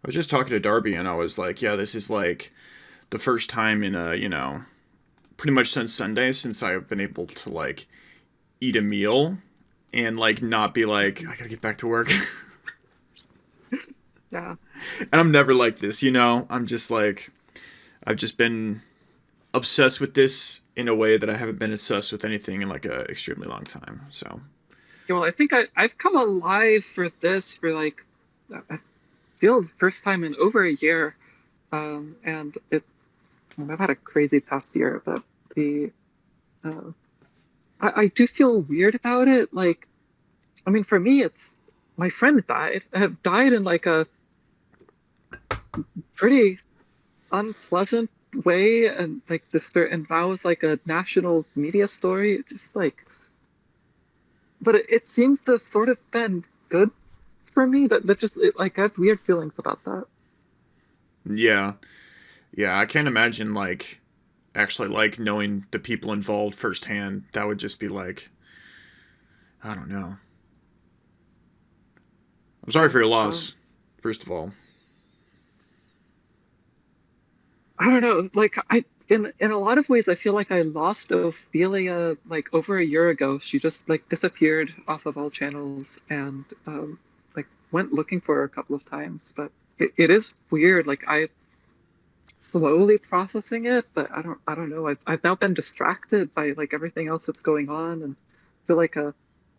I was just talking to Darby, and I was like, yeah, this is like the first time in a, pretty much since Sunday since I've been able to like eat a meal and like not be like, I gotta get back to work. Yeah. And I'm never like this, I'm just like, I've just been obsessed with this in a way that I haven't been obsessed with anything in like a extremely long time. So, Yeah, well, I think I've come alive for this for like I feel the first time in over a year. And I've had a crazy past year, but the uh, I do feel weird about it. Like, I mean, for me, it's my friend have died in like a pretty unpleasant way, and like and that was like a national media story. It's just like, but it seems to have sort of been good for me. That just like I have weird feelings about that. yeah. Yeah, I can't imagine like actually like knowing the people involved firsthand. That would just be like, I don't know. I'm sorry Yeah. for your loss, first of all. I don't know. Like in a lot of ways, I feel like I lost Ophelia like over a year ago. She just like disappeared off of all channels, and like went looking for her a couple of times. But it is weird. Like I slowly processing it, but I don't know. I've now been distracted by like everything else that's going on, and feel like a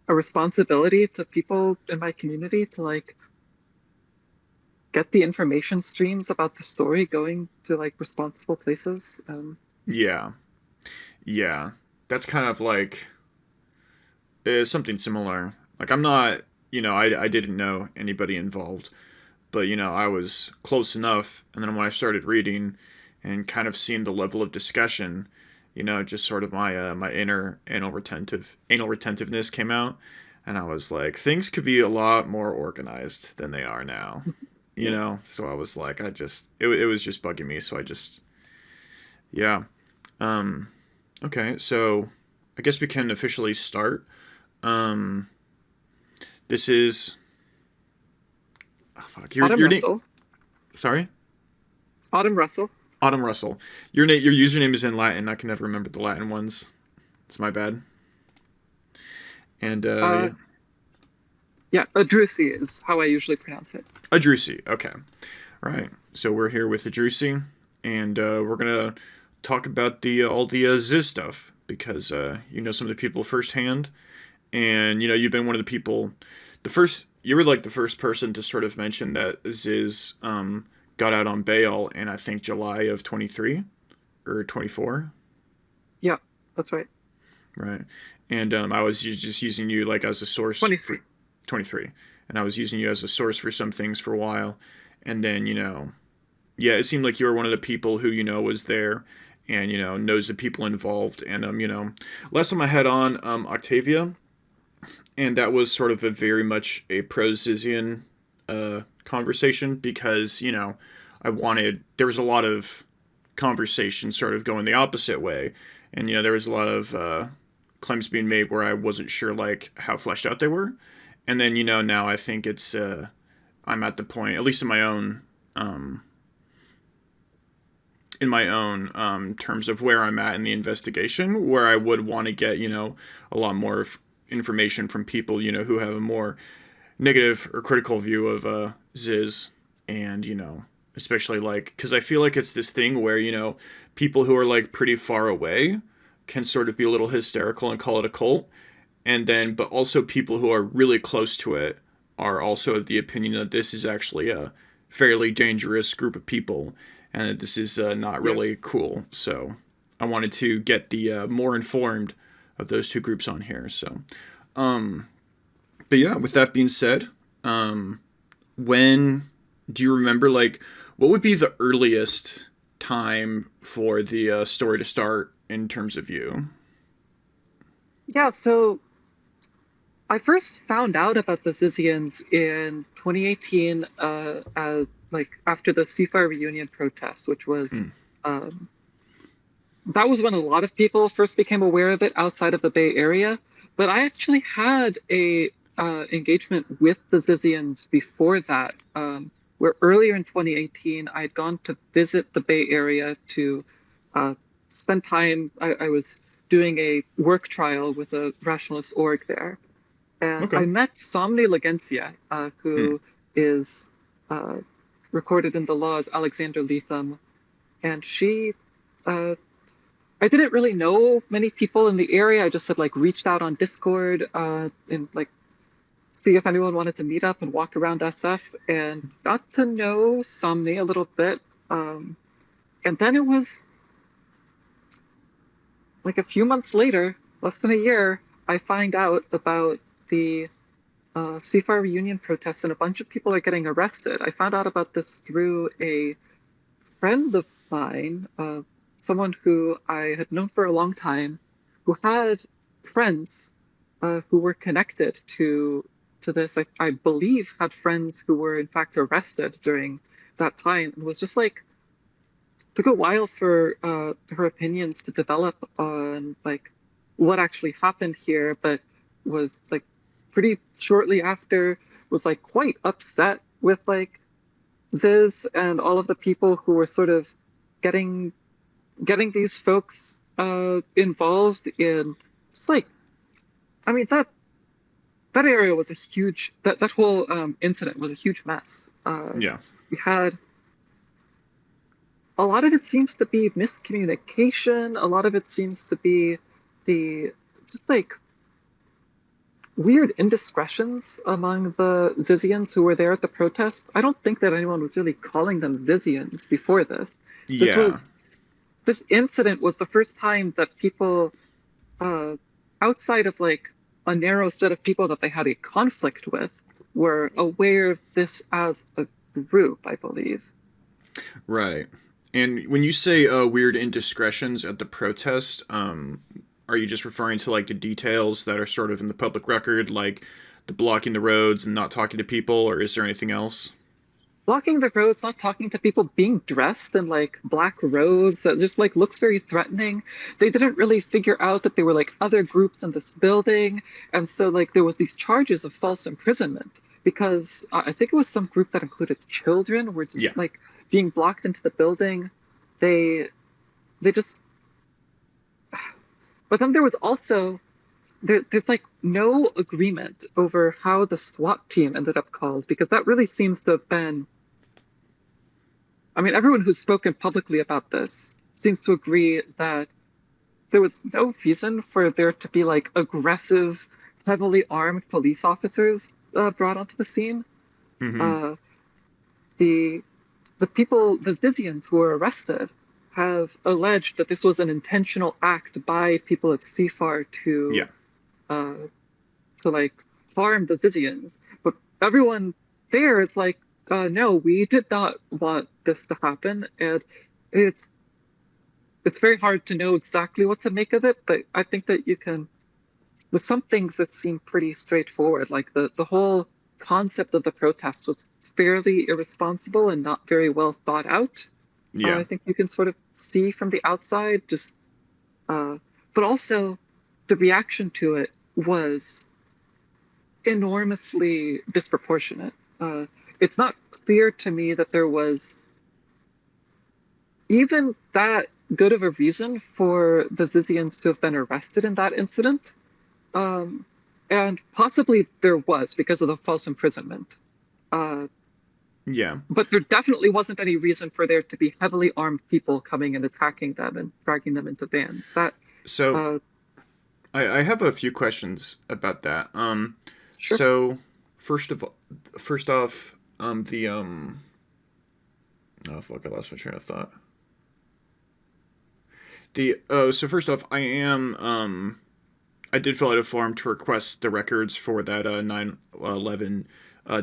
responsibility to people in my community to like get the information streams about the story going to like responsible places. Yeah. Yeah. That's kind of like something similar. Like I'm not, I didn't know anybody involved, but I was close enough. And then when I started reading and kind of seeing the level of discussion, just sort of my inner anal retentiveness came out, and I was like, things could be a lot more organized than they are now. Yeah. So I was like, it was just bugging me. So I just, yeah. Um, okay, so I guess we can officially start. Um, this is, oh, fuck, Autumn your name. Russell. Sorry, Autumn Russell. Autumn Russell. Your username is in Latin. I can never remember the Latin ones. It's my bad. And Uh, yeah, yeah, Adrusi is how I usually pronounce it. Adrusi. Okay, right. So we're here with Adrusi, and we're gonna talk about the all the Ziz stuff because you know some of the people firsthand, and you've been one of the people, the first. You were like the first person to sort of mention that Ziz got out on bail in I think July of 23 or 24, Yeah, that's right. right? And I was just using you like as a source 23. for 23, and I was using you as a source for some things for a while, and then yeah, it seemed like you were one of the people who was there and knows the people involved, and last time I had on Octavia, and that was sort of a very much a pro Zizian conversation because I wanted there was a lot of conversation sort of going the opposite way, and there was a lot of claims being made where I wasn't sure like how fleshed out they were, and then now I think it's I'm at the point, at least um, in my own terms of where I'm at in the investigation, where I would want to get a lot more information from people who have a more negative or critical view of Ziz, and especially like because I feel like it's this thing where people who are like pretty far away can sort of be a little hysterical and call it a cult, and then but also people who are really close to it are also of the opinion that this is actually a fairly dangerous group of people and that this is not Yeah. really cool. So I wanted to get the more informed of those two groups on here. So, um, but yeah, with that being said, when do you remember like what would be the earliest time for the story to start in terms of you? Yeah, so I first found out about the Zizians in 2018, like after the CFAR reunion protests, which was Hmm. um, that was when a lot of people first became aware of it outside of the Bay Area. But I actually had a engagement with the Zizians before that, where earlier in 2018 I had gone to visit the Bay Area to uh, spend time. I was doing a work trial with a rationalist org there, and Okay. I met Somni Legencia, Hmm. who is uh, recorded in the law as Alexander Leatham, and uh, I didn't really know many people in the area. I just had like reached out on Discord and like see if anyone wanted to meet up and walk around SF, and got to know Somni a little bit. Um, and then it was like a few months later, less than a year, I find out about the CFAR reunion protests and a bunch of people are getting arrested. I found out about this through a friend of mine, someone who I had known for a long time, who had friends who were connected to this. I believe had friends who were in fact arrested during that time, and was just like took a while for her opinions to develop on like what actually happened here, but was like pretty shortly after was like quite upset with like this and all of the people who were sort of getting getting these folks involved in just like I mean that area was a huge that whole incident was a huge mess. Yeah. We had a lot of it seems to be miscommunication. A lot of it seems to be the just like weird indiscretions among the Zizians who were there at the protest. I don't think that anyone was really calling them Zizians before this. This Yeah. was this incident was the first time that people uh, outside of like a narrow set of people that they had a conflict with were aware of this as a group, I believe. Right. And when you say weird indiscretions at the protest, are you just referring to like the details that are sort of in the public record, like the blocking the roads and not talking to people, or is there anything else? Blocking the roads, not talking to people, being dressed in like black robes that just like looks very threatening. They didn't really figure out that there were like other groups in this building, and so like there was these charges of false imprisonment because I think it was some group that included children were just Yeah. like being blocked into the building. They they just but then there was also there's like no agreement over how the SWAT team ended up called because that really seems to have been I mean, everyone who's spoken publicly about this seems to agree that there was no reason for there to be like aggressive, heavily armed police officers brought onto the scene. Mm-hmm. Uh, the the people, the Zizians who were arrested, have alleged that this was an intentional act by people at CFAR Yeah. uh, to like harm the Zizians. But everyone there is like, no, we did not want this to happen, and it's it's very hard to know exactly what to make of it, but I think that you can, with some things that seem pretty straightforward, like the whole concept of the protest was fairly irresponsible and not very well thought out. Yeah. I think you can sort of see from the outside, just, uh, but also the reaction to it was enormously disproportionate. It's not clear to me that there was even that good of a reason for the Zizians to have been arrested in that incident. Um, and possibly there was because of the false imprisonment. Uh, Yeah. but there definitely wasn't any reason for there to be heavily armed people coming and attacking them and dragging them into vans. That, So uh, I have a few questions about that. sure. So first of all, first off, the oh fuck, I lost my train of thought. The so first off, I did fill out a form to request the records for that 9/11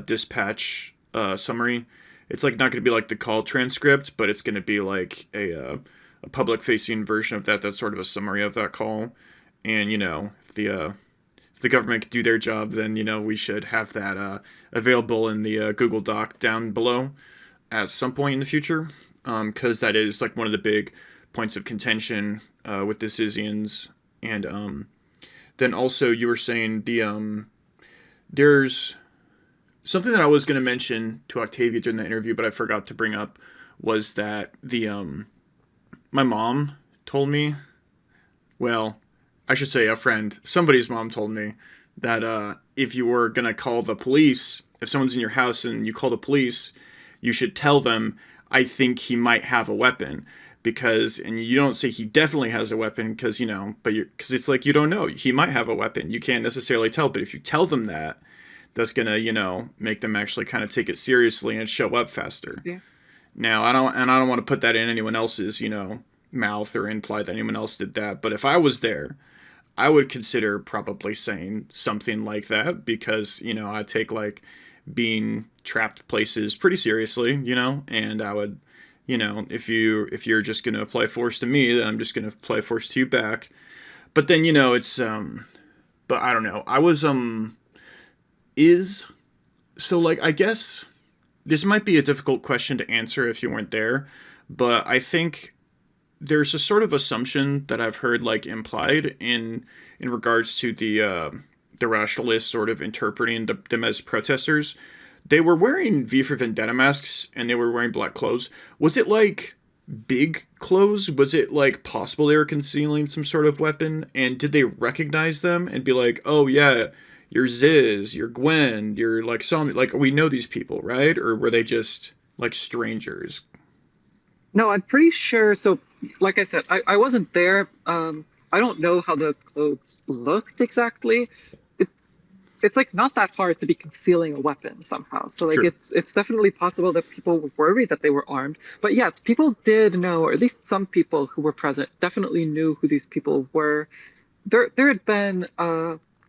dispatch summary. It's like not going to be like the call transcript, but it's going to be like a public facing version of that. That's sort of a summary of that call. And if the government could do their job, then we should have that available in the Google Doc down below at some point in the future, because that is like one of the big points of contention with the Zizians. And then also you were saying there's something that I was going to mention to Octavia during the interview, but I forgot to bring up, was that the my mom told me, well, I should say a friend, somebody's mom told me that if you were going to call the police, if someone's in your house and you call the police, you should tell them, I think he might have a weapon. Because, and you don't say he definitely has a weapon because, you know, but because it's like, you don't know. He might have a weapon. You can't necessarily tell. But if you tell them that, that's going to, you know, make them actually kind of take it seriously and show up faster. Yeah. Now, I don't want to put that in anyone else's, you know, mouth or imply that anyone else did that. But if I was there, I would consider probably saying something like that because, you know, I take like being trapped places pretty seriously, you know, and I would, you know, if you're just going to apply force to me, then I'm just going to apply force to you back. But then, you know, it's but I don't know. I was is so like I guess this might be a difficult question to answer if you weren't there, but I think there's a sort of assumption that I've heard like implied in regards to the rationalists sort of interpreting them as protesters. They were wearing V for Vendetta masks and they were wearing black clothes. Was it like big clothes? Was it like possible they were concealing some sort of weapon? And did they recognize them and be like, oh yeah, you're Ziz, you're Gwen, you're like some, like we know these people, right? Or were they just like strangers? No, I'm pretty sure. So, like I said, I wasn't there. I don't know how the clothes looked exactly. It, it's like not that hard to be concealing a weapon somehow. So like True. it's definitely possible that people were worried that they were armed. But yes, people did know, or at least some people who were present definitely knew who these people were. There had been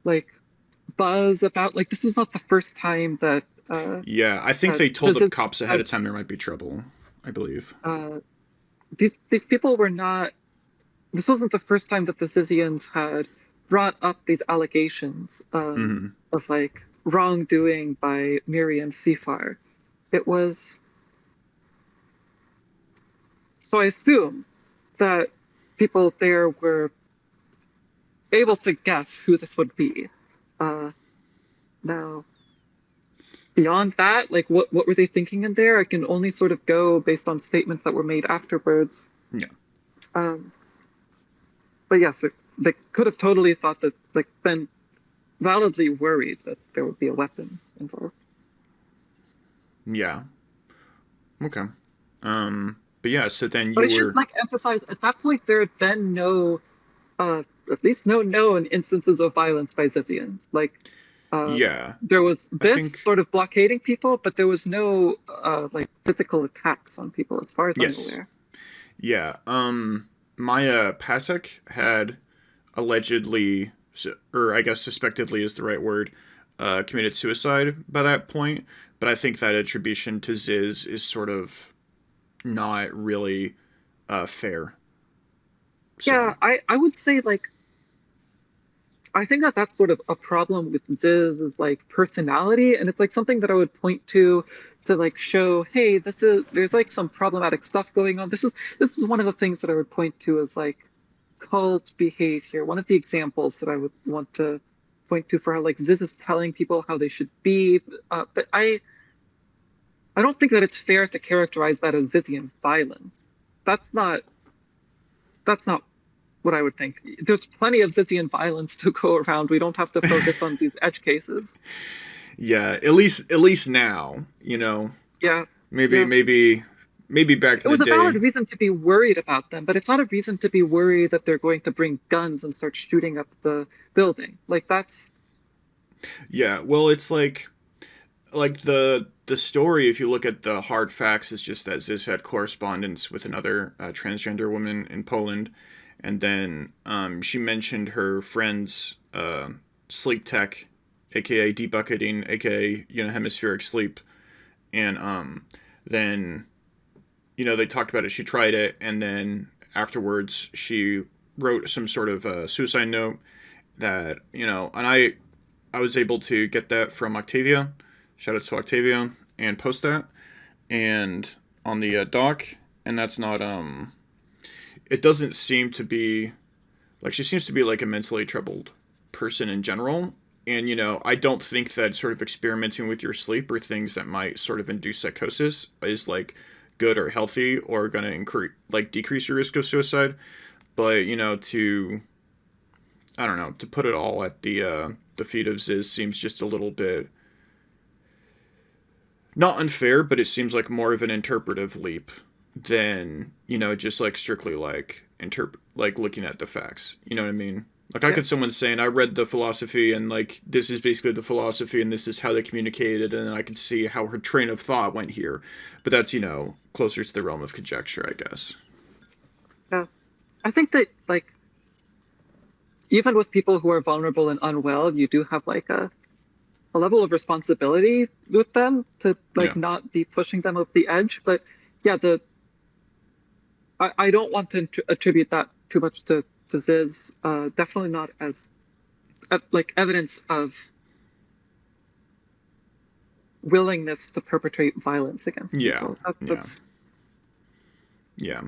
like buzz about like this was not the first time that Yeah, I think that they told the this cops ahead of time there might be trouble, I believe. uh, these people were not. This wasn't the first time that the Zizians had brought up these allegations Hmm. of like wrongdoing by Miriam Sefar. It was so I assume that people there were able to guess who this would be. Uh, Now, beyond that, like what were they thinking in there? I can only sort of go based on statements that were made afterwards. Yeah. Um, but yes, they could have totally thought that, like, been validly worried that there would be a weapon involved. Yeah. Okay. But yeah, so then But you I should were, like emphasize at that point there had been no, at least no known instances of violence by Zizians. Like, uh, yeah, there was I this think, sort of blockading people, but there was no like physical attacks on people as far as I'm yes. aware. Yeah. Maya Pasek had allegedly, or I guess suspectedly is the right word, committed suicide by that point. But I think that attribution to Ziz is sort of not really fair. So, Yeah, I would say like I think that that's sort of a problem with Ziz's like personality, and it's like something that I would point to like show, hey, this is there's like some problematic stuff going on. This is one of the things that I would point to as like cult behavior. One of the examples that I would want to point to for how like Ziz is telling people how they should be. But I don't think that it's fair to characterize that as Zizian violence. That's not that's not what I would think. There's plenty of Zizian violence to go around. We don't have to focus on these edge cases. yeah, at least now, you know, Yeah, maybe yeah. maybe maybe back It in the was a valid day. reason to be worried about them, but it's not a reason to be worried that they're going to bring guns and start shooting up the building. Like that's Yeah, well, it's like the story. If you look at the hard facts, is just that Ziz had correspondence with another transgender woman in Poland, and then she mentioned her friend's sleep tech, aka debucketing, aka hemispheric sleep, and then they talked about it. She tried it, and then afterwards she wrote some sort of suicide note that and I was able to get that from Octavia. Shout out to Octavia and post that and on the doc, and that's not it doesn't seem to be like she seems to be like a mentally troubled person in general, And, I don't think that sort of experimenting with your sleep or things that might sort of induce psychosis is like good or healthy or going to decrease your risk of suicide. But, I don't know, to put it all at the feet of Ziz seems just a little bit not unfair, but it seems like more of an interpretive leap than, just like strictly like looking at the facts. You know what I mean? Like, I Yeah. could someone saying, I read the philosophy and like this is basically the philosophy and this is how they communicated, and I could see how her train of thought went here. But that's, closer to the realm of conjecture, I guess. Yeah. I think that like even with people who are vulnerable and unwell, you do have like a level of responsibility with them to like Yeah. not be pushing them over the edge. But yeah, I don't want to attribute that too much to Ziz. Definitely not as like evidence of willingness to perpetrate violence against Yeah. people. Yeah. That's Yeah.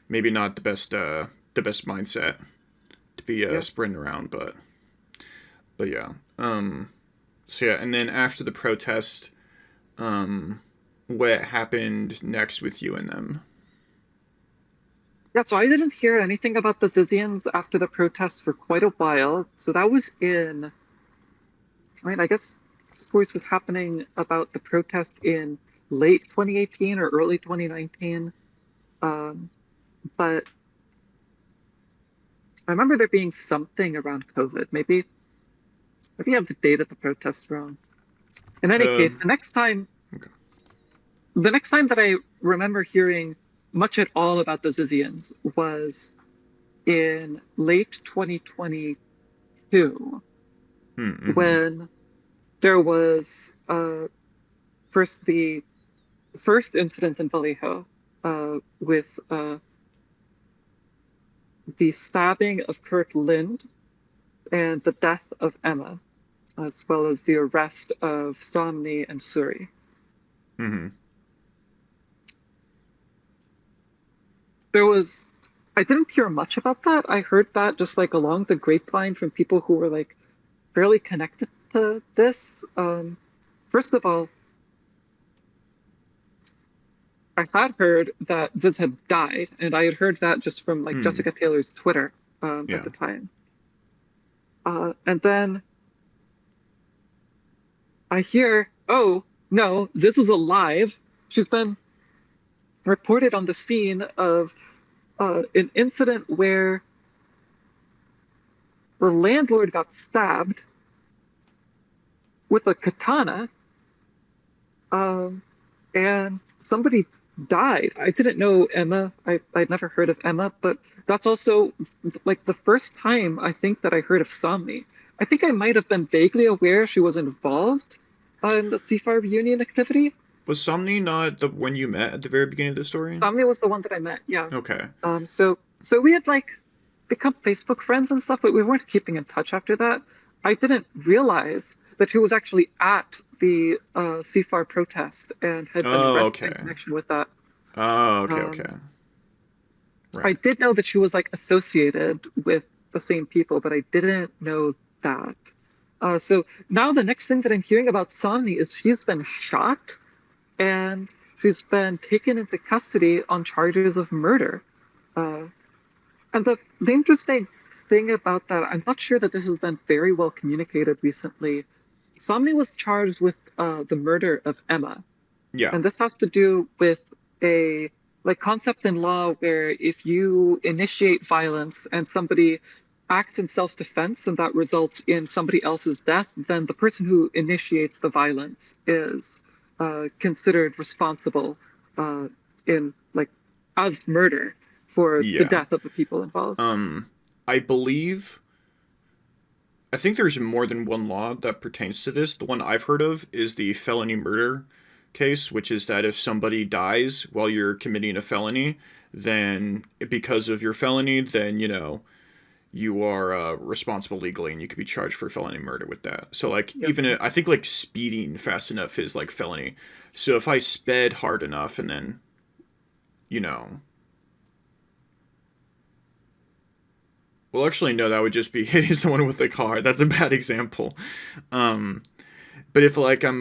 Maybe not the best mindset to be yeah. sprinting around, but yeah. So yeah, and then after the protest, what happened next with you and them? Yeah, so I didn't hear anything about the Zizians after the protests for quite a while. So that was I mean, I guess this voice was happening about the protest in late 2018 or early 2019. Um, but I remember there being something around COVID. Maybe I have the date of the protest wrong. In any Uh, case, okay. the next time that I remember hearing much at all about the Zizians was in late 2022 Mm-hmm. when there was first the first incident in Vallejo with the stabbing of Kurt Lind and the death of Emma, as well as the arrest of Somni and Suri. Mm-hmm. There was, I didn't hear much about that. I heard that just like along the grapevine from people who were like fairly connected to this. First of all, I had heard that Ziz had died, and I had heard that just from like Mm. Jessica Taylor's Twitter at Yeah. the time. And then I hear, oh no, Ziz is alive. She's been reported on the scene of an incident where the landlord got stabbed with a katana, um, and somebody died. I didn't know Emma. I'd never heard of Emma, but that's also like the first time I think that I heard of Somni. I think I might have been vaguely aware she was involved in the CFAR reunion activity. Was Somni not the one you met at the very beginning of the story? Somni was the one that I met, yeah. Okay. So we had like become Facebook friends and stuff, but we weren't keeping in touch after that. I didn't realize that she was actually at the CFAR protest and had been Oh, arrested in okay. connection with that. Oh, okay, Um, okay. I Right. did know that she was like associated with the same people, but I didn't know that. So now the next thing that I'm hearing about Somni is she's been shot and she's been taken into custody on charges of murder. Uh, and the interesting thing about that, I'm not sure that this has been very well communicated recently. Somni was charged with the murder of Emma, Yeah. and this has to do with a like concept in law where if you initiate violence and somebody acts in self-defense and that results in somebody else's death, then the person who initiates the violence is considered responsible uh, in like as murder for the Yeah. death of the people involved. Um, I believe. I think there's more than one law that pertains to this. The one I've heard of is the felony murder case, which is that if somebody dies while you're committing a felony, then because of your felony, then you are responsible legally and you could be charged for felony murder with that. So like Yep. even I think like speeding fast enough is like felony. So if I sped hard enough and then you know Well, actually, no, that would just be hitting someone with a car. That's a bad example. Um, but if like I'm,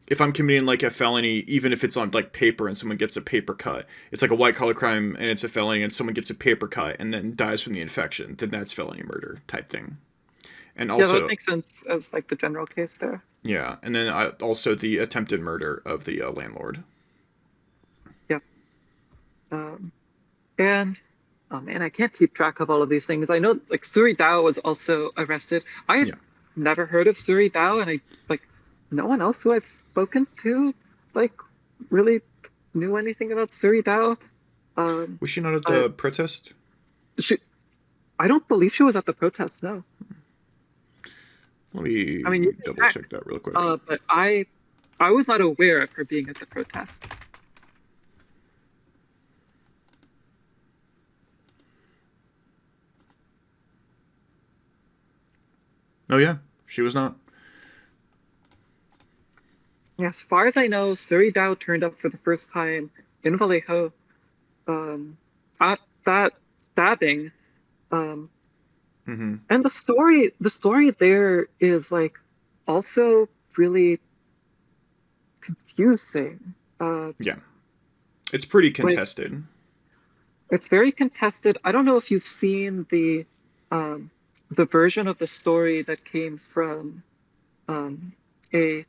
if I'm committing like a felony, even if it's on like paper and someone gets a paper cut, it's like a white collar crime and it's a felony and someone gets a paper cut and then dies from the infection, then that's felony murder type thing. And Yeah, that would also, make sense as like the general case there. yeah, and then also the attempted murder of the landlord. Yeah. Um, and oh man, I can't keep track of all of these things. I know like Suri Dao was also arrested. I had Yeah. never heard of Suri Dao, and I like no one else who I've spoken to like really knew anything about Suri Dao. Was she not at I, the protest? she, I don't believe she was at the protest. No, Let I mean me you can double check, check that real quick. but I was not aware of her being at the protest. Oh yeah, she was not. Yeah, as far as I know, Suri Dao turned up for the first time in Vallejo um, at that stabbing. Um, Mm-hmm. and the story there is like also really confusing. Yeah, it's pretty Like contested. it's very contested. I don't know if you've seen um, the version of the story that came from a The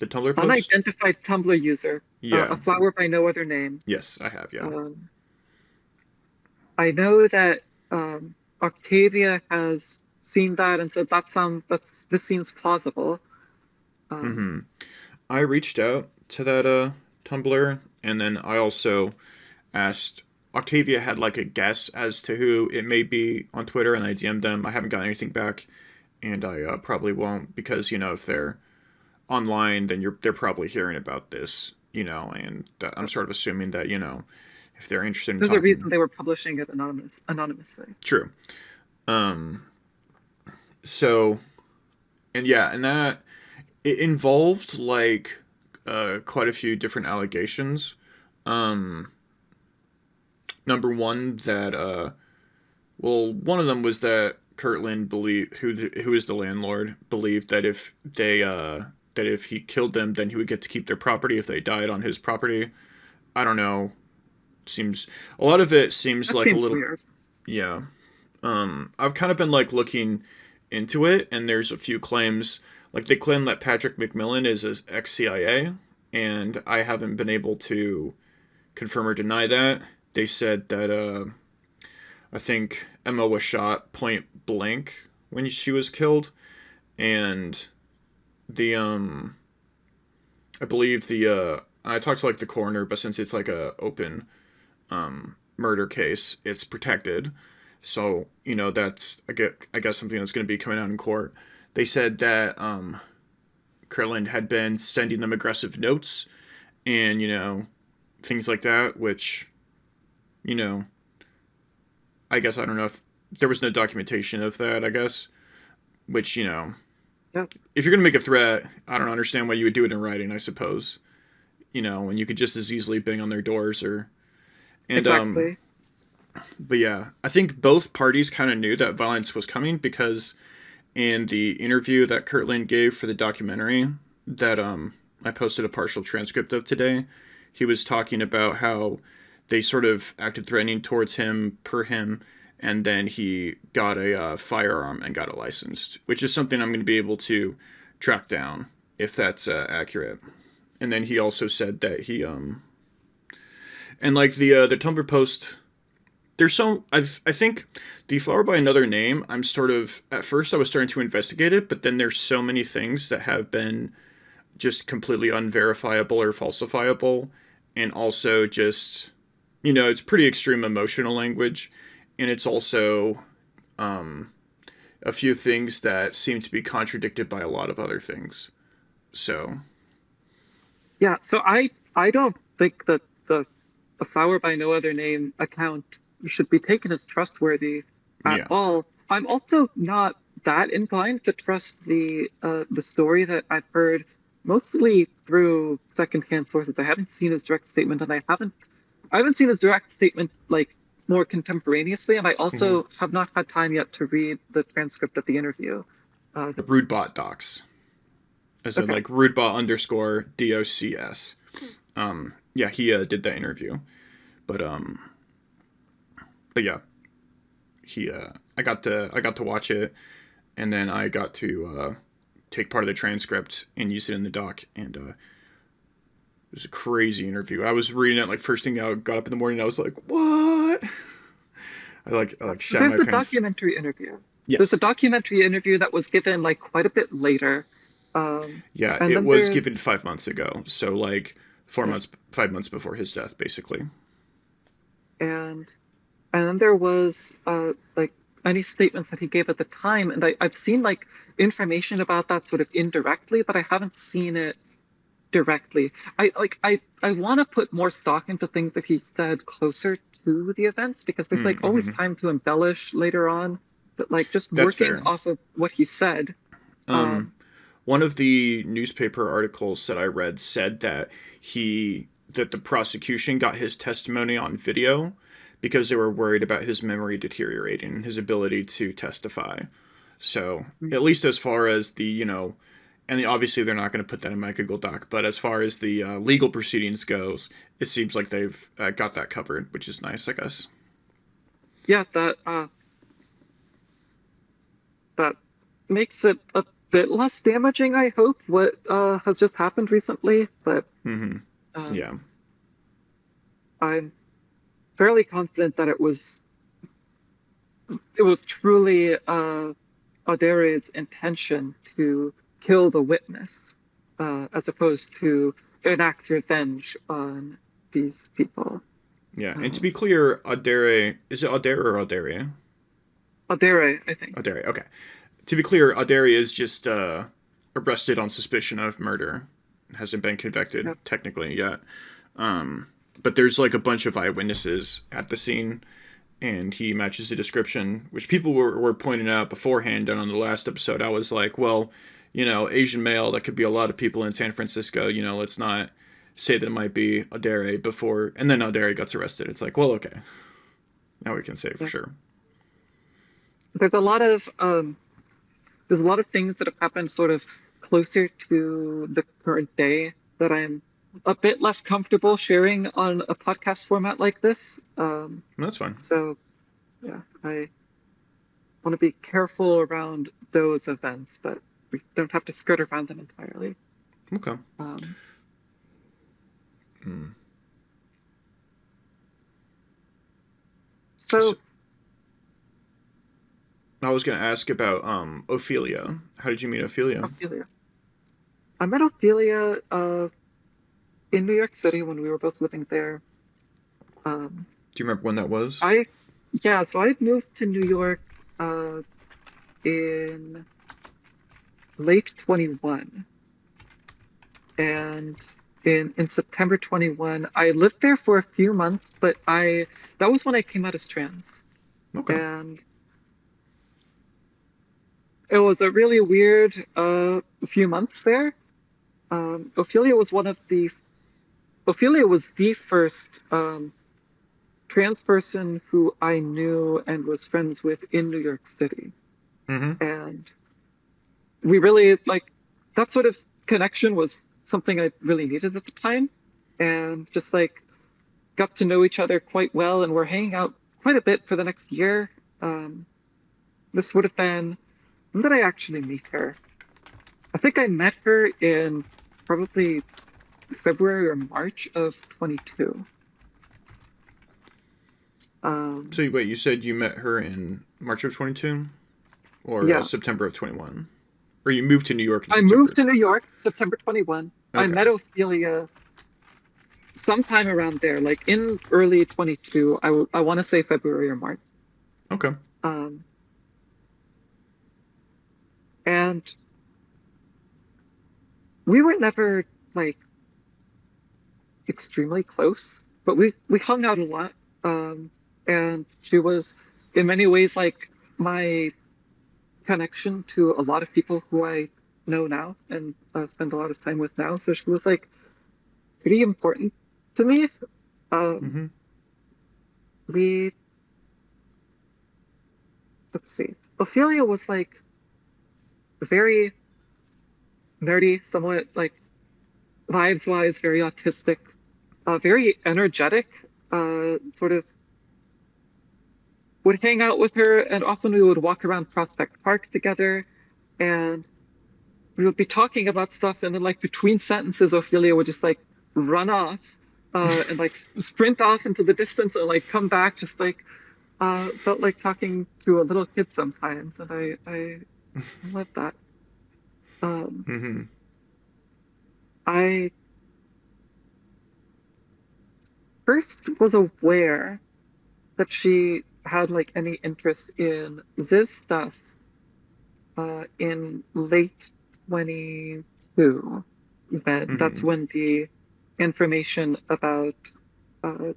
Tumblr post? unidentified Tumblr user, Yeah. a flower by no other name. Yes, I have. Yeah. Um, I know that Octavia has seen that and said this seems plausible. Um, Mm-hmm. I reached out to that Tumblr, and then I also asked. Octavia had like a guess as to who it may be on Twitter, and I DM'd them. I haven't gotten anything back, and I probably won't because if they're online, then they're probably hearing about this, and I'm sort of assuming that if they're interested in there's a reason talking. they were publishing it anonymously. True. Um. So, and yeah, and that it involved like quite a few different allegations. Um. Number one, that one of them was that Kirtland believed who is the landlord believed that if he killed them, then he would get to keep their property if they died on his property. I don't know. Seems a lot of it seems That like a seems little, weird. yeah. I've kind of been like looking into it, and there's a few claims. Like they claim that Patrick McMillan is as ex-CIA, and I haven't been able to confirm or deny that. They said that I think Emma was shot point blank when she was killed, and the I believe I talked to like the coroner, but since it's like a open murder case, it's protected. So that's I guess something that's going to be coming out in court. They said that Kirtland had been sending them aggressive notes and things like that, which you know I guess I don't know if there was no documentation of that. I guess which Yeah, if you're going to make a threat, I don't understand why you would do it in writing. I suppose when you could just as easily bang on their doors or and exactly. but yeah, I think both parties kind of knew that violence was coming because in the interview that Kirtland gave for the documentary that I posted a partial transcript of today, he was talking about how they sort of acted threatening towards him per him, and then he got a firearm and got it licensed, which is something I'm going to be able to track down if that's accurate. And then he also said that he and like the Tumblr post, there's so I think the flower by another name, I'm sort of at first I was starting to investigate it, but then there's so many things that have been just completely unverifiable or falsifiable, and also just it's pretty extreme emotional language, and it's also a few things that seem to be contradicted by a lot of other things. So Yeah, so I don't think that the flower by no other name account should be taken as trustworthy at yeah, all. I'm also not that inclined to trust the story that I've heard mostly through secondhand sources. I haven't seen his direct statement, and I haven't seen his direct statement like more contemporaneously, and I Hmm. also have not had time yet to read the transcript of the interview. The Rudebot docs, as in Okay. like Rudebot underscore DOCS. Yeah, he did that interview, but but yeah, he I got to watch it, and then I got to take part of the transcript and use it in the doc, and it was a crazy interview. I was reading it like first thing I got up in the morning. I was like, "What?" I like So shat there's my the pants. documentary interview. There's a Yes, documentary interview that was given like quite a bit later. Um, yeah, and it then was given there's 5 months ago, so like four yeah, months, 5 months before his death, basically. and and then there was like any statements that he gave at the time, and I've seen like information about that sort of indirectly, but I haven't seen it directly. I want to put more stock into things that he said closer to the events because there's like always Mm-hmm. time to embellish later on, but like just That's working fair. off of what he said. Um, Um, One of the newspaper articles that I read said that the prosecution got his testimony on video because they were worried about his memory deteriorating and his ability to testify. So, at least as far as the, and obviously they're not going to put that in my Google Doc, but as far as the legal proceedings goes, it seems like they've got that covered, which is nice, I guess. yeah, that makes it a bit less damaging, I hope, what has just happened recently, but Mm-hmm. um, Yeah. I'm fairly confident that it was truly Audere's intention to kill the witness, as opposed to enact revenge on these people. Yeah. And to Um, be clear, Audere, is it Audere or Audere? Audere, I think. Audere, okay. To be clear, Audere is just arrested on suspicion of murder. Hasn't been convicted Yeah. technically yet. But there's like a bunch of eyewitnesses at the scene, and he matches the description, which people were pointing out beforehand. And on the last episode, I was like, well, Asian male, that could be a lot of people in San Francisco. Let's not say that it might be Audere before. And then Audere gets arrested. It's like, well, okay. Now we can say for Yeah. sure. There's a lot of things that have happened sort of closer to the current day that I'm a bit less comfortable sharing on a podcast format like this. That's fine. So yeah, I want to be careful around those events, but we don't have to skirt around them entirely. Okay. Um, Mm. So, so I was going to ask about Ophelia. How did you meet Ophelia? Ophelia. I met Ophelia in New York City when we were both living there. Um, Do you remember when that was? I Yeah, so I moved to New York uh, in late 21, and in September 21, I lived there for a few months, but I that was when I came out as trans, Okay. and it was a really weird few months there. Ophelia was the first trans person who I knew and was friends with in New York City. Mm-hmm. And we really like that sort of connection was something I really needed at the time. And just like got to know each other quite well and we're hanging out quite a bit for the next year. Um, this would have been when did I actually meet her? I think I met her in probably February or March of 22. Um, So wait, you said you met her in March of 22 or yeah, September of 21, or you moved to New York in I moved September? to New York September 21. I Okay. met Ophelia sometime around there, like in early 22. I want to say February or March. Okay. Um, and we were never like extremely close, but we hung out a lot. And she was in many ways like my connection to a lot of people who I know now and spend a lot of time with now. So she was like pretty important to me. Um, Mm-hmm. we let's see. Ophelia was like very nerdy, somewhat like vibes wise, very autistic, very energetic, sort of would hang out with her, and often we would walk around Prospect Park together, and we would be talking about stuff, and then like between sentences, Ophelia would just like run off, and like sprint off into the distance and like come back, just like felt like talking to a little kid sometimes, and I love that. Um, Mm-hmm. I first was aware that she had like any interest in Ziz stuff in late 22. That's Mm-hmm. when the information about uh,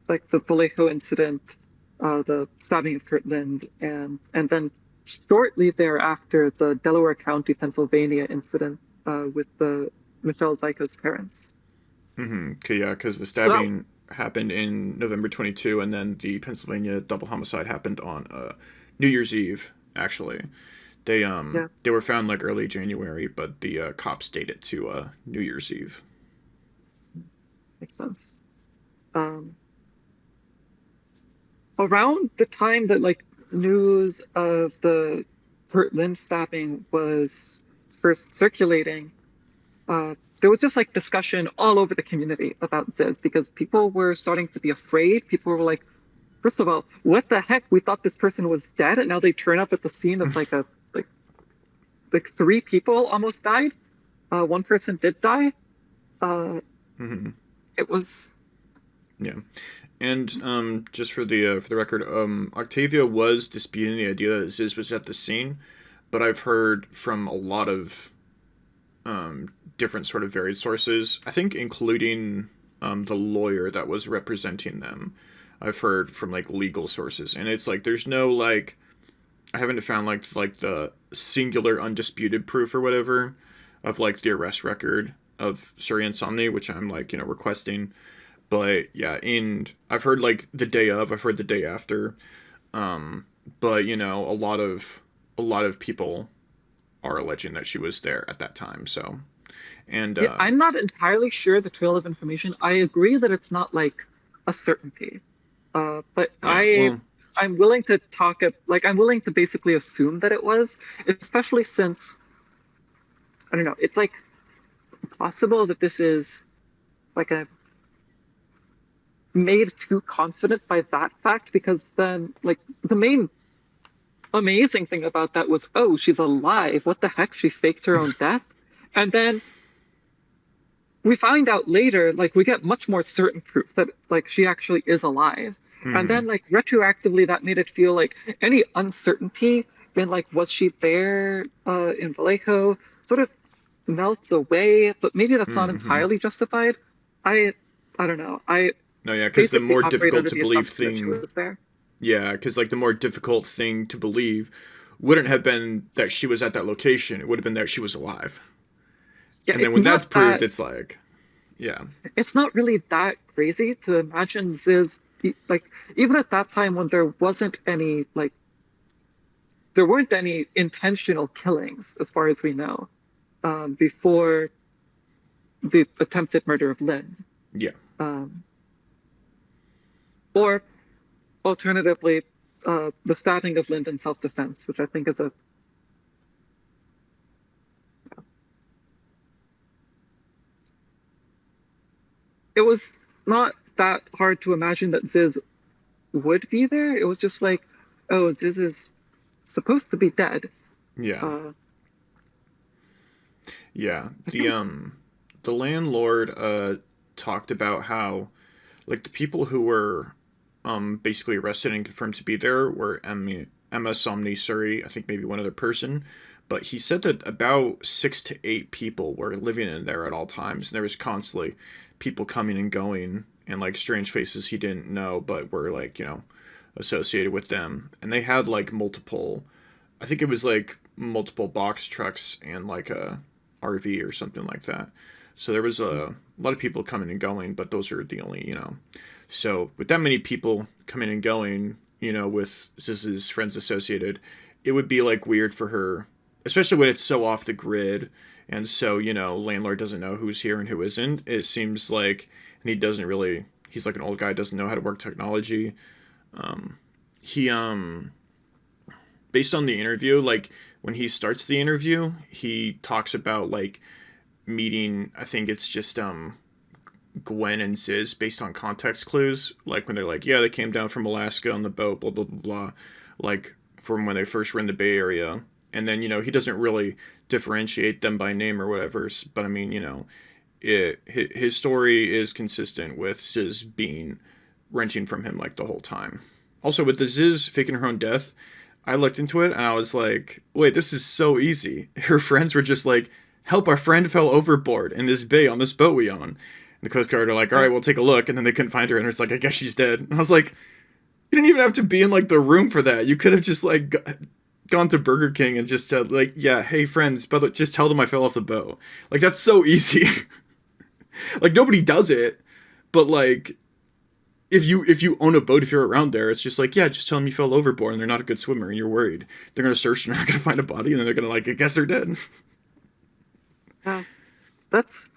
like the Vallejo incident, the stabbing of Kirtland, and then shortly thereafter the Delaware County, Pennsylvania incident with the Michelle Zyko's parents. Mm-hmm. Okay, yeah, because the So that, stabbing happened in November 22, and then the Pennsylvania double homicide happened on New Year's Eve. Actually, yeah, they were found like early January, but the cops date it to New Year's Eve. makes sense. Um, Around the time that like news of the Kirtland stabbing was first circulating, there was just like discussion all over the community about Ziz because people were starting to be afraid. People were like, first of all, what the heck? We thought this person was dead, and now they turn up at the scene. It's like a like like three people almost died. One person did die. Uh, Mm-hmm. it was Yeah. And just for the record, Octavia was disputing the idea that Ziz was at the scene, but I've heard from a lot of different sort of varied sources. I think including the lawyer that was representing them. I've heard from like legal sources, and it's like there's no like I haven't found like the singular undisputed proof or whatever of like the arrest record of Surrey Insomni, which I'm like requesting. But yeah, and I've heard like the day of, I've heard the day after. Um, but a lot of people are alleging that she was there at that time. So and yeah. I'm not entirely sure the trail of information. I agree that it's not like a certainty. But yeah, well, I'm willing to like I'm willing to basically assume that it was, especially since I don't know, it's like possible that this is like a made too confident by that fact because then like the main amazing thing about that was, oh, she's alive. What the heck? She faked her own death. And then we find out later, like we get much more certain proof that like she actually is alive. And mm-hmm, then like retroactively that made it feel like any uncertainty in like was she there in Vallejo sort of melts away, but maybe that's not mm-hmm. entirely justified. I I don't know. I No, yeah, because the basically more operate difficult under to the believe assumption that she thing, was there. yeah, because like the more difficult thing to believe wouldn't have been that she was at that location. It would have been that she was alive. Yeah, And then when that's proved, it's like, yeah, it's not really that crazy to imagine Ziz like even at that time when there wasn't any like there weren't any intentional killings as far as we know before the attempted murder of Lynn yeah, um, or alternatively the stabbing of Lynn in self-defense, which I think is a it was not that hard to imagine that Ziz would be there. It was just like, oh, Ziz is supposed to be dead. yeah, Uh, yeah. I think, The landlord talked about how like the people who were basically arrested and confirmed to be there were Emma Somni Surrey, I think maybe one other person, but he said that about 6 to 8 people were living in there at all times, and there was constantly people coming and going, and like strange faces he didn't know, but were like associated with them, and they had like multiple, I think it was like multiple box trucks and like a RV or something like that. So there was a lot of people coming and going, but those are the only. So with that many people coming and going, with Ziz's friends associated, it would be like weird for her, especially when it's so off the grid. And so, landlord doesn't know who's here and who isn't. It seems like, and he's like an old guy, doesn't know how to work technology. He, based on the interview, like when he starts the interview, he talks about like meeting, I think it's just, Gwen and Ziz based on context clues. Like when they're like, yeah, they came down from Alaska on the boat, blah, blah, blah, blah. Like from when they first were in the Bay Area. And then, he doesn't really differentiate them by name or whatever. But I mean, his story is consistent with Ziz being renting from him like the whole time. Also, with the Ziz faking her own death, I looked into it and I was like, wait, this is so easy. Her friends were just like, help, our friend fell overboard in this bay on this boat we own. And the Coast Guard are like, all right, we'll take a look. And then they couldn't find her and it's like, I guess she's dead. And I was like, you didn't even have to be in like the room for that. You could have just like gone to Burger King and just said like, yeah, hey friends, but just tell them I fell off the boat. Like that's so easy. Like nobody does it, but like if you own a boat, if you're around there, it's just like, yeah, just tell them you fell overboard and they're not a good swimmer and you're worried. They're gonna search and they're not gonna find a body and then they're gonna like, I guess they're dead. That's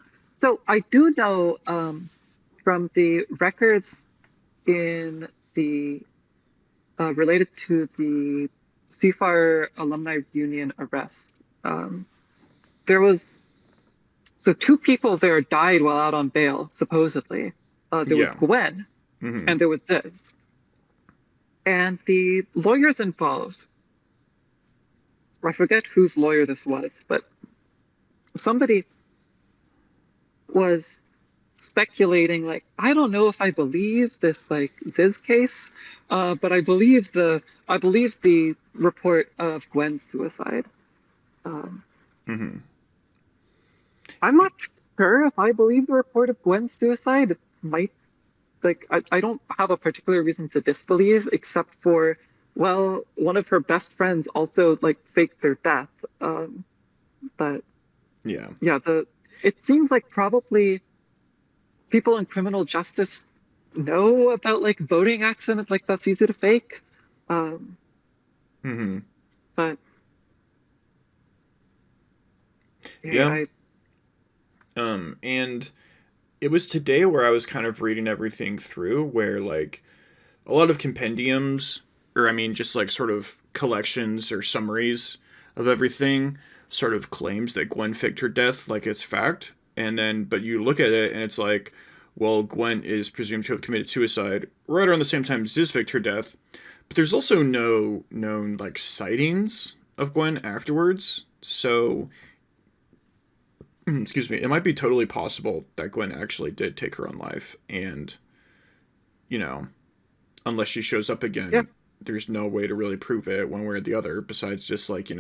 so I do know from the records in the related to the CFAR alumni union arrest. There was two people there died while out on bail, supposedly. There was Gwen, and there was Ziz. And the lawyers involved, I forget whose lawyer this was, but somebody was speculating like, I don't know if I believe this like Ziz case, but I believe the report of Gwen's suicide. I'm not sure if I believe the report of Gwen's suicide. It might, like, I don't have a particular reason to disbelieve, except for, well, one of her best friends also like faked their death. But Yeah. It seems like probably people in criminal justice know about like boating accidents, like that's easy to fake. But yeah. And it was today where I was kind of reading everything through, where like a lot of compendiums, or I mean just like sort of collections or summaries of everything, sort of claims that Gwen faked her death like it's fact. And then, but you look at it and it's like, well, Gwen is presumed to have committed suicide right around the same time Ziz faked her death. But there's also no known like sightings of Gwen afterwards. So, excuse me, it might be totally possible that Gwen actually did take her own life. And, unless she shows up again, there's no way to really prove it one way or the other, besides just like,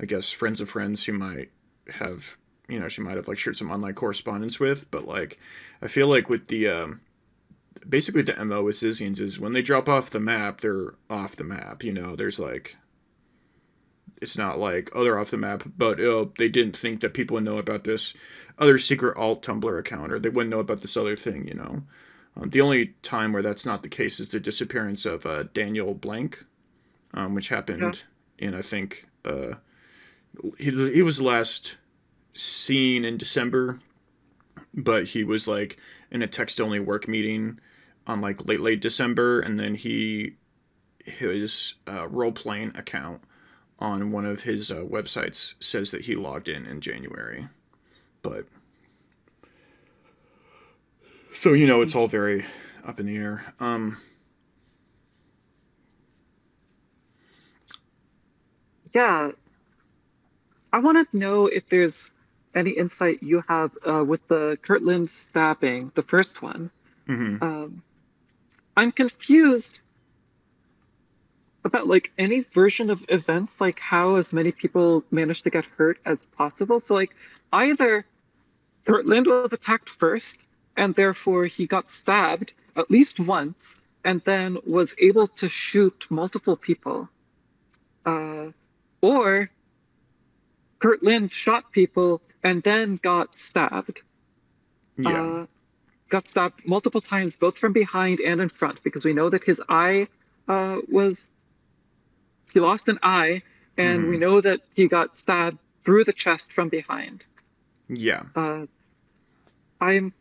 I guess friends of friends who might have, she might have like shared some online correspondence with. But like, I feel like with the, basically the MO with Zizians is when they drop off the map, they're off the map. There's like, it's not like, oh, they're off the map, but they didn't think that people would know about this other secret alt Tumblr account, or they wouldn't know about this other thing, The only time where that's not the case is the disappearance of Daniel Blank, which happened in, I think, he was last seen in December, but he was like in a text-only work meeting on like late December, and then his role-playing account on one of his websites says that he logged in January. But so it's all very up in the air. I want to know if there's any insight you have with the Kirtland stabbing, the first one. I'm confused about like any version of events, like how as many people managed to get hurt as possible. So like either Kirtland was attacked first and therefore he got stabbed at least once and then was able to shoot multiple people. Or Kirtland shot people and then got stabbed. Got stabbed multiple times, both from behind and in front, because we know that his eye was he lost an eye, and we Mm-hmm. know that he got stabbed through the chest from behind. Yeah. Uh, I'm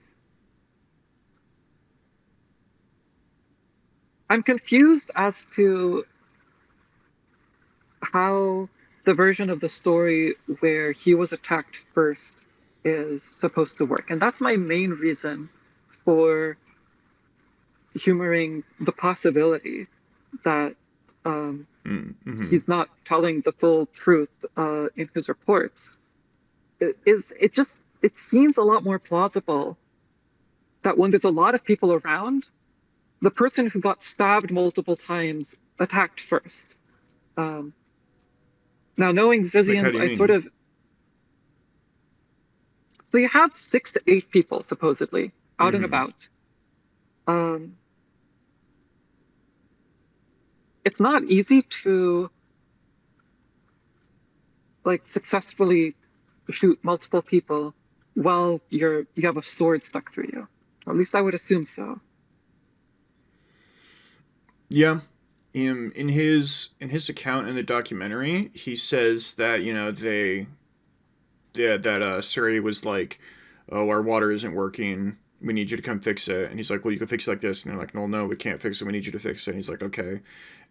I'm confused as to how the version of the story where he was attacked first is supposed to work. And that's my main reason for humoring the possibility that Mm-hmm. he's not telling the full truth in his reports. It seems a lot more plausible that when there's a lot of people around, the person who got stabbed multiple times attacked first. Um, Now, knowing Like, how Zizians, do you I sort mean? of so you have 6 to 8 people supposedly out and Mm-hmm. about. Um, it's not easy to like successfully shoot multiple people while you have a sword stuck through you. Or at least I would assume so. Yeah. In his account in the documentary, he says that that Suri was like, "Oh, our water isn't working. We need you to come fix it." And he's like, "Well, you can fix it like this." And they're like, no, we can't fix it. We need you to fix it." And he's like, "Okay."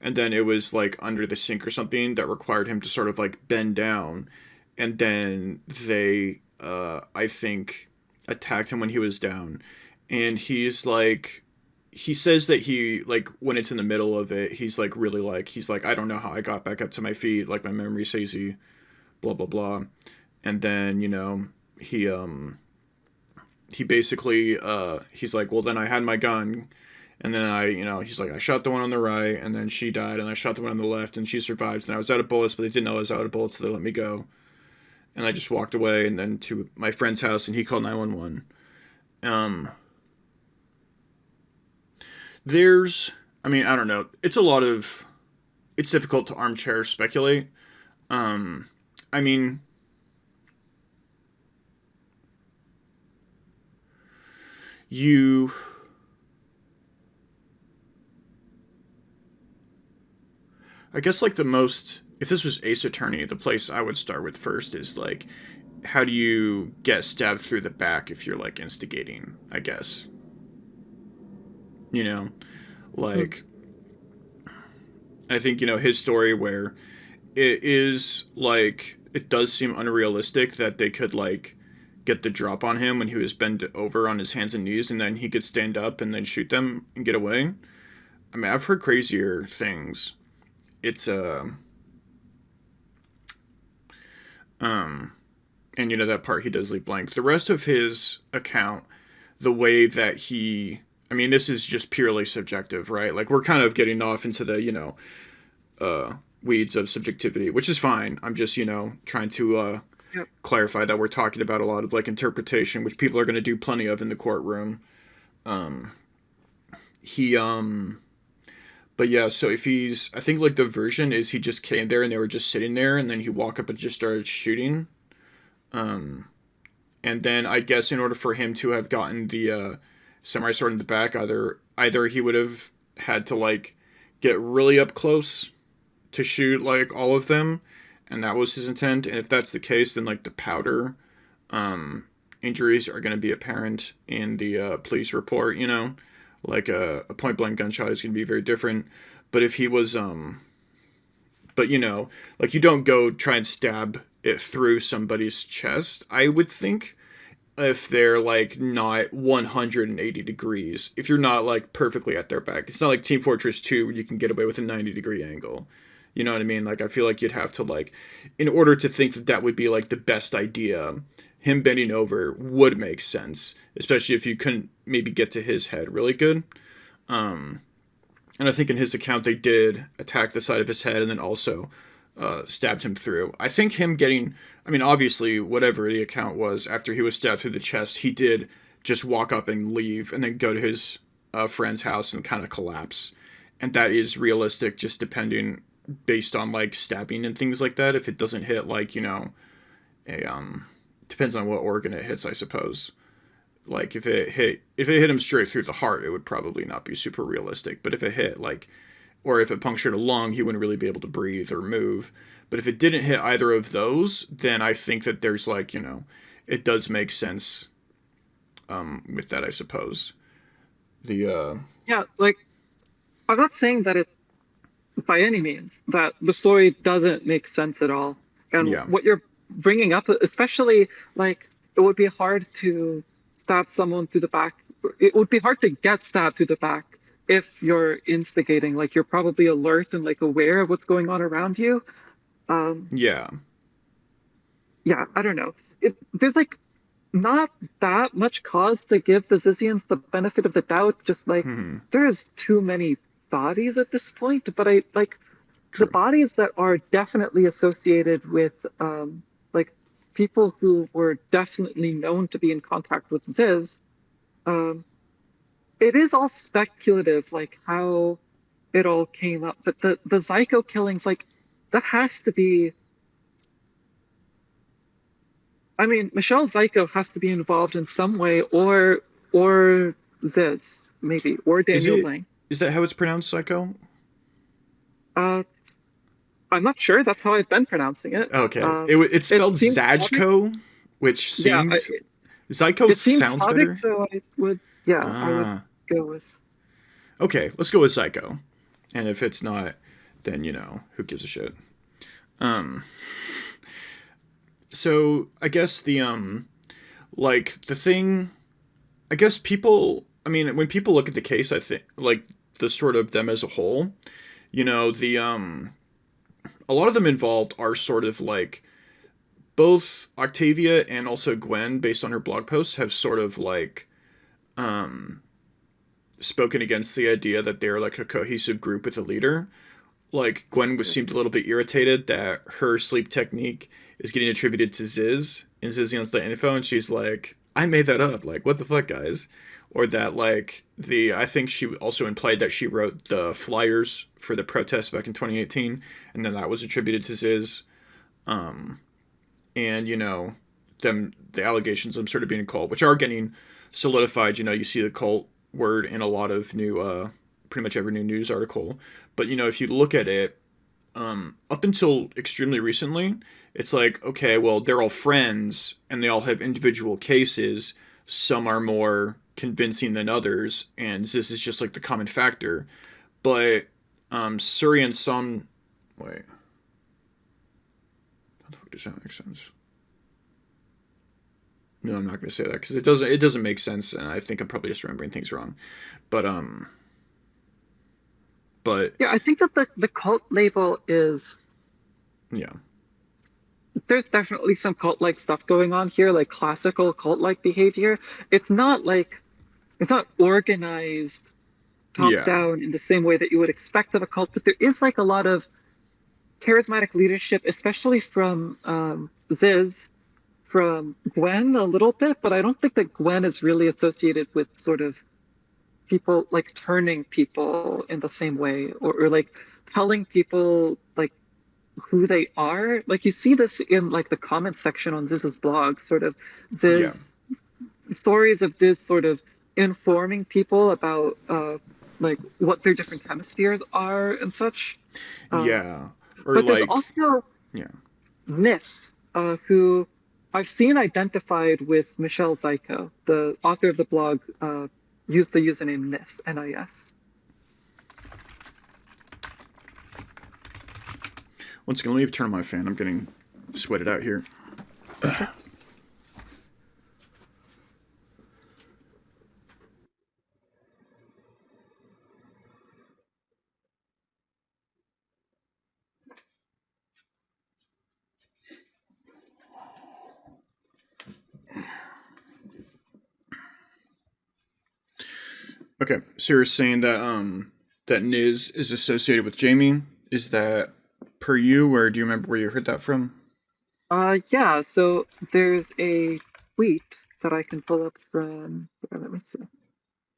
And then it was like under the sink or something that required him to sort of like bend down, and then they, I think, attacked him when he was down, and he says that he like when it's in the middle of it, he's like, "I don't know how I got back up to my feet. Like my memory's hazy, blah blah blah." And then he basically he's like, "Well, then I had my gun, and then he's like, I shot the one on the right, and then she died, and I shot the one on the left, and she survived, and I was out of bullets, but they didn't know I was out of bullets, so they let me go, and I just walked away, and then to my friend's house, and he called 911." um there's I mean, I don't know, it's difficult to armchair speculate. I mean, you I guess like the most if this was Ace Attorney, the place I would start with first is like, how do you get stabbed through the back if you're like instigating, I guess. You know, Hmm. like I think, his story where it is like it does seem unrealistic that they could like get the drop on him when he was bent over on his hands and knees and then he could stand up and then shoot them and get away. I mean, I've heard crazier things. It's um and that part he does leave blank. The rest of his account, the way that I mean, this is just purely subjective, right? Like we're kind of getting off into the weeds of subjectivity, which is fine. I'm just trying to Yep. clarify that we're talking about a lot of like interpretation, which people are going to do plenty of in the courtroom. Um, he but yeah, so if I think like the version is he just came there and they were just sitting there, and then he walked up and just started shooting. Um, and then I guess in order for him to have gotten the samurai sword in the back, either he would have had to like get really up close to shoot like all of them, and that was his intent. And if that's the case, then like the powder um, injuries are going to be apparent in the police report. Like a point blank gunshot is going to be very different. But if he was, but like you don't go try and stab it through somebody's chest. I would think if they're like not 180 degrees, if you're not like perfectly at their back. It's not like Team Fortress 2 where you can get away with a 90-degree angle. You know what I mean? Like I feel like you'd have to like, in order to think that that would be like the best idea, him bending over would make sense, especially if you couldn't maybe get to his head really good. Um, and I think in his account they did attack the side of his head and then also stabbed him through. I think him getting, I mean, obviously, whatever the account was, after he was stabbed through the chest, he did just walk up and leave and then go to his friend's house and kind of collapse. And that is realistic, just depending, based on like stabbing and things like that. If it doesn't hit like, a, depends on what organ it hits, I suppose. Like if it hit him straight through the heart, it would probably not be super realistic. But if it hit like or if it punctured a lung, he wouldn't really be able to breathe or move. But if it didn't hit either of those, then I think that there's like, it does make sense with that, I suppose. The Yeah, like I'm not saying that it by any means that the story doesn't make sense at all. And yeah, what you're bringing up, especially like it would be hard to stab someone through the back. It would be hard to get stabbed through the back if you're instigating. Like you're probably alert and like aware of what's going on around you. Um, yeah, yeah, I don't know. There's like not that much cause to give the Zizians the benefit of the doubt. Just like hmm, there's too many bodies at this point. But I like the true, bodies that are definitely associated with like people who were definitely known to be in contact with Ziz. Um, it is all speculative, like how it all came up. But the Zyko killings, like that has to be. I mean, Michelle Zyko has to be involved in some way, or Ziz maybe, or is Daniel it Lang. is that how it's pronounced, Psycho? Uh, I'm not sure. That's how I've been pronouncing it. Okay, it's It spelled seems Zajko, which yeah, seemed Zyko it seems sounds Slavic, better. so I would Ah, go with. okay, let's go with Psycho. And if it's not, then who gives a shit. Um, so I guess like the thing, I guess people. I mean, when people look at the case, I think like the sort of them as a whole, the a lot of them involved are sort of like both Octavia and also Gwen, based on her blog posts, have sort of like um spoken against the idea that they're like a cohesive group with a leader. Like Gwen was seemed a little bit irritated that her sleep technique is getting attributed to Ziz in Zizian's info, and she's like, "I made that up. Like, what the fuck, guys?" Or that like I think she also implied that she wrote the flyers for the protest back in 2018, and then that was attributed to Ziz. Um, and the allegations of them sort of being a cult, which are getting solidified. You see the cult word in a lot of new, pretty much every new news article. But if you look at it, up until extremely recently, it's like, okay, well, they're all friends and they all have individual cases. Some are more convincing than others, and this is just like the common factor. But Suri and some, wait, how the fuck does that make sense? No, I'm not going to say that because it doesn't make sense, and I think I'm probably just remembering things wrong. But but Yeah, I think that the cult label is yeah, there's definitely some cult-like stuff going on here, like classical cult-like behavior. It's not like it's not organized top yeah, down in the same way that you would expect of a cult, but there is like a lot of charismatic leadership, especially from Ziz, from Gwen a little bit, but I don't think that Gwen is really associated with sort of people like turning people in the same way or like telling people like who they are. Like you see this in like the comment section on Ziz's blog, sort of yeah, Ziz stories of Ziz sort of informing people about like what their different hemispheres are and such. Um, yeah, or but there's like also yeah. Nis, who I've seen identified with Michelle Zyko, the author of the blog, used the username Nis, N-I-S. Once again, let me turn on my fan. I'm getting sweated out here. Sure. Okay, so you're saying that that Niz is associated with Jamie. Is that per you, or do you remember where you heard that from? Yeah, so there's a tweet that I can pull up from, let me see.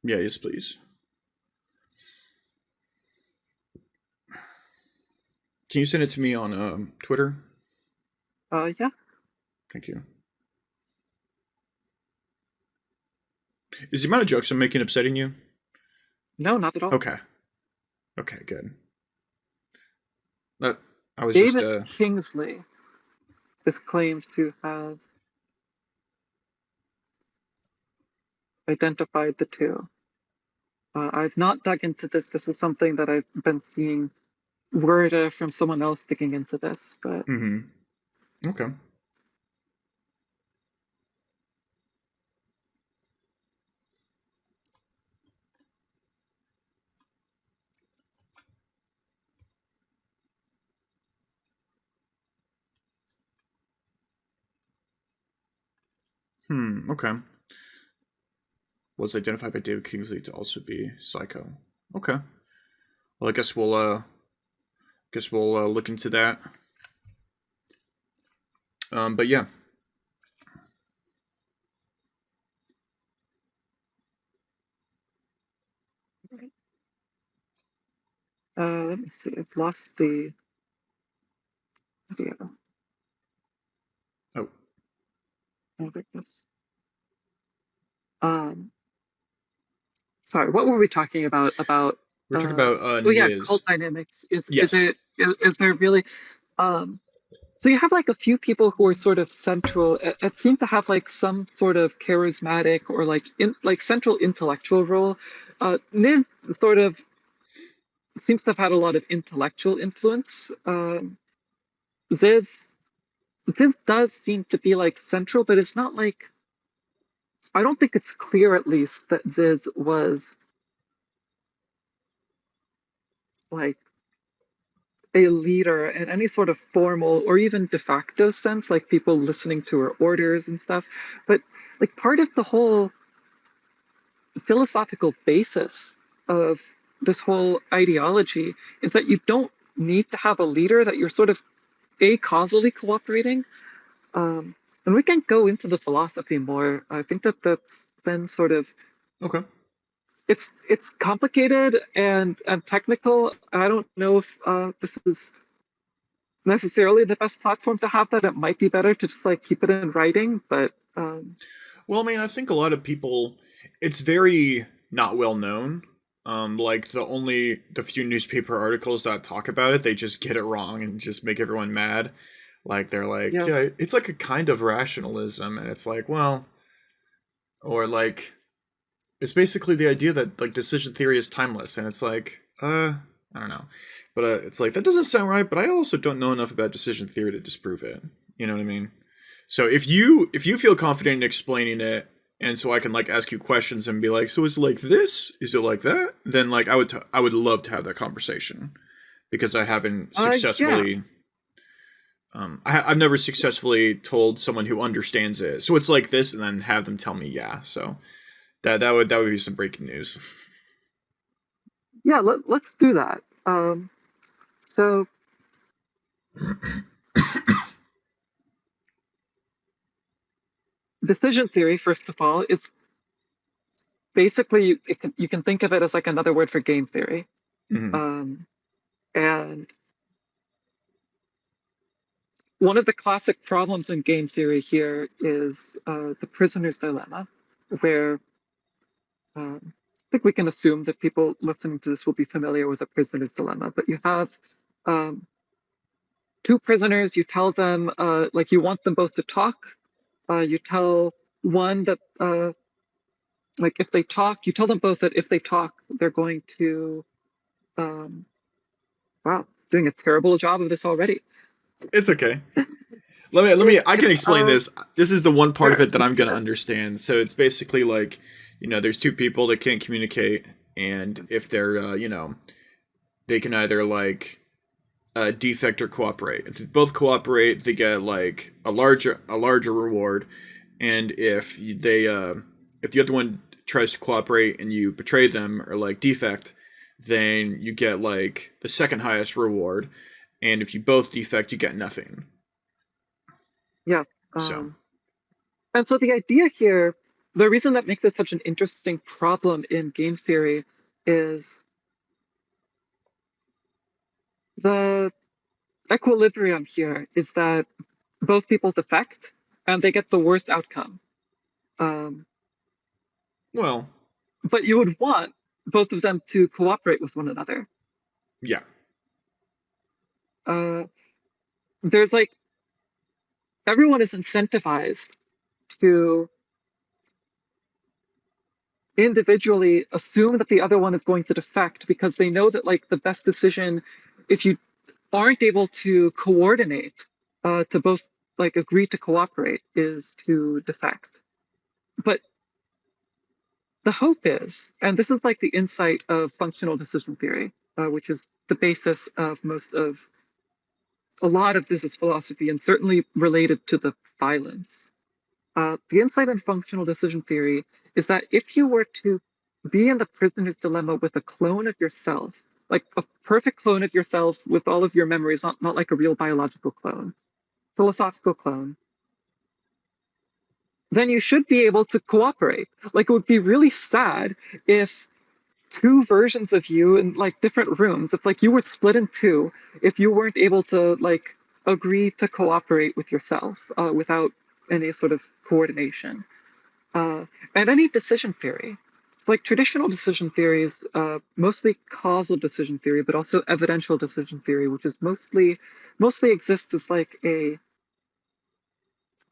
Yeah, yes, please. Can you send it to me on Twitter? Yeah, Thank you. Is the amount of jokes I'm making upsetting you? no, not at all. Okay. Okay, good. That I was just Davis Kingsley is claimed to have identified the two. I've not dug into this. This is something that I've been seeing word from someone else digging into this, but mm-hmm. Okay. Okay. Was identified by David Kingsley to also be Psycho. Okay. Well, I guess we'll look into that. But yeah. let me see. I've lost the video. Oh, Oh, goodness. Um, sorry, what were we talking about? we're talking about Oh yeah, Niz. cult dynamics. Is Yes. it is there really so you have like a few people who are sort of central. It seemed to have like some sort of charismatic or like central intellectual role. Niv sort of seems to have had a lot of intellectual influence. Ziz Ziz does seem to be like central, but it's not like I don't think it's clear at least that Ziz was like a leader in any sort of formal or even de facto sense, like people listening to her orders and stuff. But like part of the whole philosophical basis of this whole ideology is that you don't need to have a leader, that you're sort of causally cooperating. And we can go into the philosophy more. I think that that's been sort of Okay. it's complicated and technical. I don't know if this is necessarily the best platform to have that. It might be better to just like keep it in writing, but Well, I mean, I think a lot of people, it's very not well known. Like the few newspaper articles that talk about it, they just get it wrong and just make everyone mad. Like they're like, yeah, yeah, it's like a kind of rationalism, and it's like, well, or like it's basically the idea that like decision theory is timeless, and it's like, I don't know, but it's like that doesn't sound right. But I also don't know enough about decision theory to disprove it. You know what I mean? So if you feel confident in explaining it, and so I can like ask you questions and be like, so is it like this? Is it like that? Then like I would love to have that conversation because I haven't yeah, successfully. I've never successfully told someone who understands it. So it's like this, and then have them tell me yeah. So that would be some breaking news. yeah. Let's do that. So decision theory, first of all, it's basically you can think of it as like another word for game theory. Mm-hmm. Um, and one of the classic problems in game theory here is the prisoner's dilemma, where I think we can assume that people listening to this will be familiar with a prisoner's dilemma. But you have um, two prisoners. You tell them like you want them both to talk. You tell one that like if they talk, you tell them both that if they talk, they're going to um, wow, doing a terrible job of this already. It's okay. Let me I can explain Um, this. This is the one part of sure, it that let's I'm do going to that. understand. So it's basically like, there's two people that can't communicate, and if they're they can either like defect or cooperate. If they both cooperate, they get like a larger reward, and if the other one tries to cooperate and you betray them or like defect, then you get like the second highest reward, and if you both defect, you get nothing. Yeah. So, And so the idea here, the reason that makes it such an interesting problem in game theory is the equilibrium here is that both people defect and they get the worst outcome. Um, well, but you would want both of them to cooperate with one another. yeah. uh, there's like everyone is incentivized to individually assume that the other one is going to defect because they know that like the best decision, if you aren't able to coordinate to both like agree to cooperate, is to defect. But the hope is, and this is like the insight of functional decision theory, which is the basis of most of a lot of this is philosophy and certainly related to the violence. The insight in functional decision theory is that if you were to be in the prisoner's dilemma with a clone of yourself, like a perfect clone of yourself with all of your memories, not like a real biological clone, philosophical clone, then you should be able to cooperate. Like it would be really sad if two versions of you in like different rooms, if like you were split in two, if you weren't able to like agree to cooperate with yourself without any sort of coordination. And any decision theory. So like traditional decision theories, mostly causal decision theory, but also evidential decision theory, which is mostly exists as like a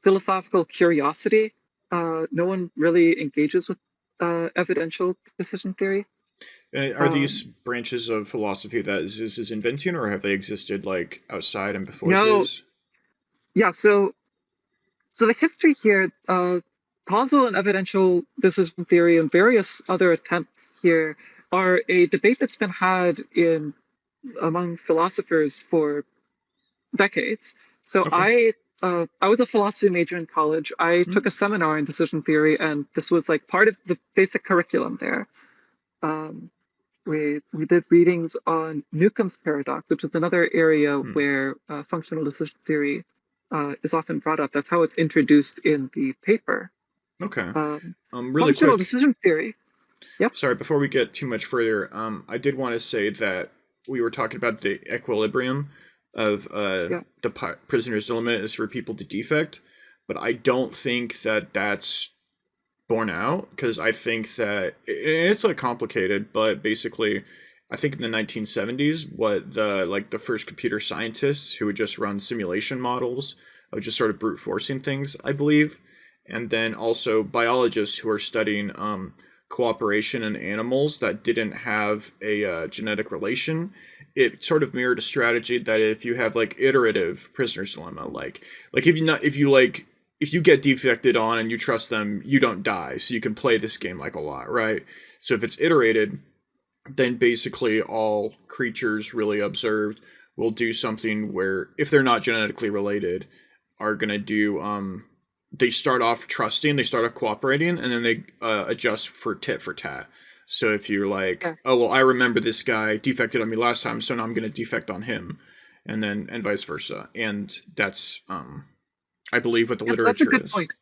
philosophical curiosity. No one really engages with evidential decision theory. Are these branches of philosophy that Ziz is inventing, or have they existed like outside and before No, Ziz? yeah. So the history here, causal and evidential decision theory, and various other attempts here are a debate that's been had in among philosophers for decades. So Okay. I was a philosophy major in college. I took a Mm, seminar in decision theory, and this was like part of the basic curriculum there. Um, we did readings on Newcomb's paradox, which is another area mm. where functional decision theory is often brought up. That's how it's introduced in the paper. Okay. Um, Really Functional quick. decision theory. Yep. Sorry, before we get too much further, I did want to say that we were talking about the equilibrium of Yeah. the prisoner's dilemma is for people to defect, but I don't think that that's borne out because I think that it's like complicated, but basically, I think in the 1970s, what the first computer scientists who would just run simulation models of just sort of brute forcing things, I believe, and then also biologists who are studying cooperation in animals that didn't have a genetic relation. It sort of mirrored a strategy that if you have like iterative prisoner's dilemma, like if you get defected on and you trust them, you don't die. So you can play this game like a lot, right? So if it's iterated, then basically all creatures really observed will do something where if they're not genetically related, are gonna do they start off trusting, they start off cooperating, and then they adjust for tit for tat. So if you're like, Yeah. oh well, I remember this guy defected on me last time, so now I'm gonna defect on him, and vice versa. And that's I believe what the Yes, that's a literature good is. point.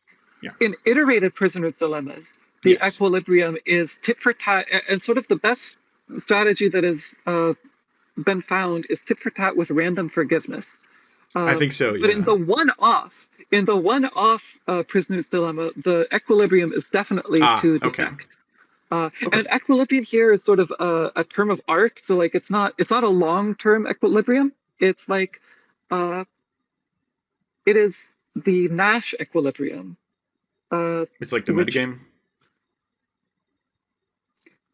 Yeah. In iterated prisoner's dilemmas, the Yes. equilibrium is tit for tat, and sort of the best strategy that has been found is tit for tat with random forgiveness. I Uh, think so. but in Yeah. the one-off prisoner's dilemma, the equilibrium is definitely Ah. to Okay. defect. Okay. And equilibrium here is sort of a term of art, so like it's not a long-term equilibrium. It's like uh, it is the Nash equilibrium, uh, It's like the which metagame.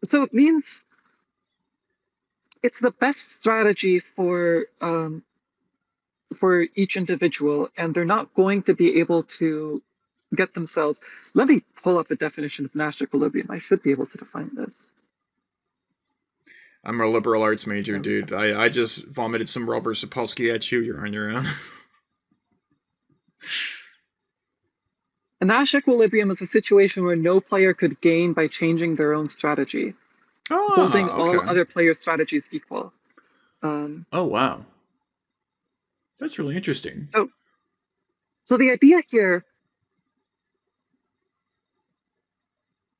so it means it's the best strategy for each individual, and they're not going to be able to get themselves. Let me pull up a definition of Nash equilibrium. I should be able to define this. I'm a liberal arts major, There we go. dude. I just vomited some Robert Sapolsky at you. You're on your own. A Nash equilibrium is a situation where no player could gain by changing their own strategy, holding Ah, all okay. other players' strategies equal. Um, Oh, wow. That's really interesting. so, so the idea here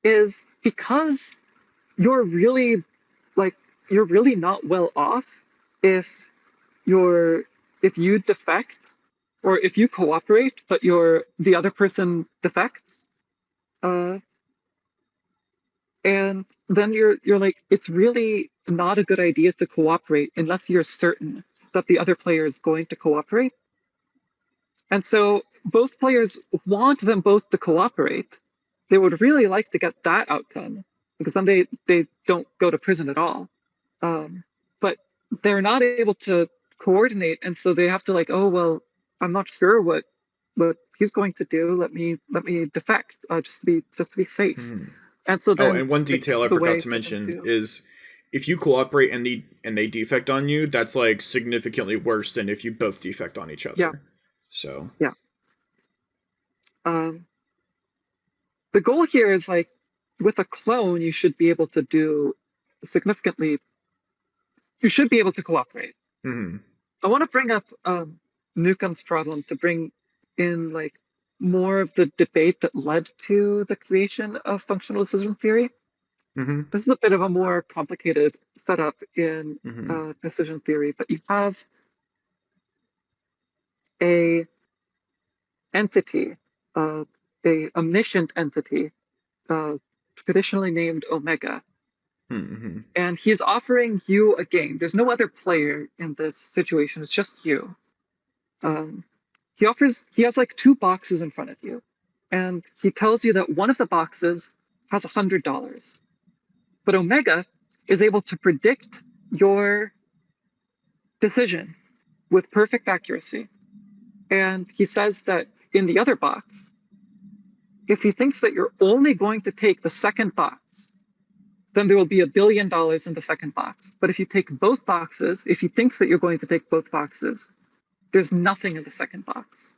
is because you're really like you're really not well off if you're if you defect or if you cooperate but the other person defects, uh, and then you're like it's really not a good idea to cooperate unless you're certain that the other player is going to cooperate. And so both players want them both to cooperate. They would really like to get that outcome because then they don't go to prison at all. But they're not able to coordinate, and so they have to like, oh well, I'm not sure what he's going to do. Let me defect just to be safe. Mm-hmm. And so Oh, then and one like, this detail I is a forgot way to for them mention to is if you cooperate and they defect on you, that's like significantly worse than if you both defect on each yeah other. So yeah. The goal here is like with a clone, you should be able to do significantly. You should be able to cooperate. mm-hmm. I want to bring up Newcomb's problem to bring in like more of the debate that led to the creation of functional decision theory. Mm-hmm. This is a bit of a more complicated setup in Mm-hmm. decision theory, but you have a entity, a omniscient entity, traditionally named Omega, Mm-hmm. and he's offering you a game. There's no other player in this situation. It's just you. Um, he has like two boxes in front of you, and he tells you that one of the boxes has $100, but Omega is able to predict your decision with perfect accuracy. And he says that in the other box, if he thinks that you're only going to take the second box, then there will be $1 billion in the second box. But if you take both boxes, if he thinks that you're going to take both boxes, there's nothing in the second box.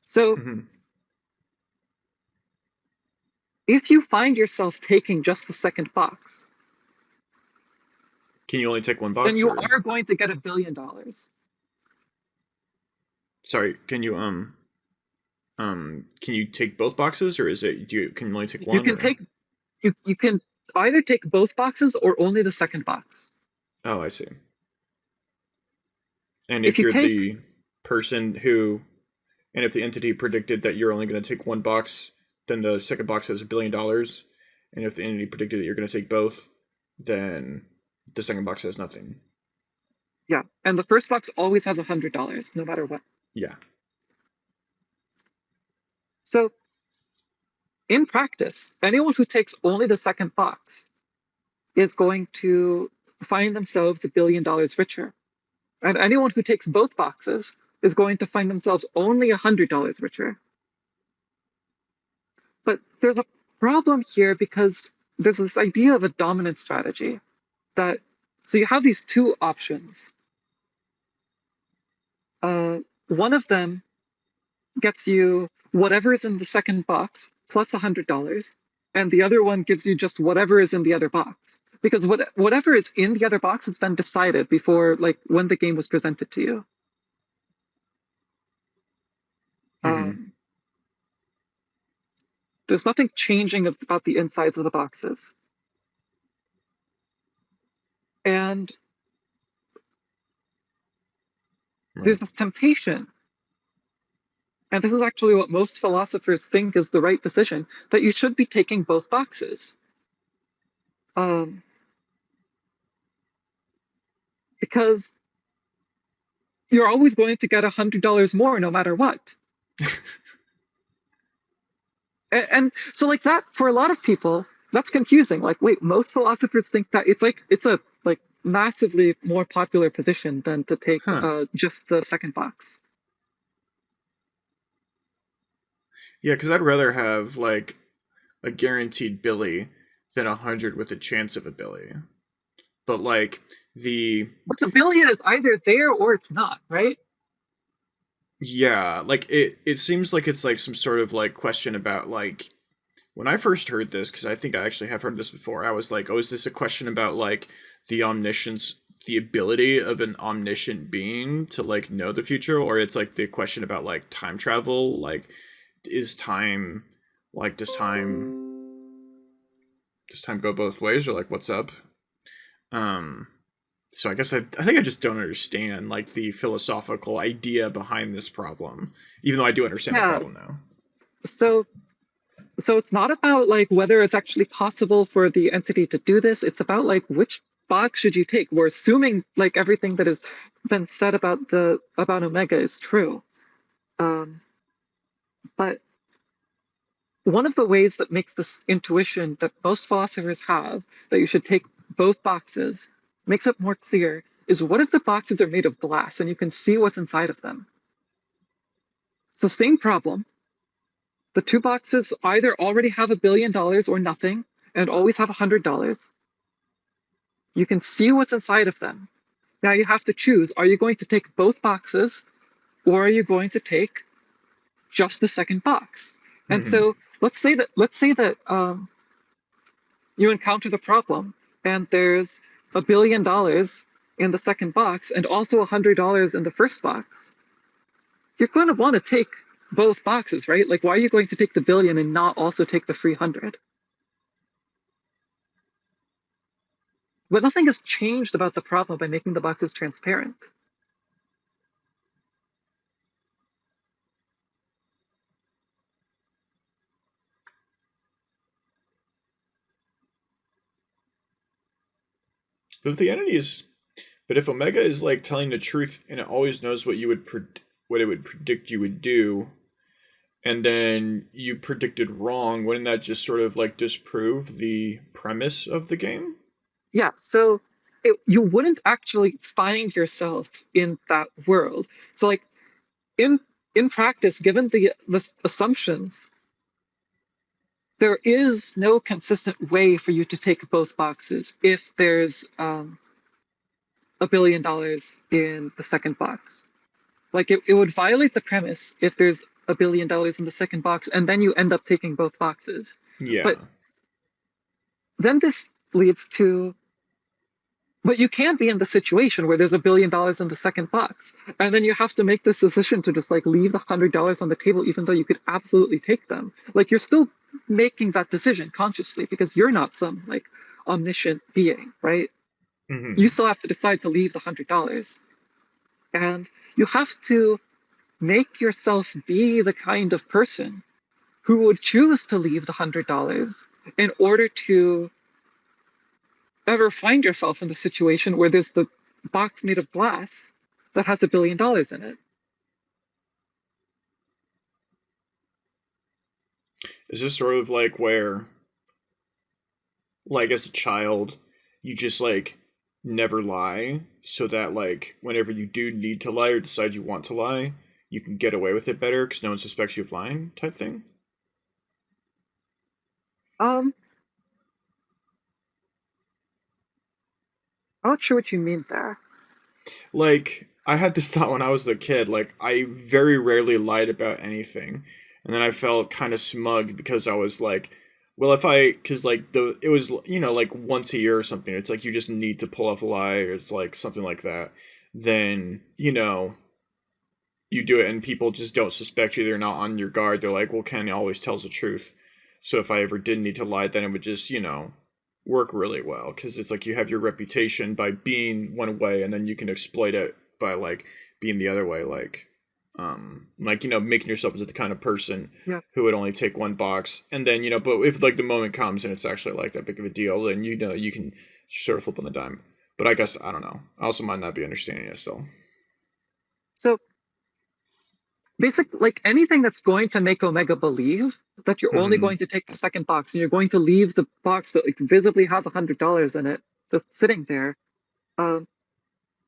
So Mm-hmm. if you find yourself taking just the second box, Can you only take one then box, you or are going to get $1 billion. sorry, can you take both boxes, or is it can you only take You one? can Or take you can either take both boxes or only the second box. oh, I see. And If if you you're take the person who, and if the entity predicted that you're only going to take one box, then the second box has $1 billion. And if the entity predicted that you're going to take both, then the second box has nothing. yeah, and the first box always has $100, no matter what. Yeah. So in practice, anyone who takes only the second box is going to find themselves $1 billion richer. And anyone who takes both boxes is going to find themselves only $100 richer. But there's a problem here because there's this idea of a dominant strategy that, so you have these two options. One of them gets you whatever is in the second box plus $100, and the other one gives you just whatever is in the other box. Because whatever is in the other box has been decided before, like when the game was presented to you. Mm-hmm. There's nothing changing about the insides of the boxes. And Right. there's this temptation, and this is actually what most philosophers think is the right decision, that you should be taking both boxes. Because you're always going to get $100 more no matter what. And so like that, for a lot of people, that's confusing. Like, wait, most philosophers think that it's a like massively more popular position than to take Huh. just the second box. Yeah, because I'd rather have like a guaranteed Billy than 100 with a chance of a Billy. But like the But the billion is either there or it's not, right? yeah, like it seems like it's like some sort of like question about like when I first heard this, because I think I actually have heard this before, I was like, oh, is this a question about like the omniscience, the ability of an omniscient being to like know the future, or it's like the question about like time travel, like is time like does time go both ways, or like what's up? Um so I guess I think I just don't understand like the philosophical idea behind this problem, even though I do understand the Yeah. problem now. So so it's not about like whether it's actually possible for the entity to do this. It's about like which box should you take? We're assuming like everything that has been said about omega is true. Um, but one of the ways that makes this intuition that most philosophers have that you should take both boxes makes it more clear is what if the boxes are made of glass and you can see what's inside of them? So same problem. The two boxes either already have $1 billion or nothing and always have $100. You can see what's inside of them. Now you have to choose, are you going to take both boxes or are you going to take just the second box? And Hmm. so let's say that you encounter the problem and there's $1 billion in the second box and also $100 in the first box. You're going to want to take both boxes, right? Like, why are you going to take the billion and not also take the 300? But nothing has changed about the problem by making the boxes transparent. But if the entity is, but if omega is like telling the truth and it always knows what you would what it would predict you would do, and then you predicted wrong, wouldn't that just sort of like disprove the premise of the game? Yeah, so you wouldn't actually find yourself in that world. So, like in in practice, given the assumptions, there is no consistent way for you to take both boxes if there's $1 billion in the second box. Like it would violate the premise if there's $1 billion in the second box and then you end up taking both boxes. Yeah. But then this leads to, but you can't be in the situation where there's $1 billion in the second box. And then you have to make this decision to just like leave the $100 on the table, even though you could absolutely take them. Like you're still making that decision consciously because you're not some like omniscient being, right? You Hmm. still have to decide to leave the $100. And you have to make yourself be the kind of person who would choose to leave the $100 in order to ever find yourself in the situation where there's the box made of glass that has $1 billion in it. Is this sort of like where, like as a child, you just like never lie so that like whenever you do need to lie or decide you want to lie, you can get away with it better because no one suspects you of lying type thing? Um, I'm not sure what you mean there. Like I had this thought when I was a kid, like I very rarely lied about anything. And then I felt kind of smug because I was like, well, if I, because like it was, like once a year or something, it's like you just need to pull off a lie or it's like something like that. Then, you do it and people just don't suspect you. They're not on your guard. They're like, well, Ken always tells the truth. So if I ever did need to lie, then it would just, work really well because it's like you have your reputation by being one way and then you can exploit it by like being the other way, like making yourself into the kind of person Yeah. who would only take one box and then but if like the moment comes and it's actually like that big of a deal, then you can sort of flip on the dime. But I guess I don't know, I also might not be understanding it still. So like anything that's going to make Omega believe that you're only Hmm. going to take the second box and you're going to leave the box that like visibly has $100 in it that's sitting there. Um,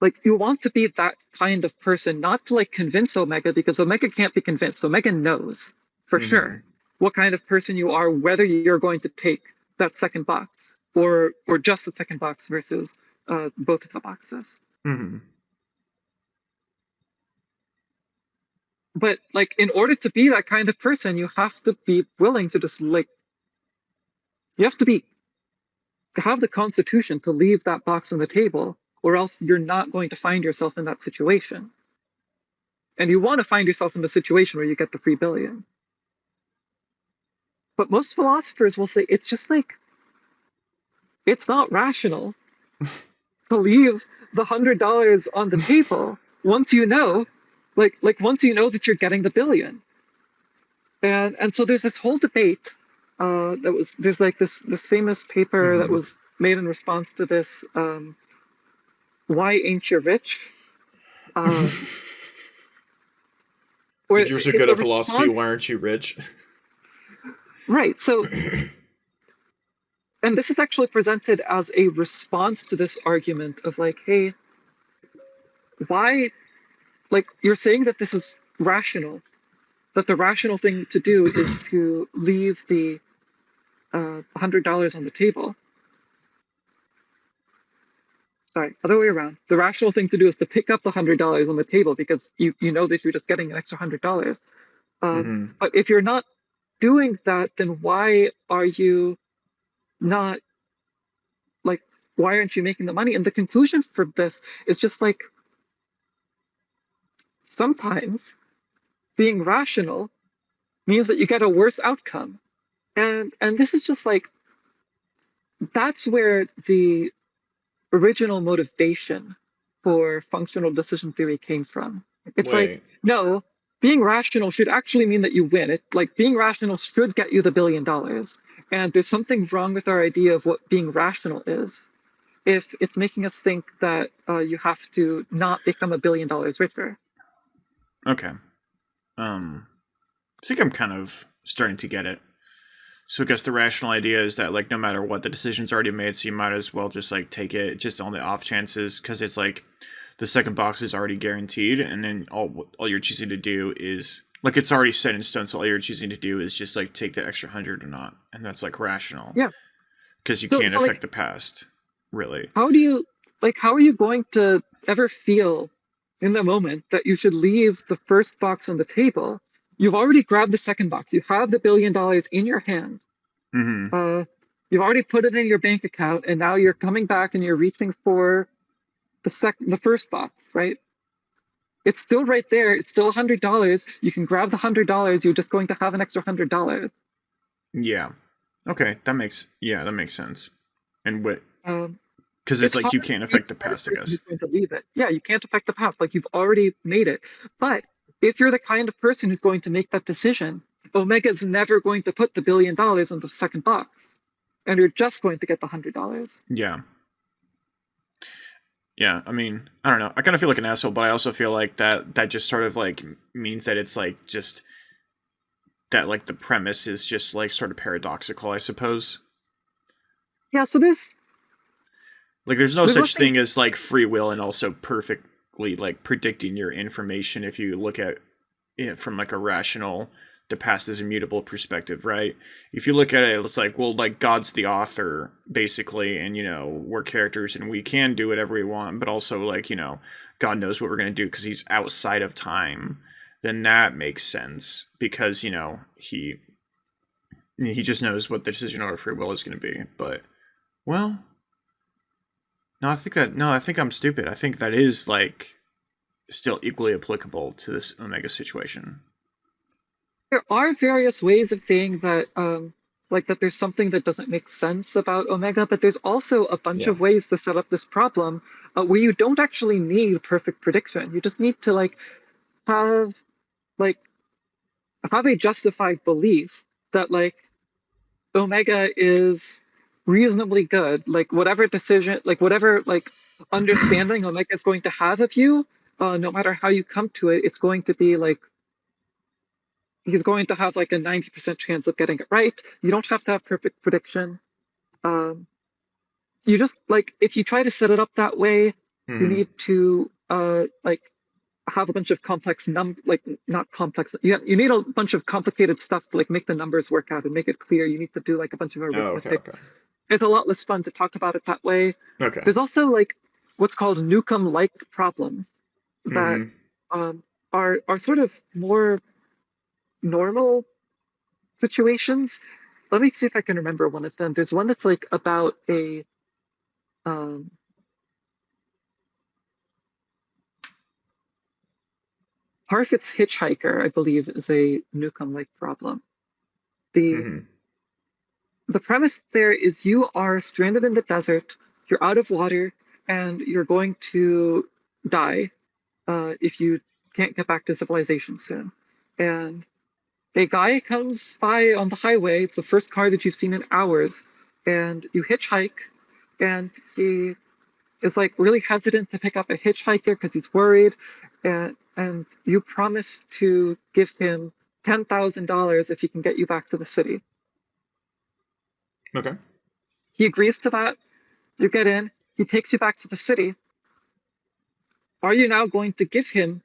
like you want to be that kind of person, not to like convince Omega because Omega can't be convinced. Omega knows for Hmm. sure what kind of person you are, whether you're going to take that second box or just the second box versus both of the boxes. Hmm. But like in order to be that kind of person, you have to be willing to just like you have to be have the constitution to leave that box on the table, or else you're not going to find yourself in that situation. And you want to find yourself in the situation where you get the 3 billion. But most philosophers will say it's just like it's not rational to leave the $100 on the table once you know, like once you know that you're getting the billion. And so there's this whole debate that was there's like this famous paper that Hmm. was made in response to this, "Why ain't you rich?" Um, If where you're so it's good a at philosophy, response, why aren't you rich? right? So, and this is actually presented as a response to this argument of like, hey, why, like, you're saying that this is rational, that the rational thing to do is to leave the $100 on the table. Sorry, other way around. The rational thing to do is to pick up the $100 on the table because you know that you're just getting an extra $100. Hmm. But if you're not doing that, then why are you not like? Why aren't you making the money? And the conclusion for this is just like sometimes being rational means that you get a worse outcome. And this is just like that's where the original motivation for functional decision theory came from. It's like, Wait. no, being rational should actually mean that you win. It like being rational should get you the $1 billion. And there's something wrong with our idea of what being rational is if it's making us think that you have to not become $1 billion richer. Okay. I think I'm kind of starting to get it. So I guess the rational idea is that like no matter what, the decision's already made, so you might as well just like take it just on the off chances because it's like the second box is already guaranteed, and then all you're choosing to do is like it's already set in stone. So all you're choosing to do is just like take the extra 100 or not, and that's like rational Yeah. because you So can't so affect like the past, really. how are you going to ever feel in the moment that you should leave the first box on the table? You've already grabbed the second box. You have the $1 billion in your hand. Hmm. Uh, you've already put it in your bank account, and now you're coming back and you're reaching for the first box, right? It's still right there. It's still $100. You can grab the $100. You're just going to have an extra $100. Yeah. Okay, that makes sense. And what? Um, Because it's it's like hard you to can't be affect the the kind of past, I person who's guess. going to leave it. Yeah, you can't affect the past. Like you've already made it. But if you're the kind of person who's going to make that decision, Omega's never going to put the $1 billion in the second box, and you're just going to get the $100. Yeah. Yeah, I mean, I don't know. I kind of feel like an asshole, but I also feel like that just sort of like means that it's like just that like the premise is just like sort of paradoxical, I suppose. Yeah. So Like there's no there's such nothing. thing as like free will and also perfectly like predicting your information if you look at it from like a rational the past is immutable perspective, right? If you look at it, it's like, well, like God's the author basically, and we're characters and we can do whatever we want, but also like God knows what we're gonna do because He's outside of time. Then that makes sense because he just knows what the decision over free will is gonna be. But well, no, I think I'm stupid. I think that is like still equally applicable to this Omega situation. There are various ways of saying that, like that there's something that doesn't make sense about Omega, but there's also a bunch Yeah. of ways to set up this problem where you don't actually need perfect prediction. You just need to have like have a justified belief that like Omega is reasonably good. Like whatever decision, like whatever understanding Omega is going to have of you, no matter how you come to it, it's going to be like he's going to have like a 90% chance of getting it right. You don't have to have perfect prediction. Um, you just like if you try to set it up that way, you Hmm. need to like have a bunch of complex like not complex. You need a bunch of complicated stuff to like make the numbers work out and make it clear. You need to do like a bunch of Oh, okay, arithmetic. okay. It's a lot less fun to talk about it that way. Okay. There's also like what's called Newcomb-like problems that Hmm. are sort of more normal situations. Let me see if I can remember one of them. There's one that's like about a um, Parfit's hitchhiker, I believe, is a Newcomb-like problem. The Hmm. the premise there is you are stranded in the desert, you're out of water, and you're going to die if you can't get back to civilization soon. And a guy comes by on the highway. It's the first car that you've seen in hours, and you hitchhike, and he is like really hesitant to pick up a hitchhiker because he's worried, and you promise to give him $10,000 if he can get you back to the city. Okay. He agrees to that. You get in. He takes you back to the city. Are you now going to give him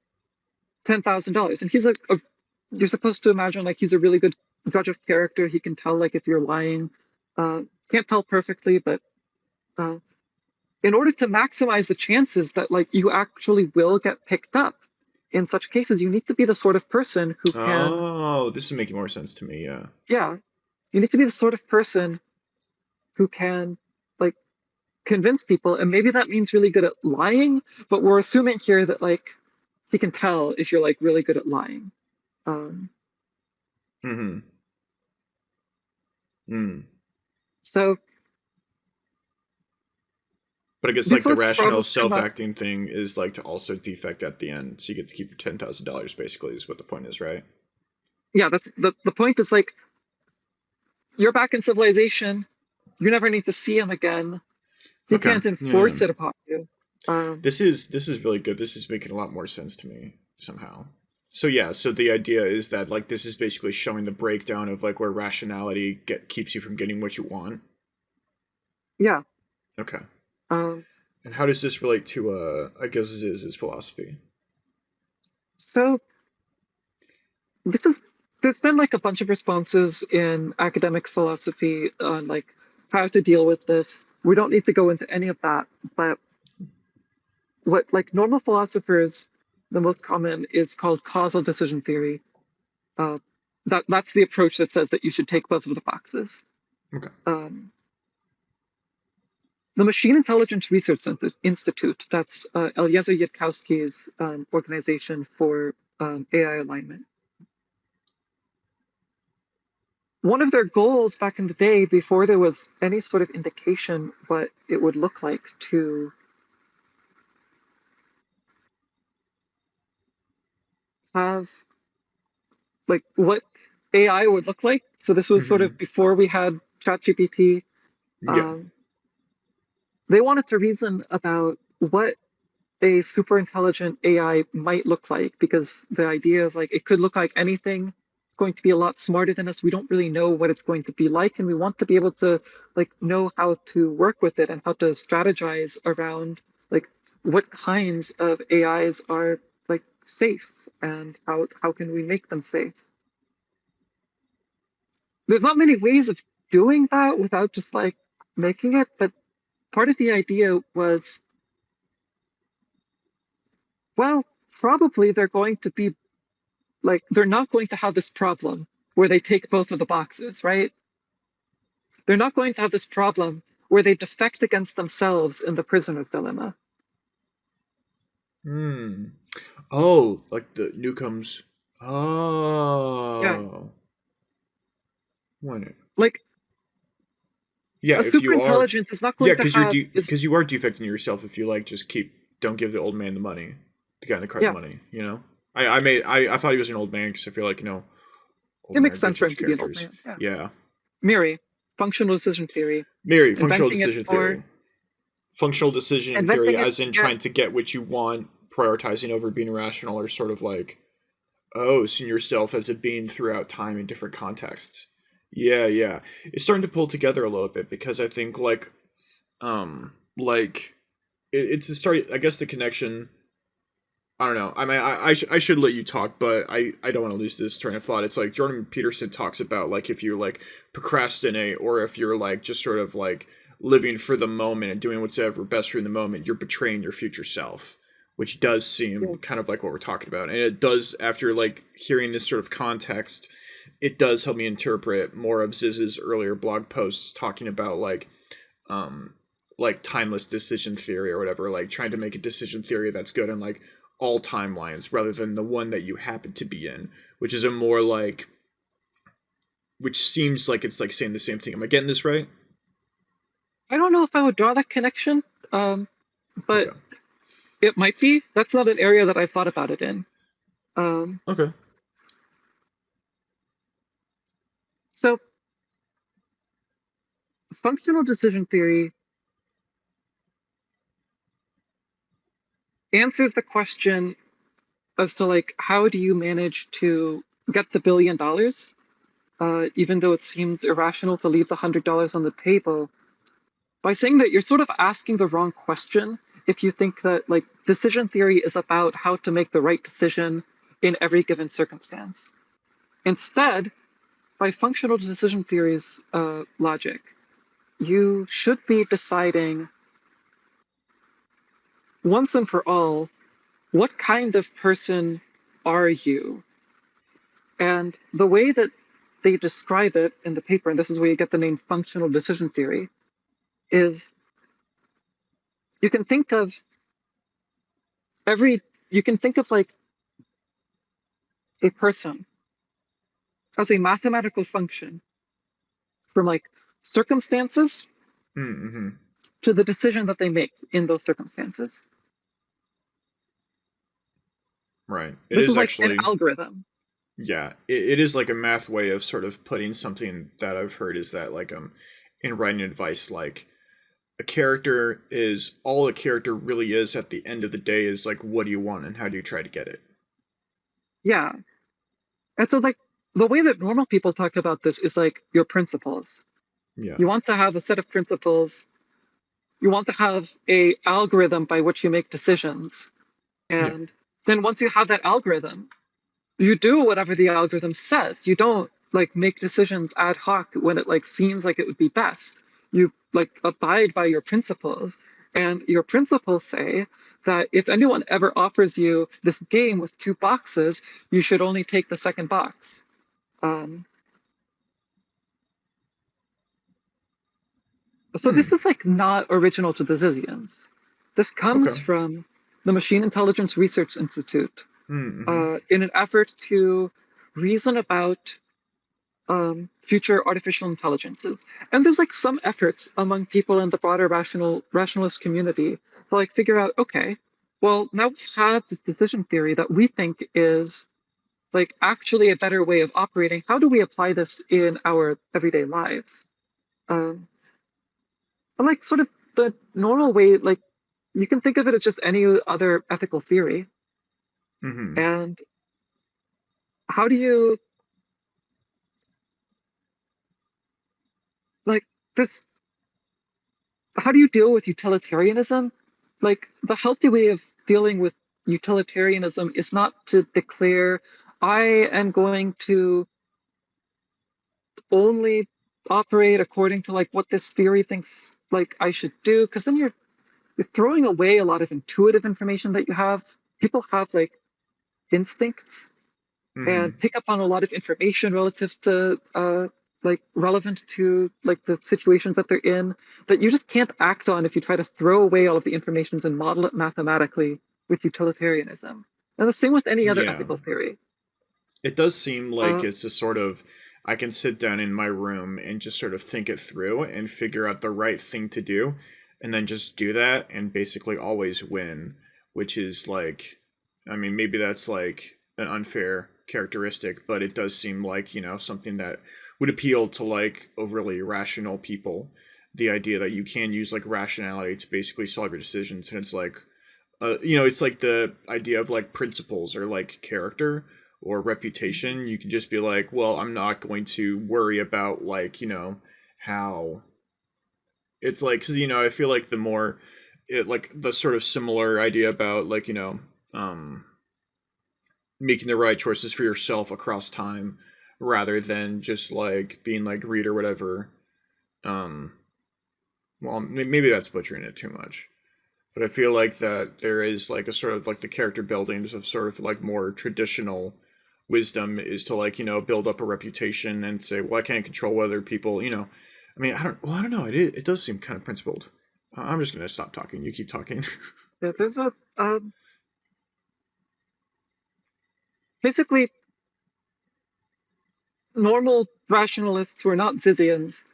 $10,000? And he's you're supposed to imagine like he's a really good judge of character. He can tell like if you're lying. Can't tell perfectly, but uh, in order to maximize the chances that like you actually will get picked up in such cases, you need to be the sort of person who can, Oh, this is making more sense to me. Yeah. yeah, you need to be the sort of person who can like convince people. And maybe that means really good at lying, but we're assuming here that like he can tell if you're like really good at lying. Um, Mm-hmm. Mm. so But I guess these like the sorts of rational problems come up. self-acting thing is like to also defect at the end, so you get to keep your $10,000 basically is what the point is, right? Yeah, that's the point is like you're back in civilization. You never need to see him again. He Okay. can't Yeah. enforce it upon you. This is really good. This is making a lot more sense to me somehow. So yeah, so the idea is that like this is basically showing the breakdown of like where rationality keeps you from getting what you want. Yeah. Okay. Um, And how does this relate to I guess Ziz's philosophy? so this is there's been like a bunch of responses in academic philosophy on like how to deal with this. We don't need to go into any of that, but what like normal philosophers, the most common is called causal decision theory. Uh, that's the approach that says that you should take both of the boxes. Okay. Um, the Machine Intelligence Research Institute, that's Eliezer Yudkowsky's organization for AI alignment. One of their goals back in the day, before there was any sort of indication what it would look like to have, like, what AI would look like. So this was sort of Mm-hmm. before we had ChatGPT. Yeah. Um, they wanted to reason about what a super intelligent AI might look like, because the idea is like it could look like anything. It's going to be a lot smarter than us. We don't really know what it's going to be like, and we want to be able to like know how to work with it and how to strategize around like what kinds of AIs are like safe and how can we make them safe. There's not many ways of doing that without just like making it, but part of the idea was, well, probably they're going to be like they're not going to have this problem where they take both of the boxes, right? They're not going to have this problem where they defect against themselves in the prisoner's dilemma. Hmm. Oh, like the Newcombs. Yeah, Oh. Wait. like Yeah, a if super you are, intelligence is not yeah, going to have is because you are defecting yourself if you like just keep don't give the old man the money, the guy in the car the yeah, money. You know, I thought he was an old man because I feel like old it men are makes good sense for him judge to be an old characters. man. Yeah. Yeah, Miri, functional decision theory, Mary, functional inventing it decision for theory, functional decision theory, inventing it as in yeah. trying to get what you want, prioritizing over being rational, or sort of like seeing yourself as a being throughout time in different contexts. Yeah, yeah, it's starting to pull together a little bit because I think like it's the start. I guess the connection. I don't know. I mean, I should let you talk, but I don't want to lose this train of thought. It's like Jordan Peterson talks about like if you like procrastinate or if you're like just sort of like living for the moment and doing whatever best for you in the moment, you're betraying your future self, which does seem kind of like what we're talking about. And it does, after like hearing this sort of context, it does help me interpret more of Ziz's earlier blog posts talking about um like timeless decision theory or whatever, like trying to make a decision theory that's good on like all timelines rather than the one that you happen to be in, which is a more like which seems like it's like saying the same thing. Am I getting this right? I don't know if I would draw that connection, but Okay. it might be. That's not an area that I've thought about it in. Um, Okay. so functional decision theory answers the question as to like how do you manage to get the $1 billion, even though it seems irrational to leave the $100 on the table, by saying that you're sort of asking the wrong question if you think that like decision theory is about how to make the right decision in every given circumstance. Instead, by functional decision theory's logic, you should be deciding once and for all, what kind of person are you? And the way that they describe it in the paper, and this is where you get the name functional decision theory, is you can think of every, you can think of like a person as a mathematical function from like circumstances Mm-hmm. to the decision that they make in those circumstances. Right. It This is is like an actually, algorithm. yeah, it is like a math way of sort of putting something that I've heard is that like in writing advice, like a character is all a character really is at the end of the day is like what do you want and how do you try to get it? Yeah. And so like the way that normal people talk about this is like your principles. Yeah. You want to have a set of principles. You want to have a algorithm by which you make decisions. Yeah. And then once you have that algorithm, you do whatever the algorithm says. You don't like make decisions ad hoc when it like seems like it would be best. You like abide by your principles, and your principles say that if anyone ever offers you this game with 2 boxes, you should only take the second box. Um, so Hmm. this is like not original to the Zizians. This Okay. comes from the Machine Intelligence Research Institute Mm-hmm. in an effort to reason about future artificial intelligences. And there's like some efforts among people in the broader rationalist community to like figure out, okay, well, now we have this decision theory that we think is like actually a better way of operating. How do we apply this in our everyday lives? Um, and like sort of the normal way, like you can think of it as just any other ethical theory. Mm-hmm. And how do you like this? How do you deal with utilitarianism? Like the healthy way of dealing with utilitarianism is not to declare, I am going to only operate according to like what this theory thinks like I should do, because then you're throwing away a lot of intuitive information that you have. People have like instincts and Mm-hmm. pick up on a lot of information relative to like relevant to like the situations that they're in that you just can't act on if you try to throw away all of the information and model it mathematically with utilitarianism. And the same with any other Yeah. ethical theory. It does seem like Uh, it's a sort of I can sit down in my room and just sort of think it through and figure out the right thing to do and then just do that and basically always win, which is like I mean maybe that's like an unfair characteristic, but it does seem like, something that would appeal to like overly rational people. The idea that you can use like rationality to basically solve your decisions and it's like it's like the idea of like principles or like character or reputation. You can just be like, well, I'm not going to worry about like, how it's like, because, I feel like the more it like the sort of similar idea about like, um, making the right choices for yourself across time rather than just like being like greed or whatever. Um, well, maybe that's butchering it too much. But I feel like that there is like a sort of like the character buildings of sort of like more traditional wisdom is to like build up a reputation and say, well, I can't control whether people I mean I don't know, it does seem kind of principled. I'm just gonna stop talking, you keep talking. yeah, there's a basically normal rationalists who are not Zizians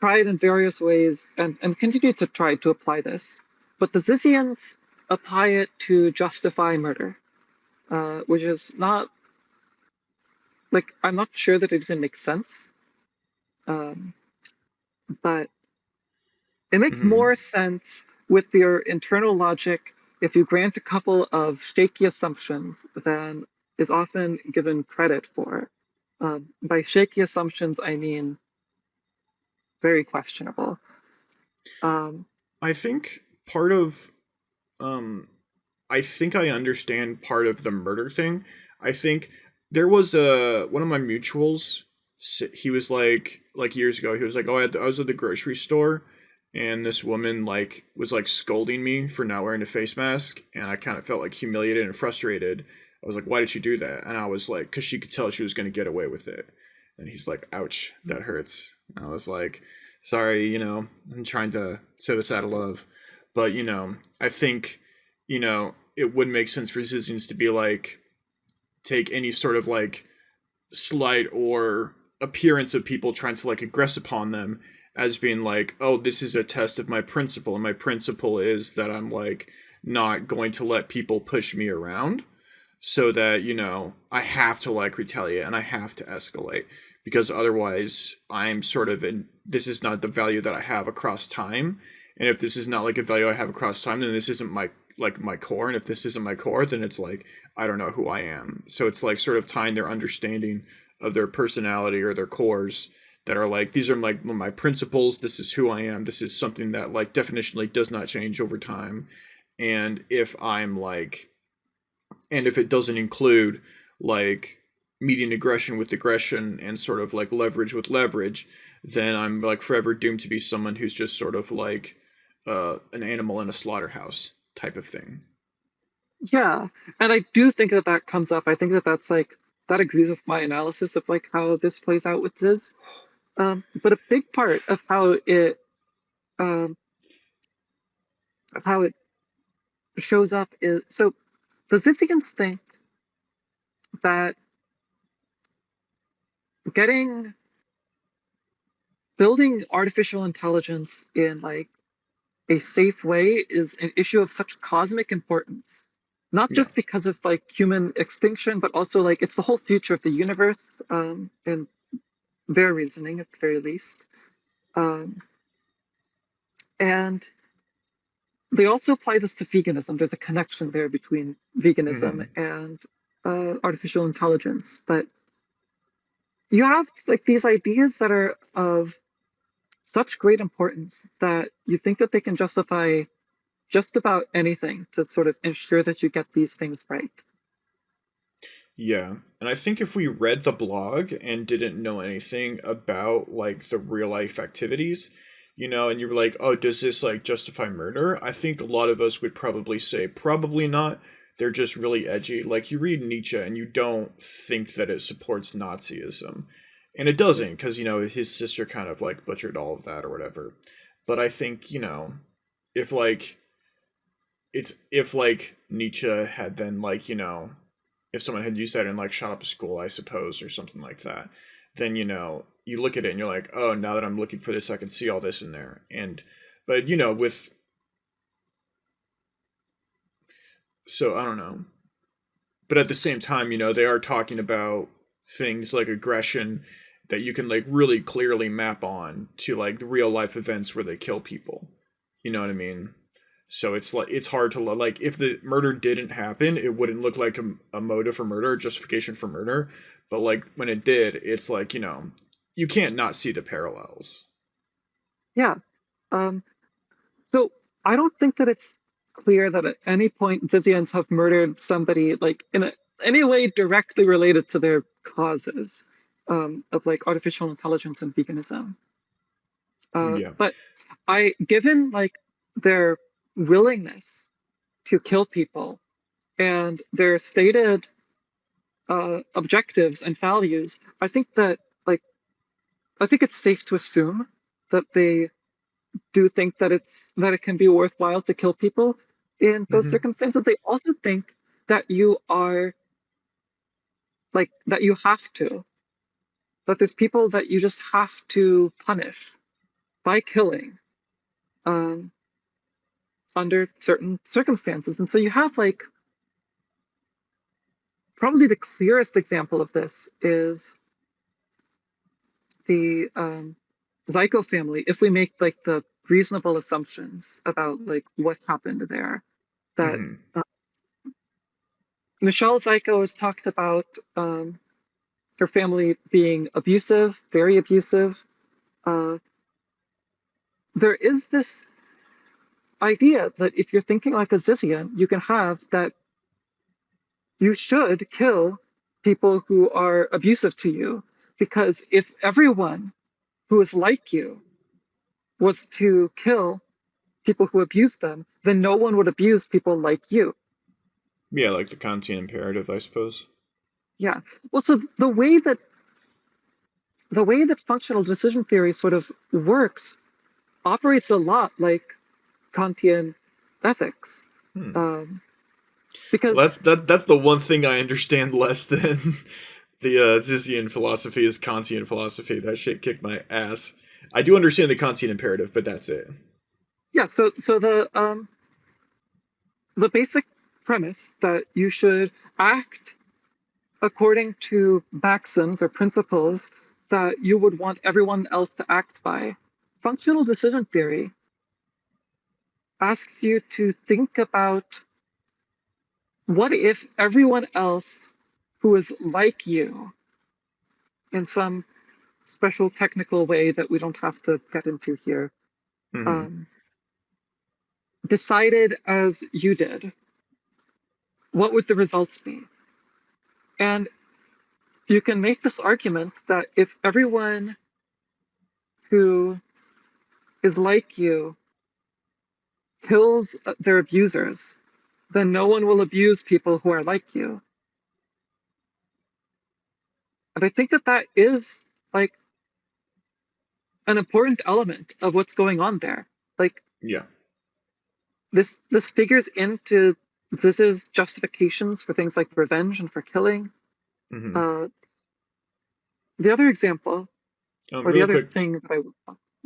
tried in various ways and continue to try to apply this. But the Zizians apply it to justify murder, which is not like I'm not sure that it even makes sense. Um, but it makes Hmm. more sense with your internal logic if you grant a couple of shaky assumptions, then is often given credit for. By shaky assumptions, I mean very questionable. Um, I think part of um I think I understand part of the murder thing. I think there was a one of my mutuals. He was like years ago. He was like, "Oh, I was at the grocery store, and this woman like was like scolding me for not wearing a face mask, and I kind of felt like humiliated and frustrated. I was like, why did she do that? And I was like, because she could tell she was going to get away with it. And he's like, ouch, that hurts. And I was like, sorry, I'm trying to say this out of love, but I think it would make sense for Zizians to be like, take any sort of like slight or appearance of people trying to like aggress upon them as being like, oh, this is a test of my principle. And my principle is that I'm like not going to let people push me around so that, I have to like retaliate and I have to escalate because otherwise I'm sort of in this is not the value that I have across time. And if this is not like a value I have across time, then this isn't my core. And if this isn't my core, then it's like I don't know who I am. So it's like sort of tying their understanding of their personality or their cores that are like these are like my principles. This is who I am. This is something that like definitionally does not change over time. And if it doesn't include like meeting aggression with aggression and sort of like leverage with leverage, then I'm like forever doomed to be someone who's just sort of like an animal in a slaughterhouse type of thing. yeah, and I do think that that comes up. I think that that's like that agrees with my analysis of like how this plays out with Ziz. But a big part um, of how it shows up is so the Zizians think that getting building artificial intelligence in like a safe way is an issue of such cosmic importance. Not Yeah. just because of like human extinction, but also like it's the whole future of the universe, in their reasoning at the very least. Um, and they also apply this to veganism. There's a connection there between veganism Mm-hmm. and artificial intelligence. But you have like these ideas that are of such great importance that you think that they can justify just about anything to sort of ensure that you get these things right. Yeah. And I think if we read the blog and didn't know anything about like the real life activities, and you were like, oh, does this like justify murder? I think a lot of us would probably say, probably not. They're just really edgy. Like you read Nietzsche and you don't think that it supports Nazism. And it doesn't, because, his sister kind of like butchered all of that or whatever. But I think, if like if like Nietzsche had then like, if someone had used that in like shot up a school, I suppose, or something like that, then you look at it and you're like, oh, now that I'm looking for this, I can see all this in there. And but with so I don't know. But at the same time, they are talking about things like aggression that you can like really clearly map on to like real life events where they kill people. You know what I mean? So it's like it's hard to like if the murder didn't happen, it wouldn't look like a motive for murder, justification for murder. But like when it did, it's like you can't not see the parallels. Yeah. Um, so I don't think that it's clear that at any point Zizians have murdered somebody like any way directly related to their causes of like artificial intelligence and veganism. Yeah. But given like their willingness to kill people and their stated objectives and values, like I think it's safe to assume that they do think that it can be worthwhile to kill people in those Mm-hmm. circumstances. They also think that you are like that you have to that there's people that you just have to punish by killing um, under certain circumstances. And so you have like probably the clearest example of this is the Zyko family. If we make like the reasonable assumptions about like what happened there, that Mm-hmm. Michelle Zyko has talked about her family being abusive, very abusive. Uh, there is this idea that if you're thinking like a Zizian, you can have that you should kill people who are abusive to you. Because if everyone who is like you was to kill people who abuse them, then no one would abuse people like you. Yeah, like the Kantian imperative, I suppose. Yeah. Well, so the way that functional decision theory sort of works operates a lot like Kantian ethics. Hmm. Um, Well, because that's the one thing I understand less than the Zizian philosophy is Kantian philosophy. That shit kicked my ass. I do understand the Kantian imperative, but that's it. yeah, so the basic premise that you should act according to maxims or principles that you would want everyone else to act by. Functional decision theory asks you to think about what if everyone else who is like you in some special technical way that we don't have to get into here Mm-hmm. um, decided as you did, what would the results be? And you can make this argument that if everyone who is like you kills their abusers, then no one will abuse people who are like you. And I think that that is like an important element of what's going on there. Like Yeah. this figures into this is justifications for things like revenge and for killing. Mm-hmm. Uh, the other example, or the Really other quick, thing that I would.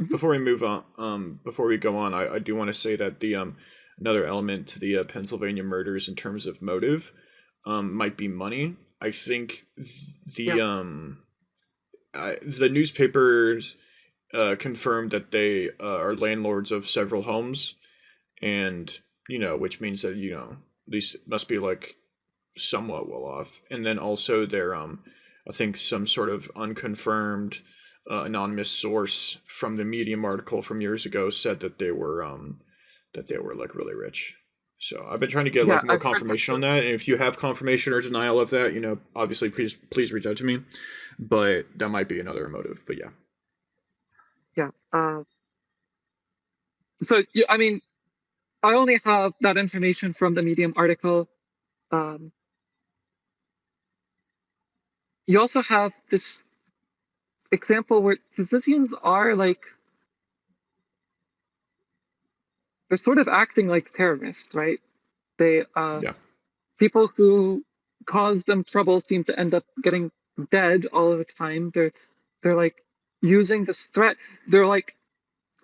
Mhm. before we move on, before we go on, I do want to say that the another element to the Pennsylvania murders in terms of motive, might be money. I think Yeah, the newspapers confirmed that they are landlords of several homes, and which means that these must be like somewhat well off. And then also their I think some sort of unconfirmed anonymous source from the Medium article from years ago said that they were like really rich. So I've been trying to get yeah, like more I've heard that confirmation on too. that, and if you have confirmation or denial of that, obviously please reach out to me. But that might be another motive. But yeah. Yeah. So I mean, I only have that information from the Medium article. Um, you also have this example where physicians are like they're sort of acting like terrorists, right? They Yeah. people who cause them trouble seem to end up getting dead all of the time. They're like using this threat. They're like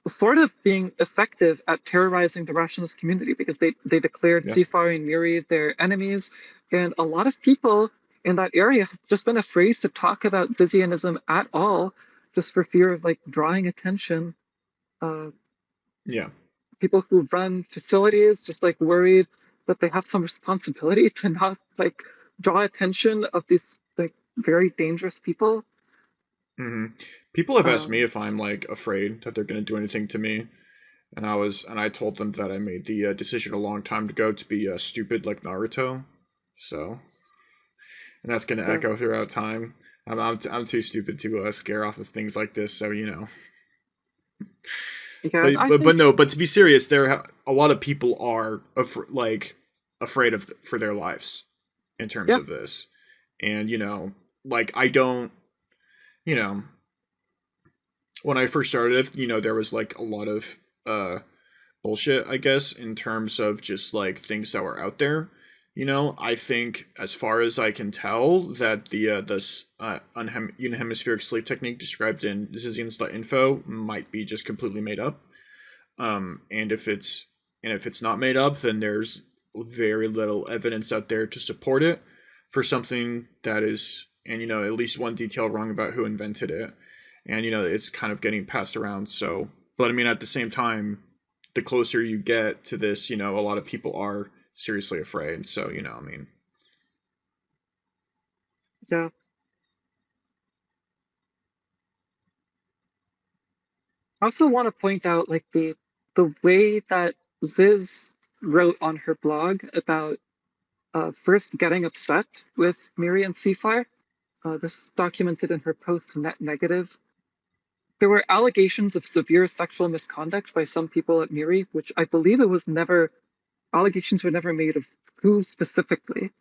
sort of being effective at terrorizing the rationalist community because they declared Yeah. Sifar and Muri their enemies, and a lot of people in that area have just been afraid to talk about Zizianism at all, just for fear of like drawing attention. Uh, Yeah. People who run facilities just like worried that they have some responsibility to not like draw attention of these like very dangerous people. hmm People have asked me Um, if I'm like afraid that they're going to do anything to me, and I told them that I made the decision a long time ago to be stupid like Naruto. So, and that's going to so echo throughout time. I'm too stupid to scare off of things like this. So yeah, but I but but think no. But to be serious, a lot of people are like afraid of for their lives in terms yeah, of this, and like I don't you know when I first started, there was like a lot of uh bullshit, I guess, in terms of just like things that were out there. I think, as far as I can tell, that the this unhemispheric sleep technique described in Zizians.info might be just completely made up. And if it's not made up, then there's very little evidence out there to support it for something that is, and at least one detail wrong about who invented it, and it's kind of getting passed around. So, but I mean, at the same time, the closer you get to this, a lot of people are seriously afraid. So, you know, I mean, Yeah. I also want to point out like the way that Ziz wrote on her blog about first getting upset with Miri and Seafire. This is documented in her post Net Negative. There were allegations of severe sexual misconduct by some people at Miri, which I believe it was never, allegations were never made of who specifically.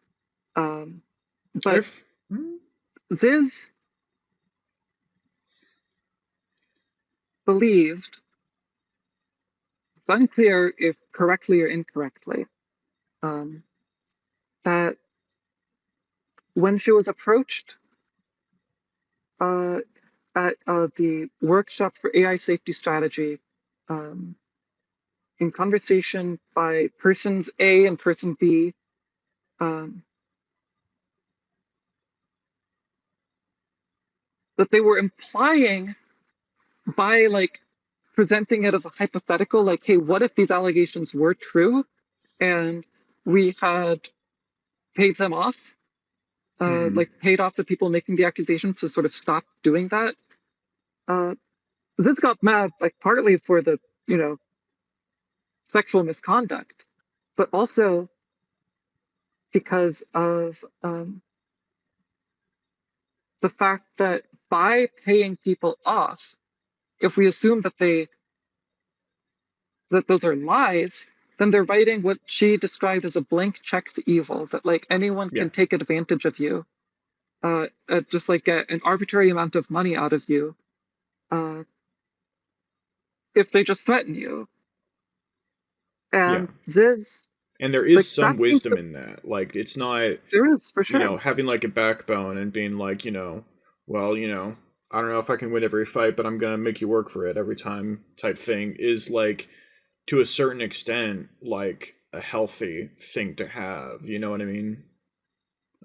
Um, but I've Ziz believed, it's unclear if correctly or incorrectly, um, that when she was approached uh, at the workshop for AI safety strategy, um, in conversation by persons A and person B, um, that they were implying by like presenting it as a hypothetical, like, hey, what if these allegations were true and we had paid them off, mm-hmm. like paid off the people making the accusations to sort of stop doing that. Uh, Ziz got mad, like partly for the, you know, sexual misconduct, but also because of the fact that by paying people off, if we assume that those are lies, then they're writing what she described as a blank check to evil, that like anyone Yeah, can take advantage of you, just like get an arbitrary amount of money out of you, uh, if they just threaten you. yeah. And Ziz, And there is like some that seems wisdom to, in that. Like, it's not, there is for you sure. know, having like a backbone and being like, you know, well, you know, I don't know if I can win every fight, but I'm gonna make you work for it every time type thing is like, to a certain extent, like a healthy thing to have. You know what I mean?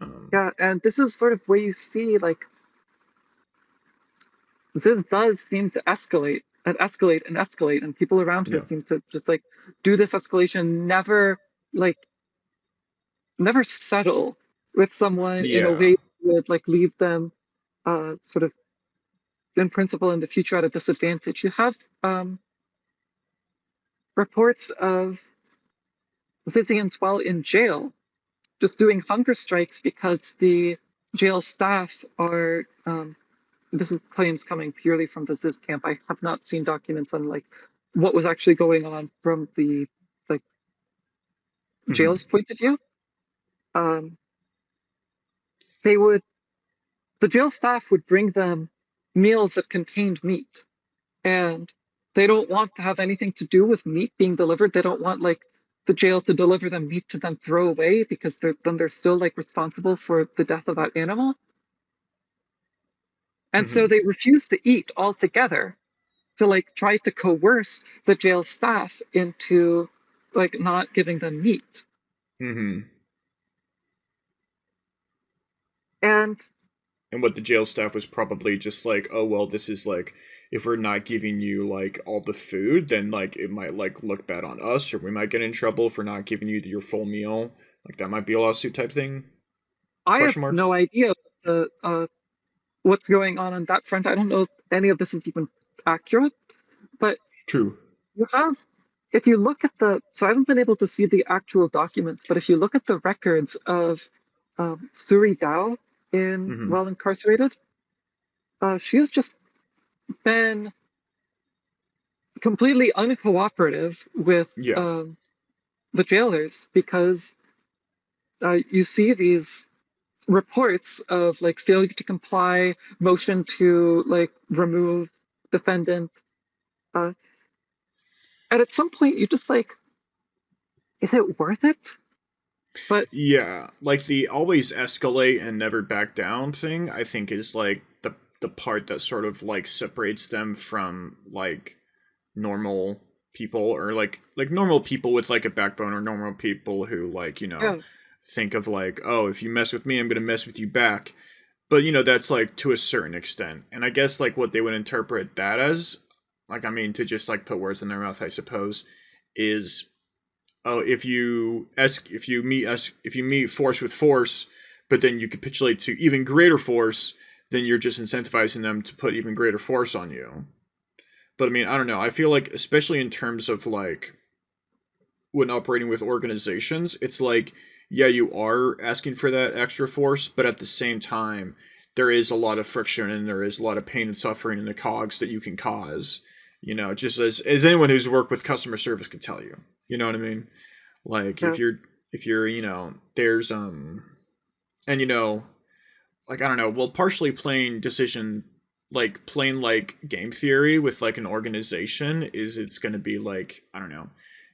Um, Yeah, and this is sort of where you see like Ziz does seem to escalate and escalate and escalate, and people around her yeah, seem to just like do this escalation, never like never settle with someone in a way yeah, that would like leave them sort of in principle in the future at a disadvantage. You have reports of Zizians while in jail just doing hunger strikes because the jail staff are this is claims coming purely from the Ziz camp. I have not seen documents on like what was actually going on from the like hmm, jail's point of view. Um, they would the jail staff would bring them meals that contained meat, and they don't want to have anything to do with meat being delivered. They don't want like the jail to deliver them meat to then throw away because they're still like responsible for the death of that animal. And so hmm, they refuse to eat altogether to like try to coerce the jail staff into like not giving them meat. hmm. And And what the jail staff was probably just like, oh well, this is like, if we're not giving you like all the food, then like it might like look bad on us, or we might get in trouble for not giving you your full meal. Like that might be a lawsuit type thing? I have Question mark. no idea the what's going on that front. I don't know if any of this is even accurate, but True. you have, if you look at the, so I haven't been able to see the actual documents, but if you look at the records of Suri Dao in Hmm. while incarcerated, she has just been completely uncooperative with Yeah. the jailers because you see these reports of like failure to comply, motion to like remove defendant, uh, and at some point you just like, is it worth it? But Yeah, like the always escalate and never back down thing, I think is like the part that sort of like separates them from like normal people, or like normal people with like a backbone, or normal people who like, you know, yeah, think of like, oh, if you mess with me, I'm going to mess with you back. But you know, that's like to a certain extent. And I guess like what they would interpret that as, like, I mean, to just like put words in their mouth, I suppose, is oh, if you meet force with force, but then you capitulate to even greater force, then you're just incentivizing them to put even greater force on you. But I mean, I don't know. I feel like, especially in terms of like when operating with organizations, it's like, yeah, you are asking for that extra force, but at the same time, there is a lot of friction and there is a lot of pain and suffering in the cogs that you can cause. You know, just as anyone who's worked with customer service could tell you. You know what I mean? Like Yeah, if you're, you know, there's and you know, like I don't know, well, partially playing decision like playing like game theory with like an organization is it's going to be like I don't know,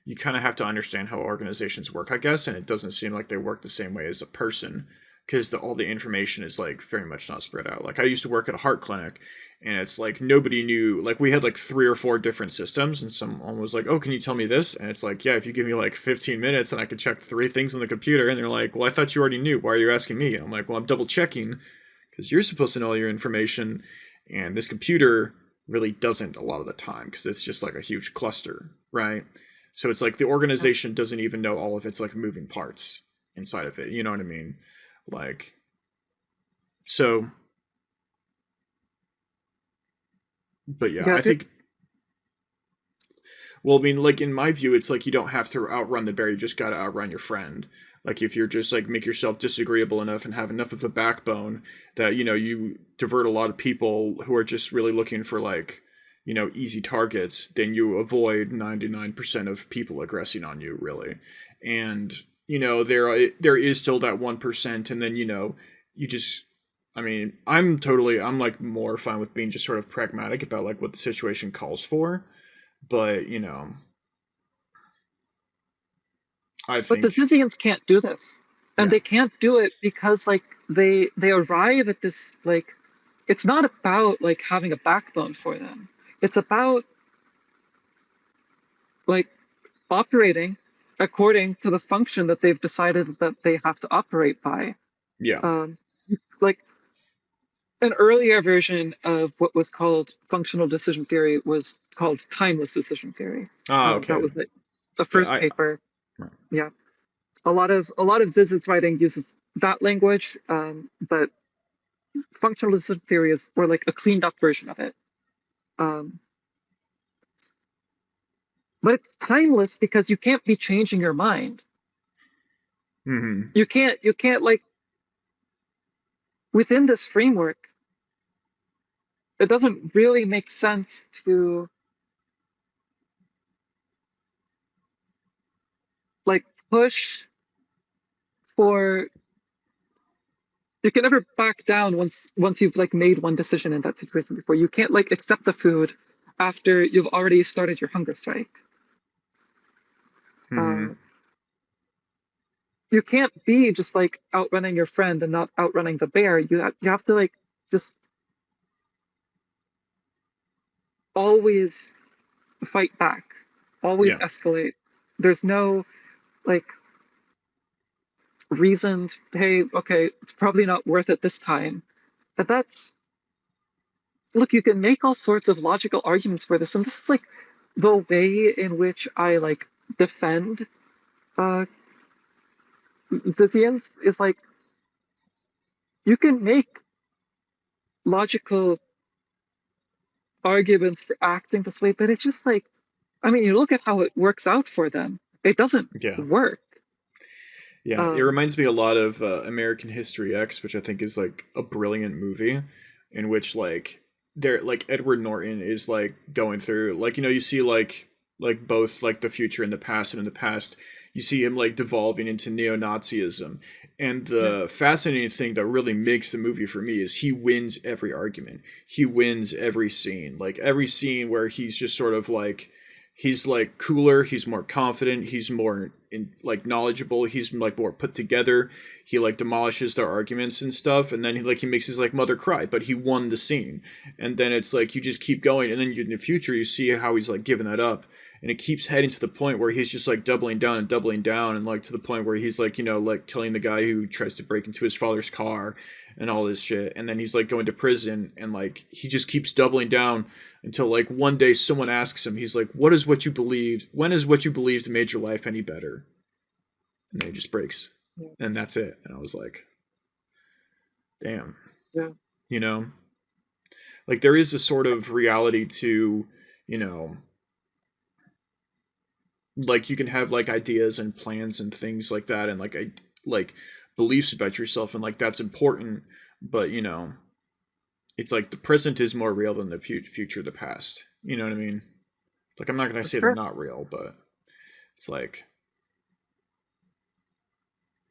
you kind of have to understand how organizations work, I guess, and it doesn't seem like they work the same way as a person because all the information is like very much not spread out. Like I used to work at a heart clinic, and it's like nobody knew. Like we had like three or four different systems, and someone was like, "Oh, can you tell me this?" And it's like, "Yeah, if you give me like 15 minutes, and I could check three things on the computer." And they're like, "Well, I thought you already knew. Why are you asking me?" And I'm like, "Well, I'm double checking because you're supposed to know all your information, and this computer really doesn't a lot of the time because it's just like a huge cluster, right?" So it's like the yeah. organization doesn't even know all of its like moving parts inside of it. You know what I mean? Like so, but yeah, Yeah, I think. Well, I mean, like in my view, it's like you don't have to outrun the bear; you just got to outrun your friend. Like if you're just like make yourself disagreeable enough and have enough of a backbone that you know you divert a lot of people who are just really looking for like you know easy targets, then you avoid 99% of people aggressing on you, really. And you know there is still that 1%, and then you know you just. I mean, I'm like more fine with being just sort of pragmatic about like what the situation calls for, but you know I but the think, Zizians can't do this, and yeah, they can't do it because like they arrive at this like it's not about like having a backbone for them. It's about like operating according to the function that they've decided that they have to operate by. yeah. Um, like an earlier version of what was called functional decision theory was called timeless decision theory. Ah, That okay. was the Yeah, first paper. right. Yeah, a lot of Ziz's writing uses that language, but functional decision theory is more like a cleaned up version of it. Um, but it's timeless because you can't be changing your mind. Mm-hmm. You can't like within this framework. It doesn't really make sense to like push for you can never back down once you've like made one decision in that situation before. You can't like accept the food after you've already started your hunger strike. Mm-hmm. Uh, you can't be just like outrunning your friend and not outrunning the bear. You have to like just always fight back, always Yeah. escalate. There's no like reasoned, hey, okay, it's probably not worth it this time. But that's look, you can make all sorts of logical arguments for this, and this is like the way in which I like defend uh Scythians is like you can make logical arguments for acting this way, but it's just like I mean, you look at how it works out for them. It doesn't Yeah. work. Yeah. It Um, reminds me a lot of American History X, which I think is like a brilliant movie in which like there like Edward Norton is like going through like you know you see like both like the future and the past, and in the past you see him like devolving into neo-Nazism. And yeah, the fascinating thing that really makes the movie for me is he wins every argument. He wins every scene. Like every scene where he's just sort of like he's like cooler, he's more confident, he's more like knowledgeable, he's like more put together. He like demolishes their arguments and stuff, and then he makes his like mother cry, but he won the scene. And then it's like you just keep going, and then in the future you see how he's like giving that up, and it keeps heading to the point where he's just like doubling down, and like to the point where he's like, like killing the guy who tries to break into his father's car and all this shit. And then he's like going to prison, and like he just keeps doubling down until like one day someone asks him, he's like, what is what you believed? When is what you believed made your life any better? And then he just breaks. Yeah. And that's it. And I was like, damn. Yeah. You know? Like there is a sort of reality to, you know, like you can have like ideas and plans and things like that, and like beliefs about yourself, and like that's important, but it's like the present is more real than the future, the past. You know what I mean? Like I'm not gonna For say they're sure. not real, but it's like,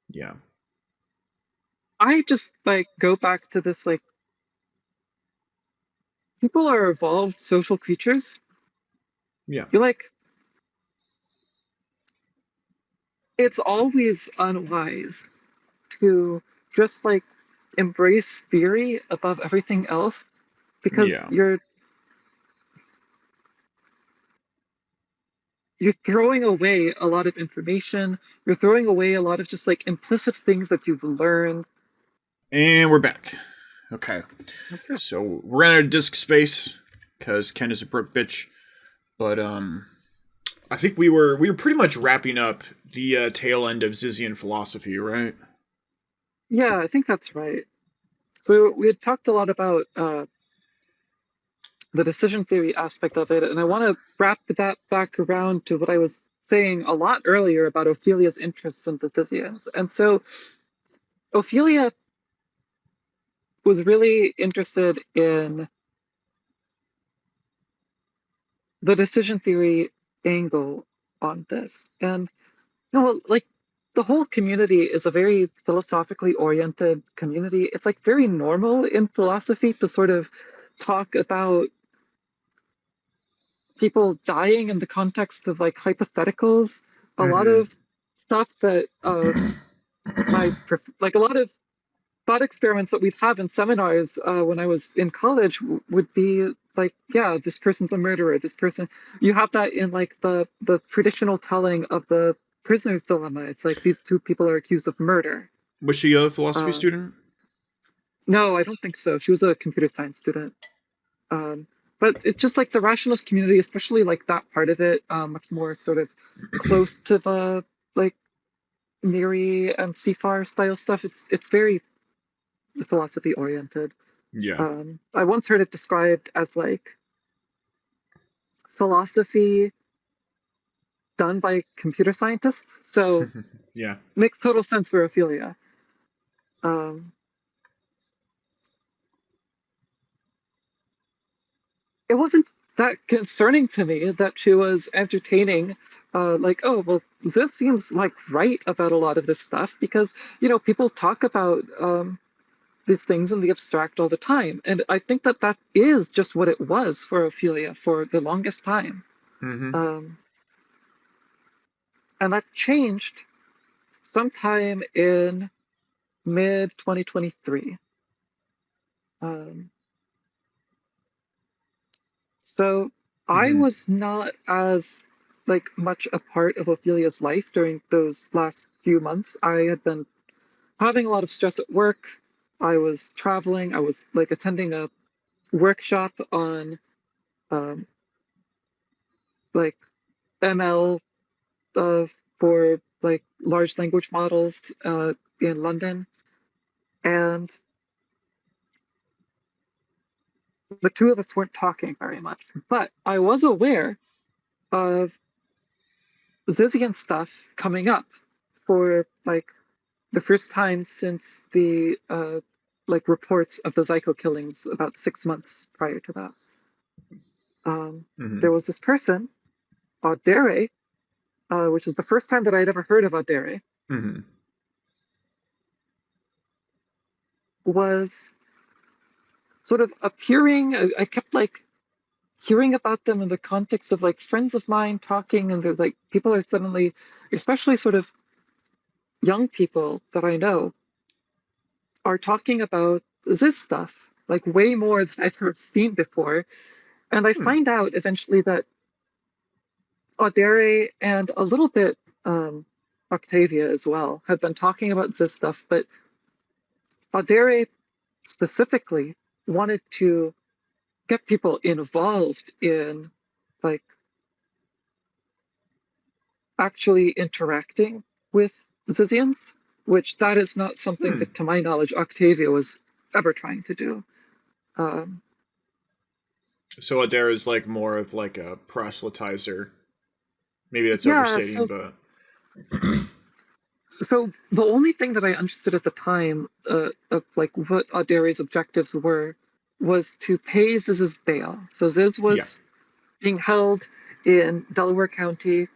yeah. I just like go back to this like people are evolved social creatures. Yeah. You're like it's always unwise to just like embrace theory above everything else because Yeah. you're throwing away a lot of information. You're throwing away a lot of just like implicit things that you've learned. And we're back. Okay. Okay. So we're in a disk space because Ken is a broke bitch. But I think we were pretty much wrapping up the tail end of Zizian philosophy, right? Yeah, I think that's right. So we had talked a lot about the decision theory aspect of it, and I want to wrap that back around to what I was saying a lot earlier about Ophelia's interests in the Zizians. And so Ophelia was really interested in the decision theory angle on this. And like the whole community is a very philosophically oriented community. It's like very normal in philosophy to sort of talk about people dying in the context of like hypotheticals. A lot Mm-hmm. of stuff that like a lot of thought experiments that we'd have in seminars when I was in college would be like, yeah, this person's a murderer. This person, you have that in like the traditional telling of the prisoner's dilemma. It's like these two people are accused of murder. Was she a philosophy Uh, student? no, I don't think so. She was a computer science student. Um, but it's just like the rationalist community, especially like that part of it, much more sort of close to the like Miri and Sifar style stuff. It's very philosophy oriented. Yeah. I once heard it described as like philosophy done by computer scientists. So Yeah. makes total sense for Ophelia. Um, it wasn't that concerning to me that she was entertaining. Like, oh well, this seems like right about a lot of this stuff because people talk about these things in the abstract all the time, and I think that that is just what it was for Ophelia for the longest time. Mm-hmm. Um, and that changed sometime in mid 2023. Um, so I Mm-hmm. was not as like much a part of Ophelia's life during those last few months. I had been having a lot of stress at work. I was traveling. I was like attending a workshop on um, like ML for like large language models in London, and the two of us weren't talking very much. But I was aware of Zizian stuff coming up for like the first time since the like reports of the Zyko killings about 6 months prior to that. Mm-hmm. There was this person, Audere, which is the first time that I'd ever heard of Audere, Mm-hmm. was sort of appearing. I kept like hearing about them in the context of like friends of mine talking, and they're like people are suddenly, especially sort of young people that I know, are talking about this stuff like way more than I've ever seen before. And I Hmm. find out eventually that Audere and a little bit Octavia as well have been talking about Ziz stuff, but Audere specifically wanted to get people involved in like actually interacting with Zizians, which that is not something Hmm. that, to my knowledge, Octavia was ever trying to do. Um, So Adair is like more of like a proselytizer. Maybe that's yeah, overstating, so but so the only thing that I understood at the time of like what Audere's objectives were was to pay Ziz's bail. So Ziz yeah, was being held in Delaware County.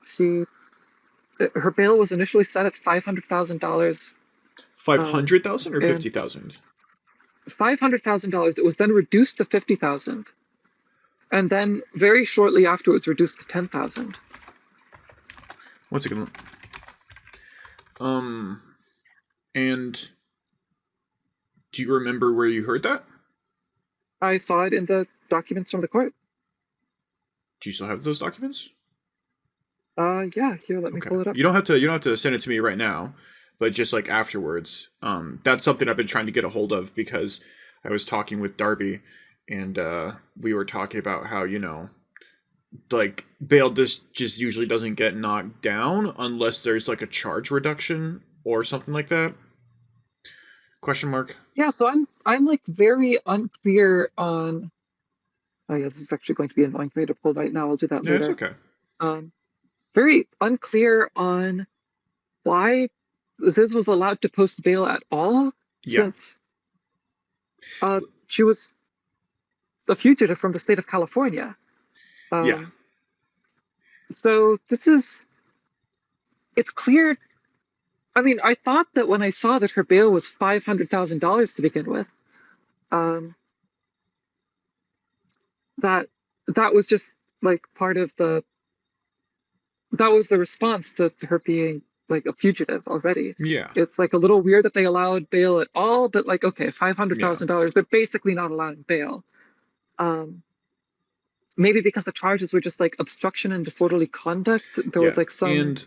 She her bail was initially set at $500,000, 500,000 or and 50,000. $500,000. It was then reduced to 50,000, and then very shortly after it was reduced to 10,000. One second. Um, and do you remember where you heard that? I saw it in the documents from the court. Do you still have those documents? Yeah, here, let me Okay. pull it up. You don't have to. You don't have to send it to me right now, but just like afterwards. That's something I've been trying to get a hold of because I was talking with Darby, and we were talking about how like bail just usually doesn't get knocked down unless there's like a charge reduction or something like that. Question mark. Yeah, so I'm like very unclear on. Oh yeah, this is actually going to be annoying for me to pull right now. I'll do that Yeah, it's later. okay. Um, Very unclear on why Ziz was allowed to post bail at all, Yeah. since she was a fugitive from the state of California. Yeah. Um, so it's clear. I mean, I thought that when I saw that her bail was $500,000 to begin with, um, that that was just like part of that was the response to her being like a fugitive already. Yeah. It's like a little weird that they allowed bail at all, but like, okay, Yeah. $500,000, they're basically not allowing bail. Um, Maybe because the charges were just like obstruction and disorderly conduct. There was Yeah. like some, And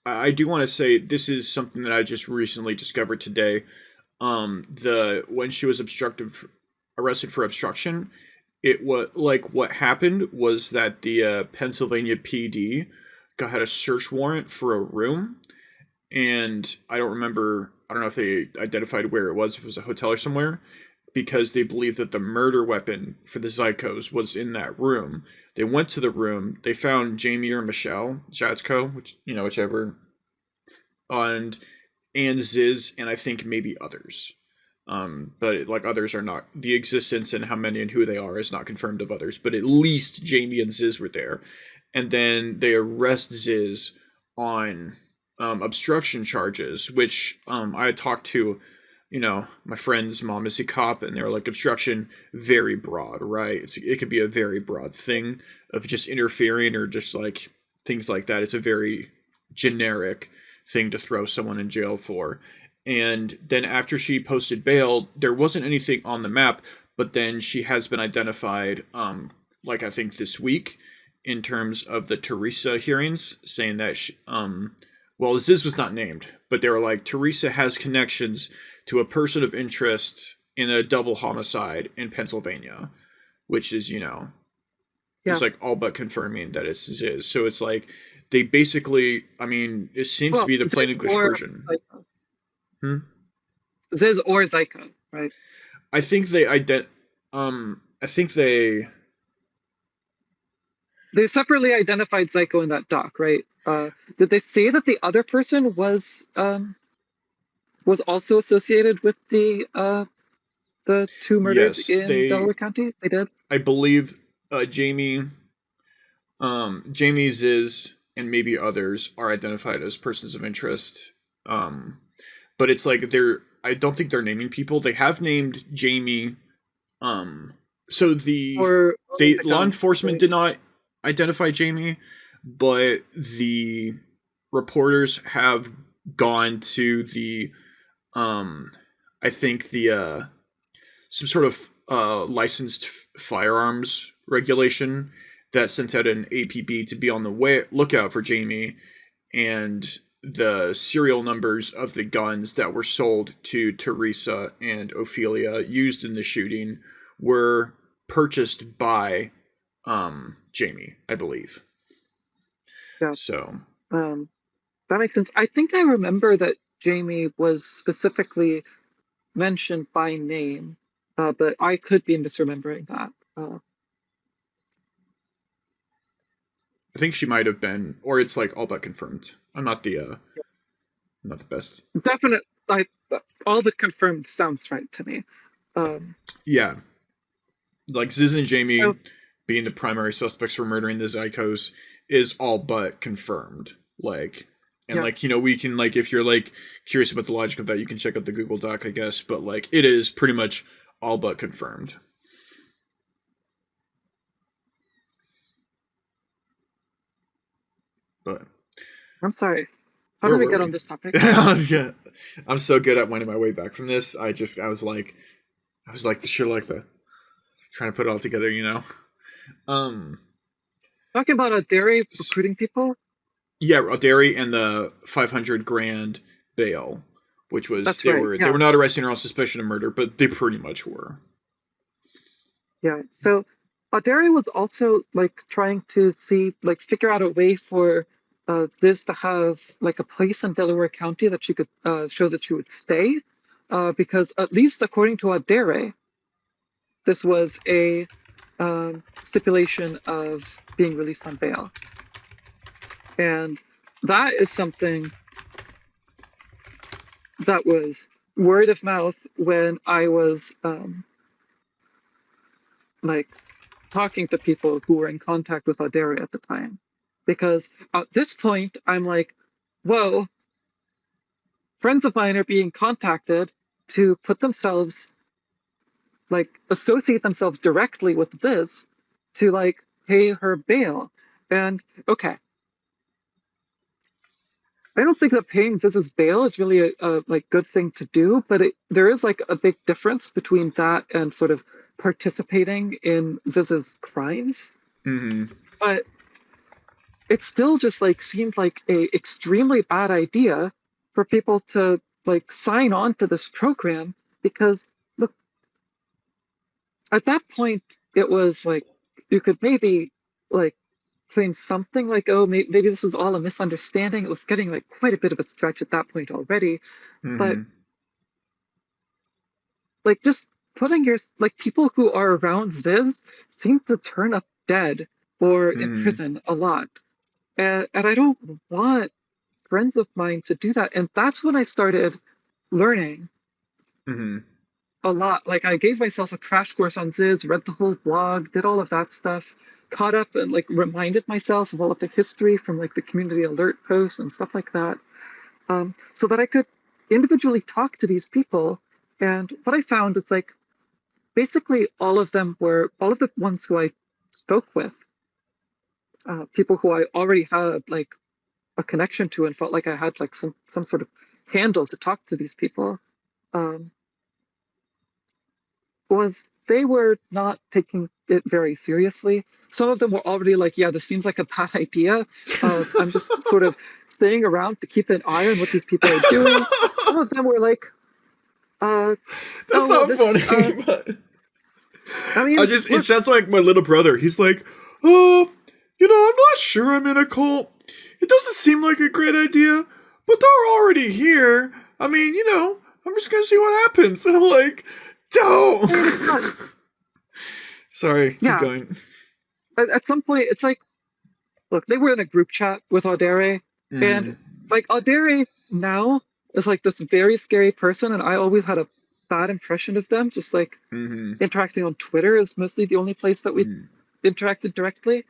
I do want to say this is something that I just recently discovered today. The when she was arrested for obstruction, it was like what happened was that the Pennsylvania PD had a search warrant for a room, and I don't remember. I don't know if they identified where it was, if it was a hotel or somewhere, because they believed that the murder weapon for the Zykos was in that room. They went to the room. They found Jamie or Michelle Jatsko, whichever, and Ziz, and I think maybe others. But like others are not, the existence and how many and who they are is not confirmed of others. But at least Jamie and Ziz were there, and then they arrest Ziz on obstruction charges, which I had talked to. My friend's mom is a cop, and they're like, obstruction, very broad, right? It could be a very broad thing of just interfering or just like things like that. It's a very generic thing to throw someone in jail for. And then after she posted bail, there wasn't anything on the map, but then she has been identified, like I think this week, in terms of the Teresa hearings, saying that well, Ziz was not named, but they were like, Teresa has connections to a person of interest in a double homicide in Pennsylvania, which is, yeah. is like all but confirming that it's Ziz. So it's like they basically, I mean, it seems to Well, be the Ziz plain English or version. Zyko. Hmm? Ziz or Zyko, right? I think I think They separately identified Zyko in that doc, right? Did they say that the other person was also associated with the two murders yes, in Delaware County? They did. I believe Jamie, Jamie, Ziz, and maybe others are identified as persons of interest. But it's like I don't think they're naming people. They have named Jamie. So Or they the law gun, enforcement right? did not identify Jamie, but the reporters have gone to the I think the some sort of licensed firearms regulation, that sent out an APB to be on the lookout for Jamie, and the serial numbers of the guns that were sold to Teresa and Ofilia used in the shooting were purchased by Jamie, I believe. Yeah. So That makes sense. I think I remember that Jamie was specifically mentioned by name, but I could be misremembering that. I think she might have been, or it's like all but confirmed. I'm not the best. Definite, I, all but confirmed sounds right to me. Yeah, like Ziz and So Jamie being the primary suspects for murdering the Zykos is all but confirmed. Like, and yeah, like, you know, we can, like, if you're like curious about the logic of that, you can check out the Google Doc, I guess. But like, it is pretty much all but confirmed. But I'm sorry. How where did we were get on we? this topic? Yeah, I'm so good at winding my way back from this. I was like, sure, like the trying to put it all together, you know. Um, Talking about a dairy recruiting people? yeah, Derry and the 500 grand bail, which was That's right. they Yeah, were not arresting her on suspicion of murder, but they pretty much were. yeah. So dairy was also like trying to see, like, figure out a way for Liz to have like a place in Delaware County that she could show that she would stay, because at least according to Adere, this was a stipulation of being released on bail. And that is something that was word of mouth when I was like talking to people who were in contact with Adere at the time. Because at this point, I'm like, whoa, friends of mine are being contacted to put themselves, like, associate themselves directly with this to, like, pay her bail. And okay, I don't think that paying Ziz's bail is really a like good thing to do, but there is like a big difference between that and sort of participating in Ziz's crimes. Mm-hmm. But it still just like seemed like a extremely bad idea for people to like sign on to this program, because look, at that point it was like you could maybe like claim something like, oh, maybe this is all a misunderstanding. It was getting like quite a bit of a stretch at that point already. But Mm-hmm. like just putting your like people who are around Viv seem to turn up dead or in Mm-hmm. prison a lot. And I don't want friends of mine to do that. And that's when I started learning Mm-hmm. a lot. Like I gave myself a crash course on Ziz, read the whole blog, did all of that stuff, caught up and like reminded myself of all of the history from like the community alert posts and stuff like that, so that I could individually talk to these people. And what I found is like basically all of the ones who I spoke with, people who I already had like a connection to and felt like I had like some sort of handle to talk to these people. Um, was they were not taking it very seriously. Some of them were already like, yeah, this seems like a bad idea. I'm just sort of staying around to keep an eye on what these people are doing. Some of them were like, uh, That's oh, well, not this, funny, but I mean, it look, sounds like my little brother. He's like, oh, you know, I'm not sure I'm in a cult. It doesn't seem like a great idea, but they're already here. I mean, you know, I'm just gonna see what happens. And I'm like, I mean, it's don't. not, Sorry, keep yeah. going. At some point, it's like, look, they were in a group chat with Audere, and Mm-hmm. like Audere now is like this very scary person, and I always had a bad impression of them, just like Mm-hmm. interacting on Twitter is mostly the only place that we Mm-hmm. interacted directly.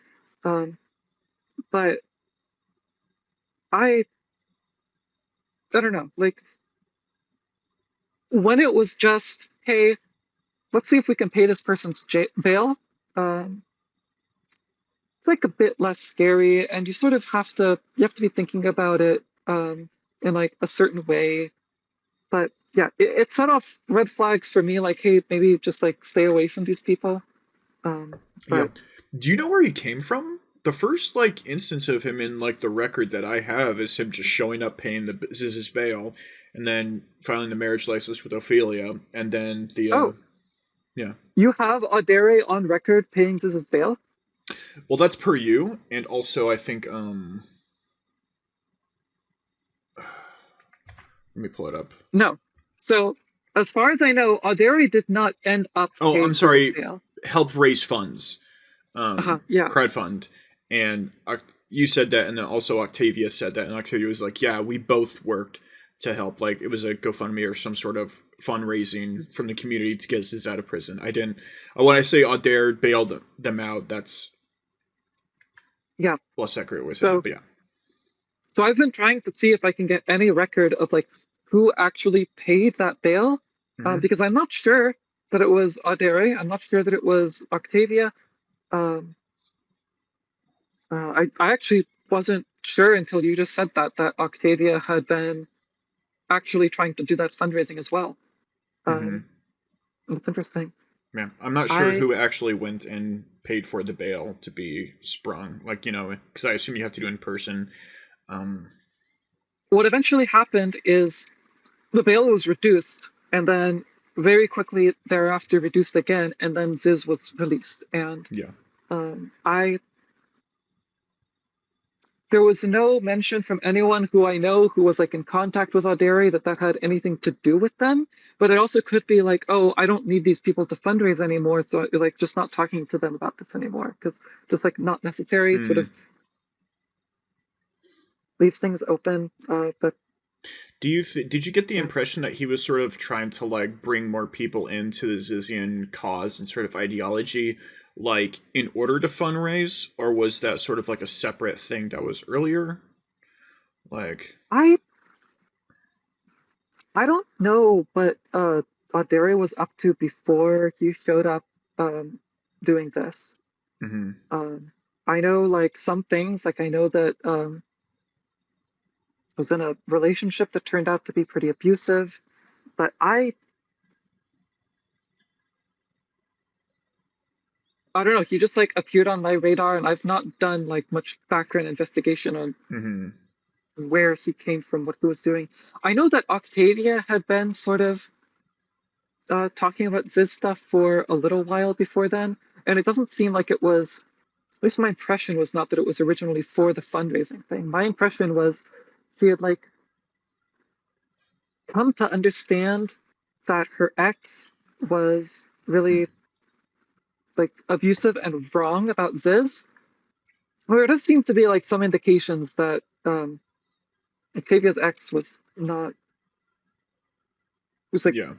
Um, but I, I don't know, like when it was just, hey, let's see if we can pay this person's bail. Um, it's like a bit less scary, and you sort of have to be thinking about it in like a certain way. But yeah, it set off red flags for me, like, hey, maybe just like stay away from these people. Yeah. But Do you know where he came from? The first like instance of him in like the record that I have is him just showing up, paying the Ziz's bail, and then filing the marriage license with Ophelia, and then the Oh, yeah. you have Audere on record paying Ziz's bail? Well, that's per you, and also I think let me pull it up. No. So, as far as I know, Audere did not end up Oh, I'm paying Ziz's sorry. bail. Help raise funds, Yeah. crowdfund, and you said that, and then also Octavia said that, and Octavia was like, "Yeah, we both worked to help. Like it was a GoFundMe or some sort of fundraising from the community to get Ziz out of prison." I didn't. When I say Adair bailed them out, that's Yeah. less accurate with that, So, but yeah. so I've been trying to see if I can get any record of like who actually paid that bail, Mm-hmm. because I'm not sure that it was Audere. I'm not sure that it was Octavia. Um, I actually wasn't sure until you just said that Octavia had been actually trying to do that fundraising as well. Mm-hmm. Um, that's interesting. Yeah, I'm not sure I who actually went and paid for the bail to be sprung. Like because I assume you have to do it in person. Um, What eventually happened is the bail was reduced, and then very quickly thereafter reduced again, and then Ziz was released. And yeah. I there was no mention from anyone who I know who was like in contact with Audere that had anything to do with them. But it also could be like, oh, I don't need these people to fundraise anymore, so like just not talking to them about this anymore because just like not necessary. It sort Hmm. of leaves things open. But Did you get the yeah, impression that he was sort of trying to like bring more people into the Zizian cause and sort of ideology, like in order to fundraise, or was that sort of like a separate thing that was earlier? Like, I I don't know what Audere was up to before he showed up doing this. mm-hmm. Um, I know like some things, like I know that was in a relationship that turned out to be pretty abusive, but I don't know, he just like appeared on my radar and I've not done like much background investigation on Mm-hmm. where he came from, what he was doing. I know that Octavia had been sort of talking about Ziz stuff for a little while before then, and it doesn't seem like it was, at least my impression was not that it was originally for the fundraising thing. My impression was she had like come to understand that her ex was really like abusive and wrong about Ziz. There does seem to be like some indications that Octavia's ex was not, was like, Yeah.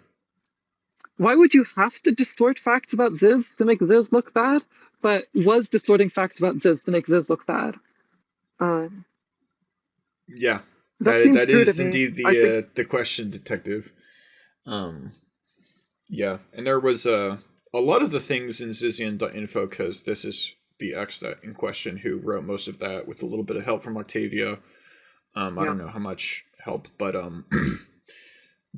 why would you have to distort facts about Ziz to make Ziz look bad? But was distorting facts about Ziz to make Ziz look bad? Um, Yeah. that That seems that true to is me. indeed I think, the question, detective. Um, yeah, and there was a lot of the things in Zizian.info, because this is the ex that in question who wrote most of that with a little bit of help from Octavia. I yeah. don't know how much help, but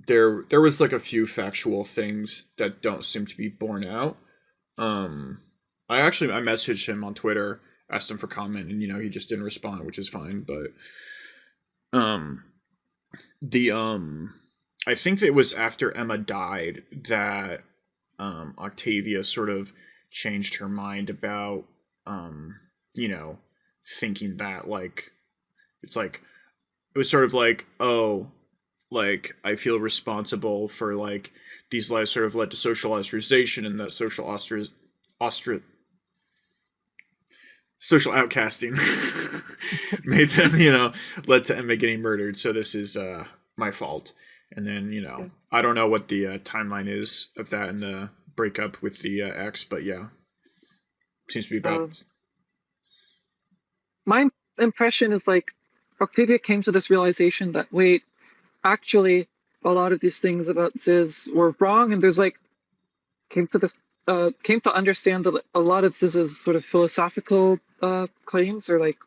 there was like a few factual things that don't seem to be borne out. Um, I messaged him on Twitter, asked him for comment, and he just didn't respond, which is fine. But um, the I think it was after Emma died that Octavia sort of changed her mind about um, you know thinking that like it's like it was sort of like, oh, like I feel responsible for like these lives sort of led to social ostracization, and that ostra social outcasting made them, led to Emma getting murdered. So this is my fault. And then, Yeah. I don't know what the timeline is of that and the breakup with the ex, but yeah, seems to be Um, about. my impression is like Octavia came to this realization that wait, actually, a lot of these things about Ziz were wrong, and there's like came to this came to understand that a lot of Ziz's sort of philosophical claims are like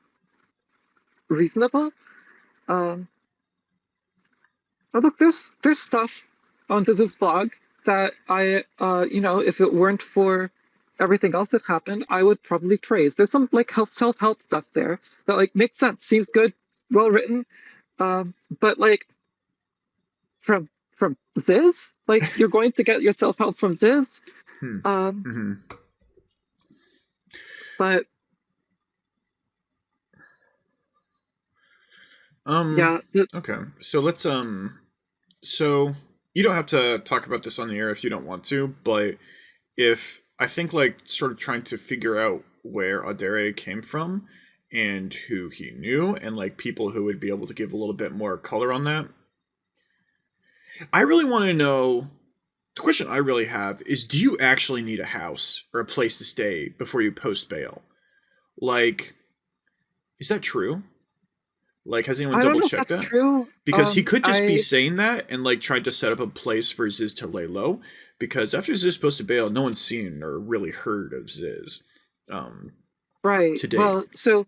reasonable. Um, oh look, there's stuff on Ziz's blog that I if it weren't for everything else that happened, I would probably praise. There's some like self-help stuff there that like makes sense, seems good, well written. But like from Ziz, like you're going to get your self-help from Ziz. Hmm. Um, Hmm. but Um. yeah, Okay. So let's So you don't have to talk about this on the air if you don't want to, but if I think like sort of trying to figure out where Adere came from and who he knew and like people who would be able to give a little bit more color on that. I really want to know the question I really have is do you actually need a house or a place to stay before you post bail? Like, is that true? Like, has anyone I don't double know if checked that's that? true. Because he could just be I saying that and like trying to set up a place for Ziz to lay low. Because after Ziz posted bail, no one's seen or really heard of Ziz um, right. to date. Well, so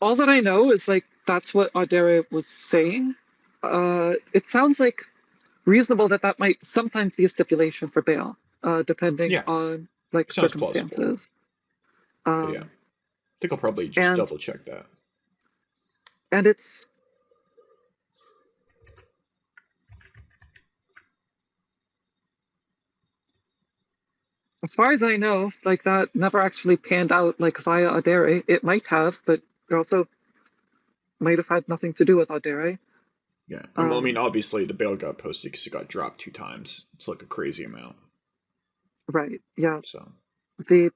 all that I know is like that's what Audere was saying. It sounds like reasonable that that might sometimes be a stipulation for bail, depending Yeah, on like sounds plausible. circumstances. But yeah, I Um, think I'll probably just and double check that. it's as far as I know, like that never actually panned out like via Audere. It might have, but it also might have had nothing to do with Audere. Yeah, and well, I mean, Um, obviously the bail got posted because it got dropped 2 times. It's like a crazy amount. right. Yeah. So The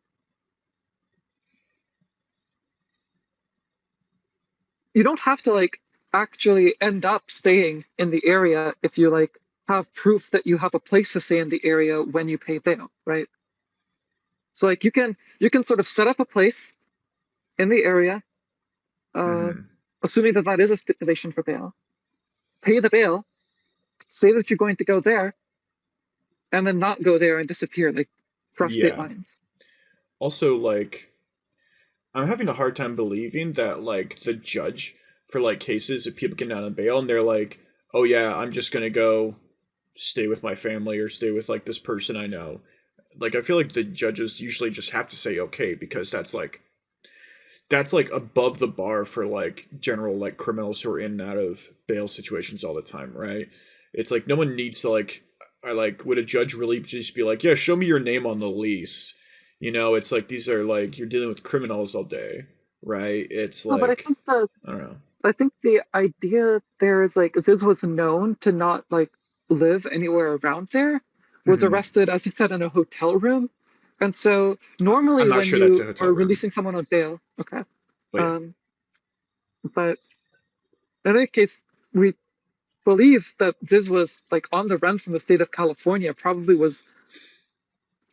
you don't have to like actually end up staying in the area if you like have proof that you have a place to stay in the area when you pay bail, right? So like you can sort of set up a place in the area, uh, hmm, assuming that that is a stipulation for bail. Pay the bail, say that you're going to go there, and then not go there and disappear like cross state yeah. lines. Also, like I'm having a hard time believing that like the judge for like cases of people getting out on bail and they're like, oh yeah, I'm just gonna go stay with my family or stay with like this person I know. Like I feel like the judges usually just have to say okay because that's like above the bar for like general like criminals who are in and out of bail situations all the time, right? It's like no one needs to like I like would a judge really just be like, yeah, show me your name on the lease? You know, it's like these are like you're dealing with criminals all day, right? It's No, but like I don't know. I think the idea there is like Ziz was known to not like live anywhere around there, was Hmm. arrested, as you said, in a hotel room. And so I'm normally not when sure that's you a hotel are room, releasing someone on bail, okay. but yeah, Um, but in any case, we believe that Ziz was like on the run from the state of California, probably was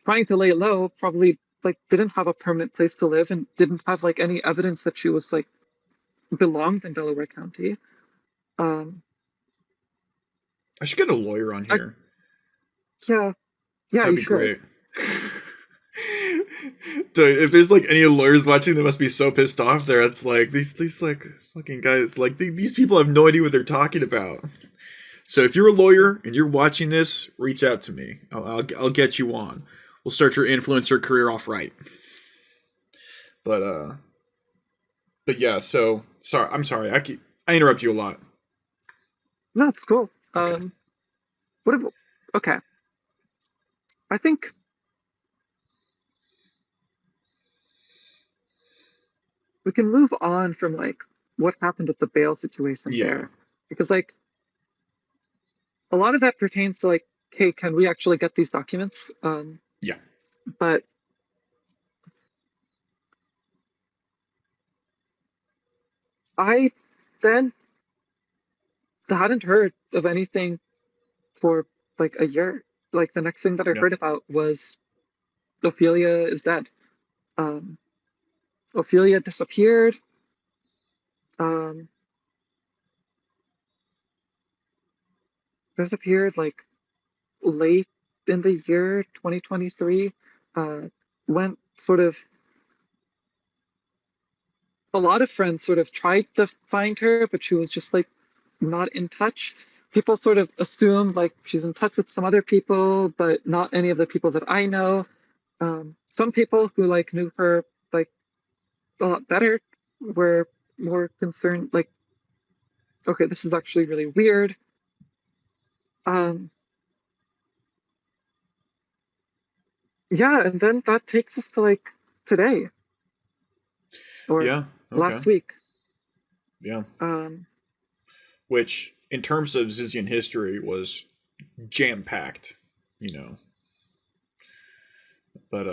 trying to lay low, probably like didn't have a permanent place to live and didn't have like any evidence that she was like belonged in Delaware County. Um, I should get a lawyer on I, here. yeah, yeah, That'd you be should. great. Dude, if there's like any lawyers watching, they must be so pissed off. There, it's like these like fucking guys. Like these people have no idea what they're talking about. So if you're a lawyer and you're watching this, reach out to me. I'll get you on. We'll start your influencer career off right. But yeah. So sorry. I'm sorry. I interrupt you a lot. No, it's cool. Okay. What if, okay. I think we can move on from like what happened with the bail situation Yeah. there. Because like a lot of that pertains to like, hey, can we actually get these documents? Yeah. But I then hadn't heard of anything for like a year. Like the next thing that I Yeah. heard about was Ophelia is dead. Um, Ophelia disappeared. Um, disappeared like late in the year 2023. Uh, went sort of a lot of friends sort of tried to find her, but she was just like not in touch. people sort of assume like she's in touch with some other people, but not any of the people that I know. Some people who like knew her like a lot better were more concerned, like, okay, this is actually really weird. Um, yeah, and then that takes us to like today or Yeah. Okay. last week. Yeah. Um, Which, in terms of Zizian history, was jam packed. You know. But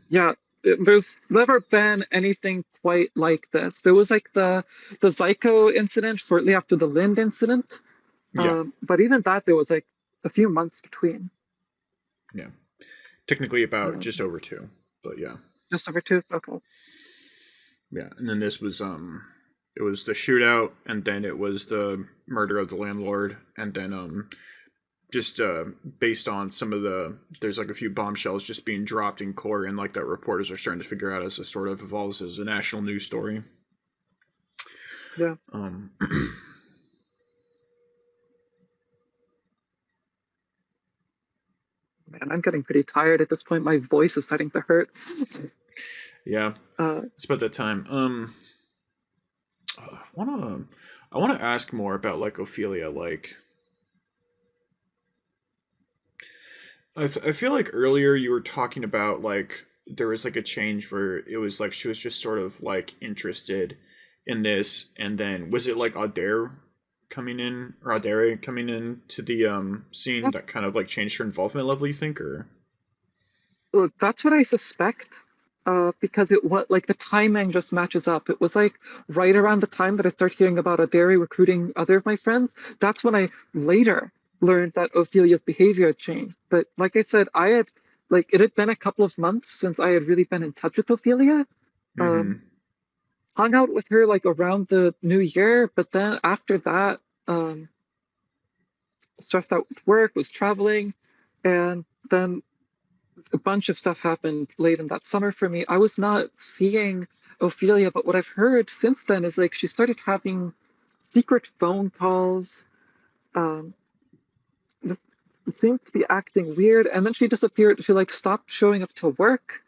yeah, there's never been anything quite like this. There was like the Zyko incident shortly after the Lind incident, yeah. but even that there was like a few months between. Yeah. Technically about Um, just over 2, but yeah. just over two. Okay. Yeah, and then this was it was the shootout, and then it was the murder of the landlord, and then just based on some of there's like a few bombshells just being dropped in court, and like that reporters are starting to figure out as it sort of evolves as a national news story. Yeah. Um, Man, I'm getting pretty tired at this point. My voice is starting to hurt. yeah, Uh, it's about that time. Wanna I want to ask more about like Ophelia. Like, I feel like earlier you were talking about like there was like a change where it was like she was just sort of like interested in this, and then was it like Adair coming in or Adaire coming in to the scene yeah, that kind of like changed her involvement level? You think, or look, that's what I suspect. Because it was like the timing just matches up. It was like right around the time that I started hearing about Aderi recruiting other of my friends. That's when I later learned that Ophelia's behavior had changed. But like I said, I had like it had been a couple of months since I had really been in touch with Ophelia. Um, mm-hmm. hung out with her like around the new year, but then after that, um, stressed out with work, was traveling, and then a bunch of stuff happened late in that summer for me. I was not seeing Ophelia, but what I've heard since then is like she started having secret phone calls. Um, seemed to be acting weird, and then she disappeared. She like stopped showing up to work,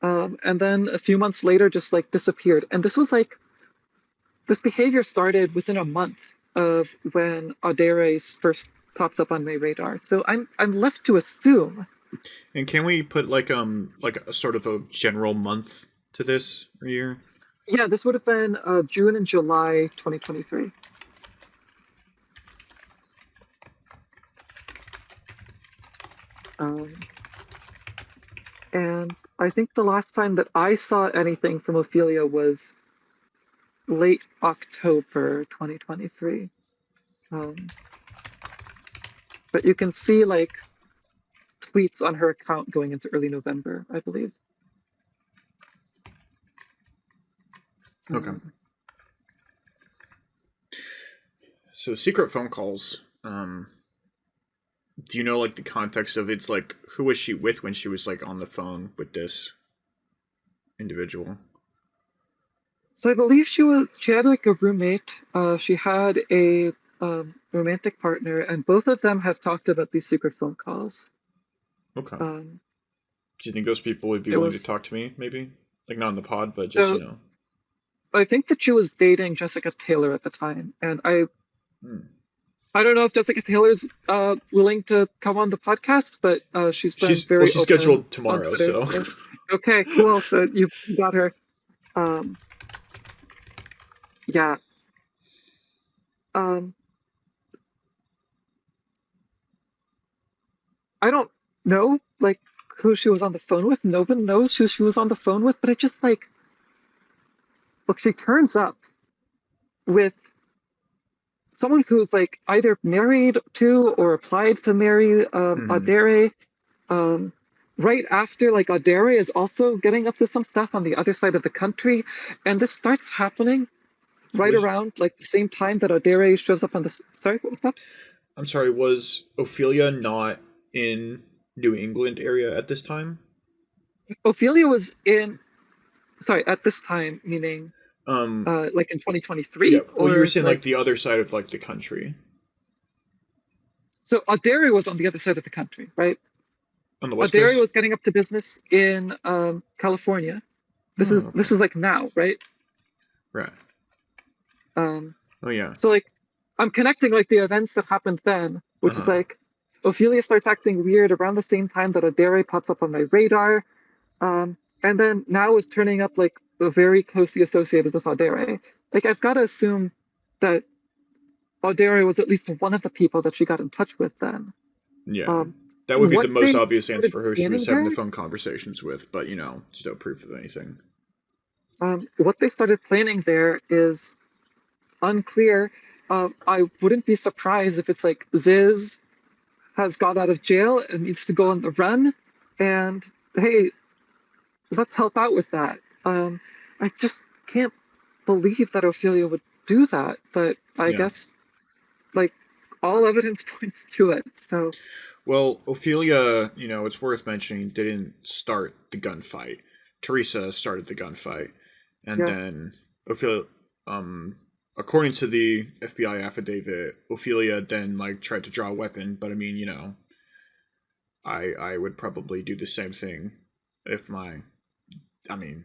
and then a few months later, just like disappeared. And this was like this behavior started within a month of when Auderes first popped up on my radar. So I'm left to assume. And can we put like a sort of a general month to this or year? Yeah, this would have been June and July 2023. Um, and I think the last time that I saw anything from Ophelia was late October 2023. Um, but you can see like tweets on her account going into early November, I believe. Okay. Um, So secret phone calls. Do you know like the context of it's like who was she with when she was like on the phone with this individual? so I believe she had like a roommate. She had a romantic partner, and both of them have talked about these secret phone calls. Okay. Um, Do you think those people would be it willing to was talk to me? Maybe like not in the pod, but just so I think that she was dating Jessica Taylor at the time, and Hmm. I don't know if Jessica Taylor's willing to come on the podcast, but she's been very She's open scheduled on tomorrow, Twitter. so So okay, cool. So you got her. Um, yeah. Um, I don't know like who she was on the phone with. No one knows who she was on the phone with, but it just like look, she turns up with someone who's like either married to or applied to marry hmm. Adere. Um, right after like Adere is also getting up to some stuff on the other side of the country, and this starts happening right Was around like the same time that Adere shows up on the. Sorry, what was that? I'm sorry, was Ophelia not in New England area at this time? Ophelia was in. Sorry, at this time, meaning Um, like in yeah. 2023 Well, you were or saying like like the other side of like the country. So Audrey was on the other side of the country, right? On the West Audrey Coast? was getting up to business in California. This Oh, is okay. this is like now, right? Right. Um, Oh, yeah. so like I'm connecting like the events that happened then, which is Uh-huh. like Ophelia starts acting weird around the same time that Audrey pops up on my radar. And then now is turning up like very closely associated with Audrey. Like I've got to assume that Audrey was at least one of the people that she got in touch with then. Yeah. Um, That would be the what most they obvious answer started for who she planning was having the there, phone conversations with, but, there's no proof of anything. what they started planning there is unclear. I wouldn't be surprised if it's like Ziz has got out of jail and needs to go on the run, and hey, let's help out with that. I just can't believe that Ophelia would do that, but I Yeah. guess like all evidence points to it. So Well, Ophelia, it's worth mentioning, didn't start the gunfight. Teresa started the gunfight. And yeah, then Ophelia, um, according to the FBI affidavit, Ophelia then, like, tried to draw a weapon. But I mean, I would probably do the same thing if I mean,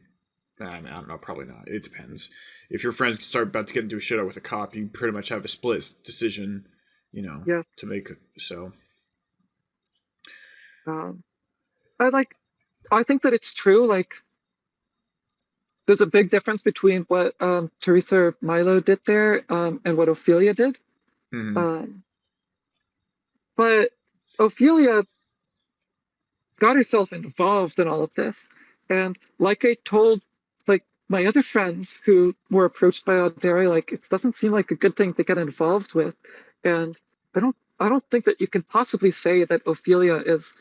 I don't know, probably not. It depends. If your friends start about to get into a shootout with a cop, you pretty much have a split decision, yeah. to make. So, Um, I like. I think that it's true. Like, there's a big difference between what Teresa or Milo did there and what Ophelia did. mhm. Um, but Ophelia got herself involved in all of this. And like I told like my other friends who were approached by Audrey, like it doesn't seem like a good thing to get involved with. And I don't think that you can possibly say that Ophelia is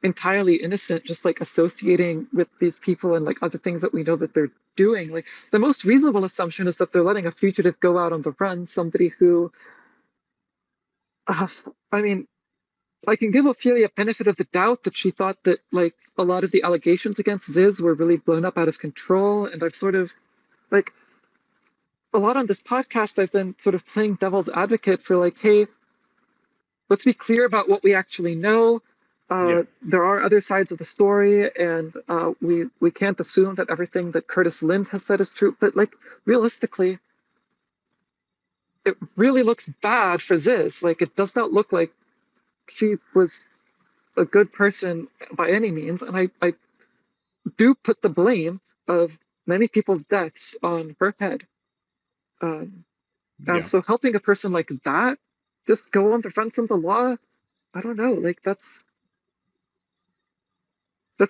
entirely innocent, just like associating with these people and like other things that we know that they're doing. Like the most reasonable assumption is that they're letting a fugitive go out on the run, somebody who uh, I mean, I can give Ophelia benefit of the doubt that she thought that like a lot of the allegations against Ziz were really blown up out of control, and I've sort of like a lot on this podcast. I've been sort of playing devil's advocate for like, hey, let's be clear about what we actually know. Yeah, There are other sides of the story, and we can't assume that everything that Curtis Lind has said is true. But like realistically, it really looks bad for Ziz. Like it does not look like she was a good person by any means, and I do put the blame of many people's deaths on her head. Um, and yeah, so helping a person like that just go on the run from the law, I don't know, like that's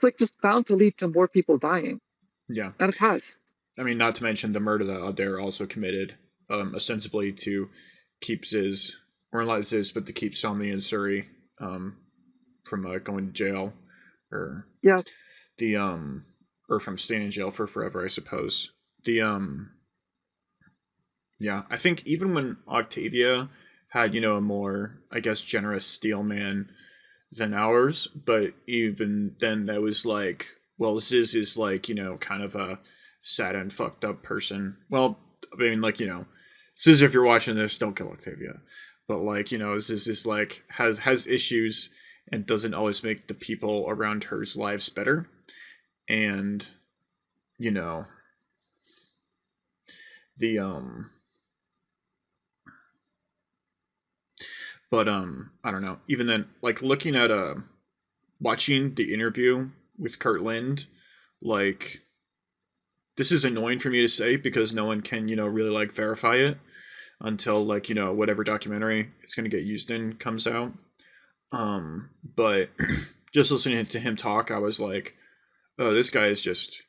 like just bound to lead to more people dying, yeah. and it has. I mean, not to mention the murder that Adair also committed, ostensibly to keep Ziz, or not Ziz, but to keep Somni and Suri, um, from going to jail, or Yeah. the or from staying in jail for forever, I suppose. The Yeah, I think even when Octavia had, a more, I guess, generous steel man than ours, but even then, that was like, well, Ziz is like, kind of a sad and fucked up person. Well, I mean, like, Ziz, if you're watching this, don't kill Octavia. But like, Ziz is like has issues and doesn't always make the people around her's lives better. And you know the but I don't know. Even then, like looking at watching the interview with Kurt Lind, like this is annoying for me to say because no one can, really like verify it until like, whatever documentary it's gonna get used in comes out. But just listening to him talk, I was like, oh, this guy is just,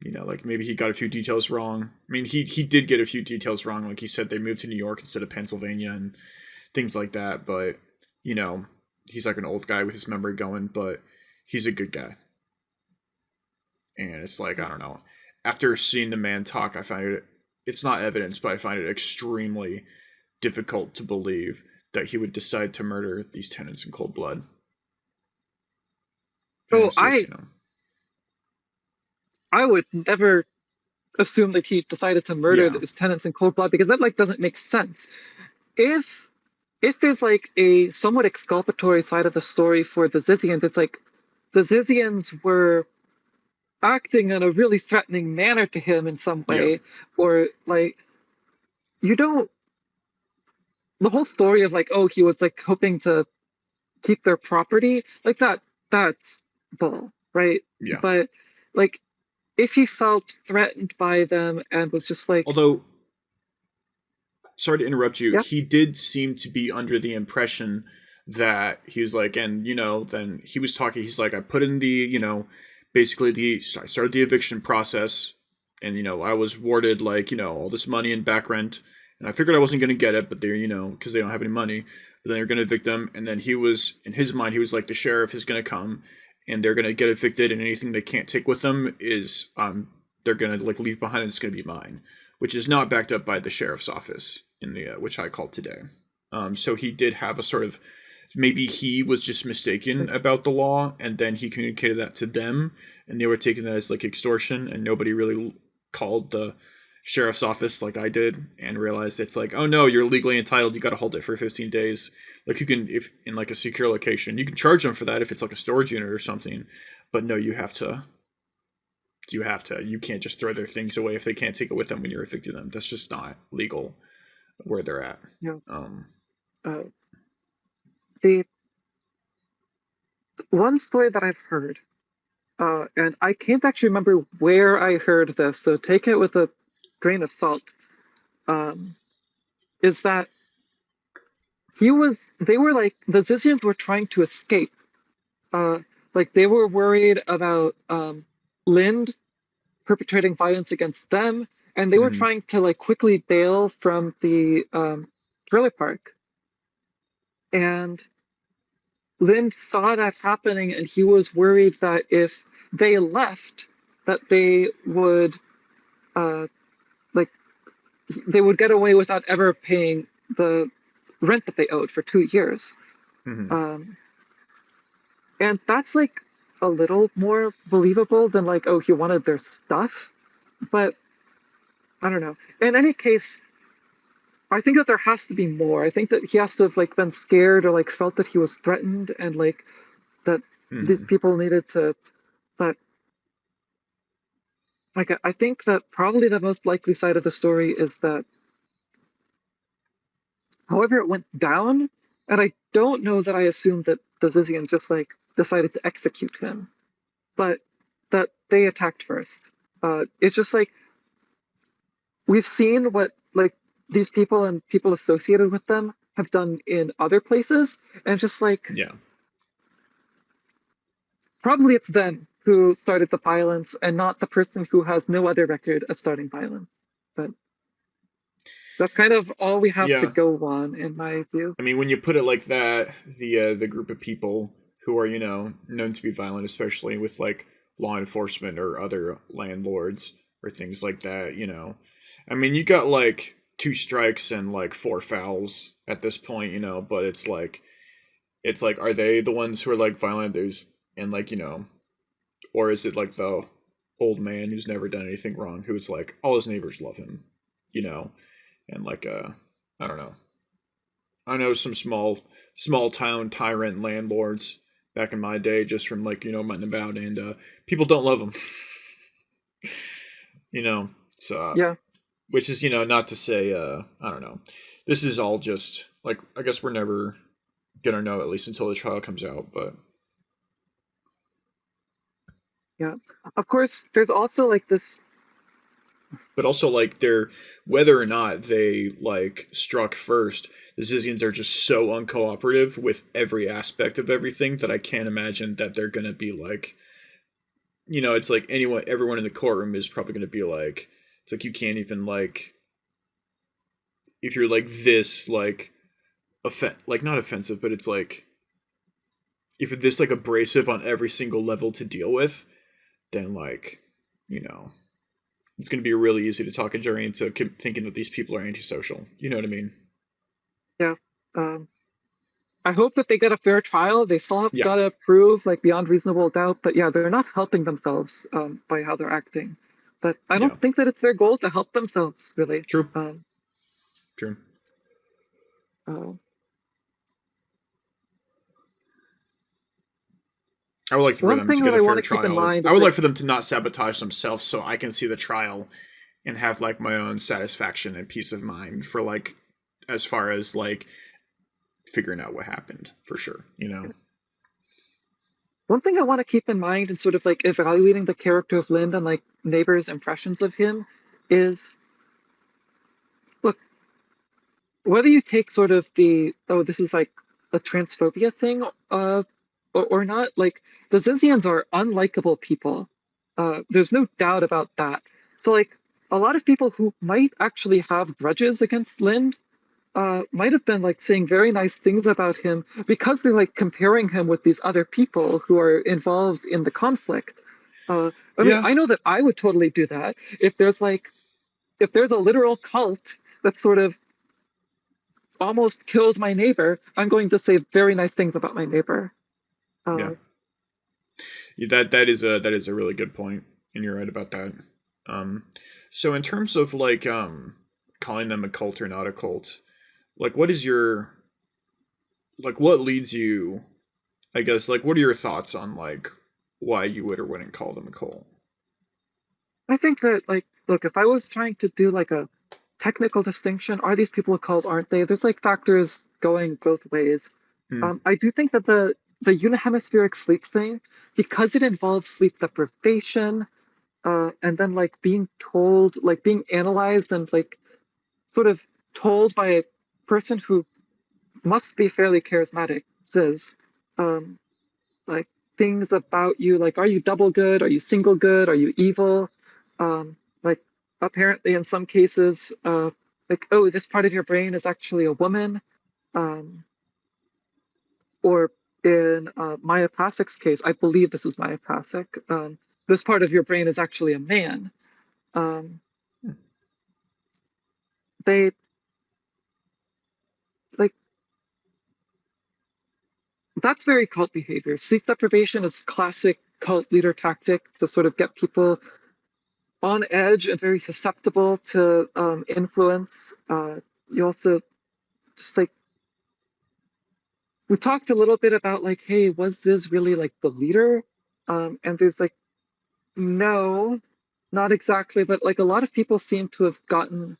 like maybe he got a few details wrong. I mean, he did get a few details wrong. Like he said, they moved to New York instead of Pennsylvania and things like that. But you know, he's like an old guy with his memory going, but he's a good guy. And it's like I don't know. After seeing the man talk, I find it. It's not evidence, but I find it extremely difficult to believe that he would decide to murder these tenants in cold blood. And Oh, it's just, I would never assume that he decided to murder yeah, his tenants in cold blood because that like doesn't make sense. If if there's like a somewhat exculpatory side of the story for the Zizians, it's like the Zizians were acting in a really threatening manner to him in some Yeah. way, or like you don't the whole story of like, oh, he was like hoping to keep their property, like that's bull, right? Yeah. But like if he felt threatened by them and was just like, Although, sorry to interrupt you, yeah, he did seem to be under the impression that he was like, and then he was talking. He's like, I put in the, basically I started the eviction process, and I was awarded like all this money and back rent, and I figured I wasn't going to get it, but they're because they don't have any money, but then they're going to evict them, and then he was in his mind he was like the sheriff is going to come, and they're going to get evicted, and anything they can't take with them is they're going to like leave behind, and it's going to be mine, which is not backed up by the sheriff's office in the which I called today. So he did have a sort of maybe he was just mistaken about the law, and then he communicated that to them, and they were taking that as like extortion, and nobody really called the sheriff's office like I did and realized it's like, oh no, you're legally entitled, you got to hold it for 15 days. Like you can, if in like a secure location, you can charge them for that if it's like a storage unit or something, but no, you can't just throw their things away if they can't take it with them when you're evicting them. That's just not legal where they're at. you Um, know, the one story that I've heard, and I can't actually remember where I heard this, so take it with a grain of salt, um, is that they were like, the Zizians were trying to escape. Uh, like they were worried about Lind perpetrating violence against them, and they were mhm, trying to like quickly bail from the trailer park. And Lind saw that happening, and he was worried that if they left, that they would uh, like they would get away without ever paying the rent that they owed for 2 years. mhm. Um, and that's like a little more believable than like, oh, he wanted their stuff. But I don't know. In any case, I think that there has to be more. I think that he has to have like been scared or like felt that he was threatened and like that these Mhm. people needed to. But like I think that probably the most likely side of the story is that however it went down, and I don't know that I assumed that the Zizians just like decided to execute him, but that they attacked first. It's just like we've seen what like these people and people associated with them have done in other places, and just like Yeah. probably it's them who started the violence and not the person who has no other record of starting violence. But that's kind of all we have to Yeah. go on, in my view. I mean, when you put it like that, the group of people who are known to be violent, especially with like law enforcement or other landlords or things like that, I mean, you got like two strikes and like four fouls at this point, but it's like are they the ones who are like violent? There's and like or is it like the old man who's never done anything wrong, who's like all his neighbors love him, you know, and like I don't know. I know some small town tyrant landlords back in my day, just from like mutting about, and people don't love them. you know, it's Yeah, which is not to say I don't know. This is all just like I guess we're never gonna know, at least until the trial comes out, yeah. Of course, there's also like this. but also like they're whether or not they like struck first, the Zizians are just so uncooperative with every aspect of everything that I can't imagine that they're gonna be like it's like everyone in the courtroom is probably gonna be like it's like you can't even like if you're like this like like not offensive, but it's like if you're this like abrasive on every single level to deal with, then like you know it's going to be really easy to talk a jury into thinking that these people are antisocial. You know what I mean? Yeah. Um, I hope that they get a fair trial. They still have Yeah, got to prove like beyond reasonable doubt. But yeah, they're not helping themselves by how they're acting. But I yeah, don't think that it's their goal to help themselves, really. true, Um, true. uh, I would like for One them to thing get that a I want fair to keep in trial. mind I is would that like for them to not sabotage themselves so I can see the trial and have like my own satisfaction and peace of mind for like as far as like figuring out what happened for sure, you know. one thing I want to keep in mind in sort of like evaluating the character of Lind and like neighbors' impressions of him is, look, whether you take sort of the, oh, this is like a transphobia thing, or not, like the Zizians are unlikable people. There's no doubt about that. So like a lot of people who might actually have grudges against Lind might have been like saying very nice things about him because they're like comparing him with these other people who are involved in the conflict. I mean, Yeah. I know that I would totally do that if there's like if there's a literal cult that sort of almost killed my neighbor. I'm going to say very nice things about my neighbor. Yeah. Uh, That is a really good point, and you're right about that. Um, so in terms of like calling them a cult or not a cult, like what is your like what leads you? I guess like what are your thoughts on like why you would or wouldn't call them a cult? I think that like look, if I was trying to do like a technical distinction, are these people a cult, aren't they? There's like factors going both ways. Hmm. I do think that the unihemispheric sleep thing, because it involves sleep deprivation, and then like being told, like being analyzed and like sort of told by a person who must be fairly charismatic, says, um, like things about you, like are you double good? Are you single good? Are you evil? Like apparently in some cases, like oh, this part of your brain is actually a woman, um, or in Maya Plasik's case, I believe this is Maya Plasik. This part of your brain is actually a man. Um, they like that's very cult behavior. Sleep deprivation is classic cult leader tactic to sort of get people on edge and very susceptible to influence. You also just like we talked a little bit about like, hey, was this really like the leader? And there's like, no, not exactly, but like a lot of people seem to have gotten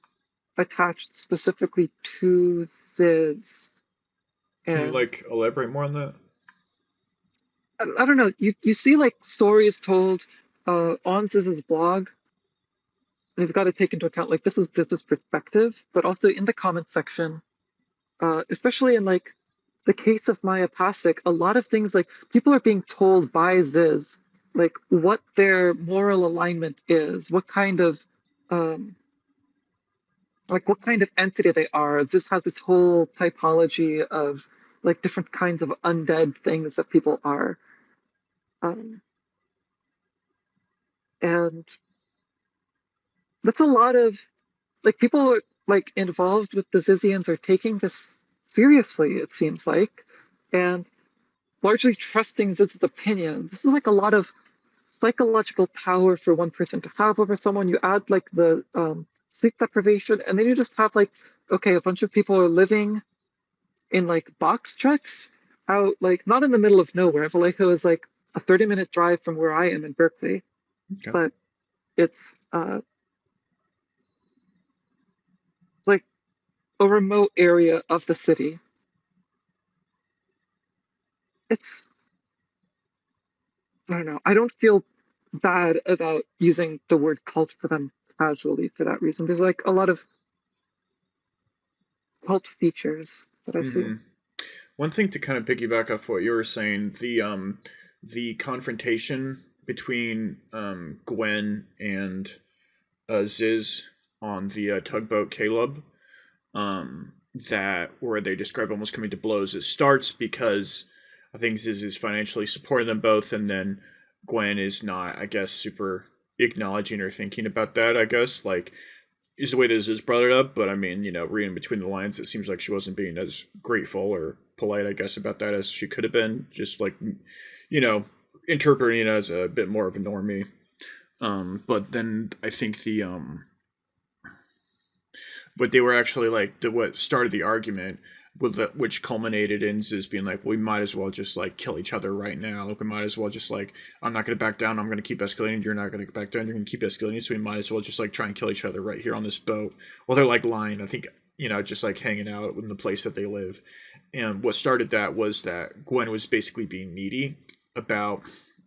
attached specifically to Ziz. Can you And like elaborate more on that? I don't know, you see like stories told on Ziz's blog. And you've got to take into account like this is perspective, but also in the comment section, especially in like the case of Maya Pasek, a lot of things like people are being told by Ziz like what their moral alignment is, what kind of um, like what kind of entity they are. Ziz has this whole typology of like different kinds of undead things that people are, um, and that's a lot of like people are, like involved with the Zizians are taking this seriously. It seems like, and largely trusting Ziz's opinion. This is like a lot of psychological power for one person to have over someone. You add like the sleep deprivation, and then you just have like, okay, a bunch of people are living in like box trucks out, like not in the middle of nowhere. Vallejo is like a 30-minute drive from where I am in Berkeley, Okay. but it's like a remote area of the city. It's I don't know. I don't feel bad about using the word cult for them casually for that reason. There's like a lot of cult features that I see. Mm-hmm. One thing to kind of piggyback off what you were saying, the confrontation between Gwen and Ziz on the tugboat Caleb, that where they describe almost coming to blows. It starts because I think Ziz is financially supporting them both, and then Gwen is not, I guess, super acknowledging or thinking about that. I guess like is the way that Ziz brought it up, but I mean, reading between the lines, it seems like she wasn't being as grateful or polite, I guess, about that as she could have been. Just like, you know, interpreting it as a bit more of a normie. But then I think but they were actually like what started the argument. which culminated in Ziz being like, we might as well just like kill each other right now. Like we might as well just like, I'm not going to back down. I'm going to keep escalating. You're not going to back down. You're going to keep escalating. So we might as well just like try and kill each other right here on this boat. Well, they're like lying. I think, just like hanging out in the place that they live. And what started that was that Gwen was basically being needy about,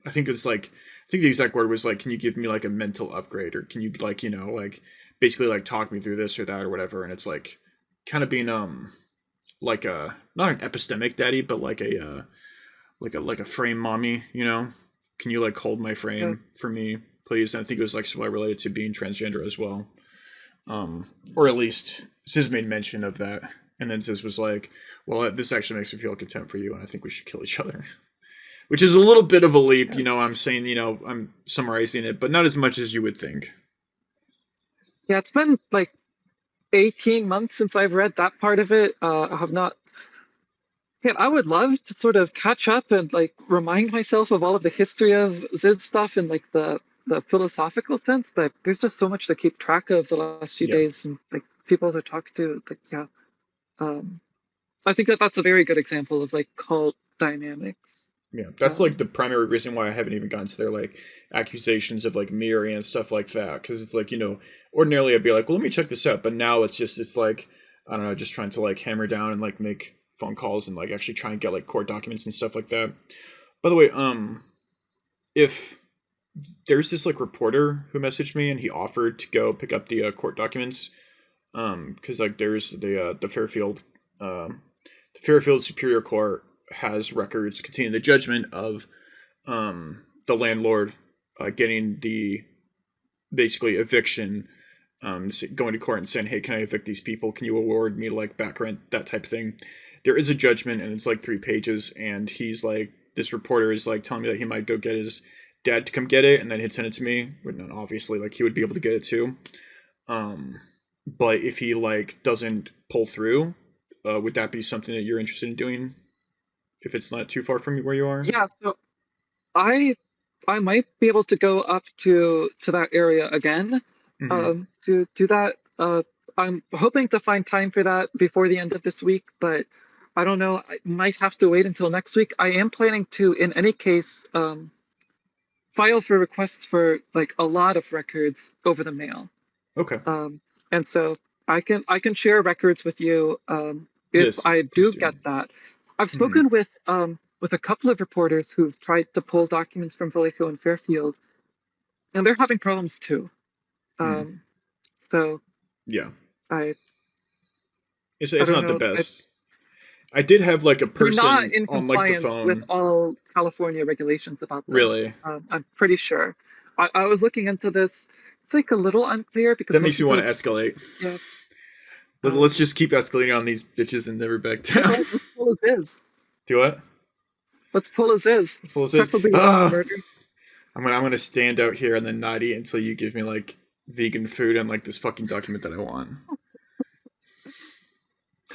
I think it's like, I think the exact word was like, can you give me like a mental upgrade, or can you like, like basically like talk me through this or that or whatever. And it's like kind of being, like a, not an epistemic daddy, but like a frame mommy, can you like hold my Yeah. frame for me, please? And I think it was like somewhat related to being transgender as well. Or at least Ziz made mention of that. And then Ziz was like, well, this actually makes me feel contempt for you, and I think we should kill each other. Which is a little bit of a leap, I'm saying, I'm summarizing it, but not as much as you would think. Yeah, it's been like 18 months since I've read that part of it. I have not. Yeah, I would love to sort of catch up and like remind myself of all of the history of Ziz stuff in like the philosophical sense, but there's just so much to keep track of the last few Yeah. days and like people to talk to. Like, yeah. Um, I think that that's a very good example of like cult dynamics. Yeah, that's like the primary reason why I haven't even gotten to their like accusations of like mirroring and stuff like that. Because it's like, ordinarily I'd be like, well, let me check this out, but now it's like, I don't know, just trying to like hammer down and like make phone calls and like actually try and get like court documents and stuff like that. By the way, if there's this like reporter who messaged me and he offered to go pick up the court documents, because like there's the Fairfield Superior Court has records containing the judgment of the landlord getting the basically eviction, going to court and saying, hey, can I evict these people? Can you award me like back rent, that type of thing? There is a judgment and it's like 3 pages, and he's like, this reporter is like telling me that he might go get his dad to come get it, and then he'd send it to me. But obviously, like he would be able to get it too. But if he like doesn't pull through, would that be something that you're interested in doing? If it's not too far from where you are? Yeah, so I I might be able to go up to that area again Mm-hmm. to do that. I'm hoping to find time for that before the end of this week, but I don't know. I might have to wait until next week. I am planning to, in any case, file for requests for like a lot of records over the mail. Okay. And so I can share records with you if Yes, I please do do. get that. I've Mm-hmm. spoken with a couple of reporters who've tried to pull documents from Vallejo and Fairfield, and they're having problems too. Mm. Um, so Yeah. I I It's don't not the know. best. I did have like a They're not person in on like the compliance with phone. all California regulations about this. Really? I'm pretty sure. I was looking into this. It's like a little unclear because That most makes me want people, to escalate. yeah. Let's Um, just keep escalating on these bitches and never back yeah, down. let's pull as is. Do what? Let's pull as is. Let's pull this is. Preferably without the murder. I'm gonna stand out here and then not eat until you give me like vegan food and like this fucking document that I want.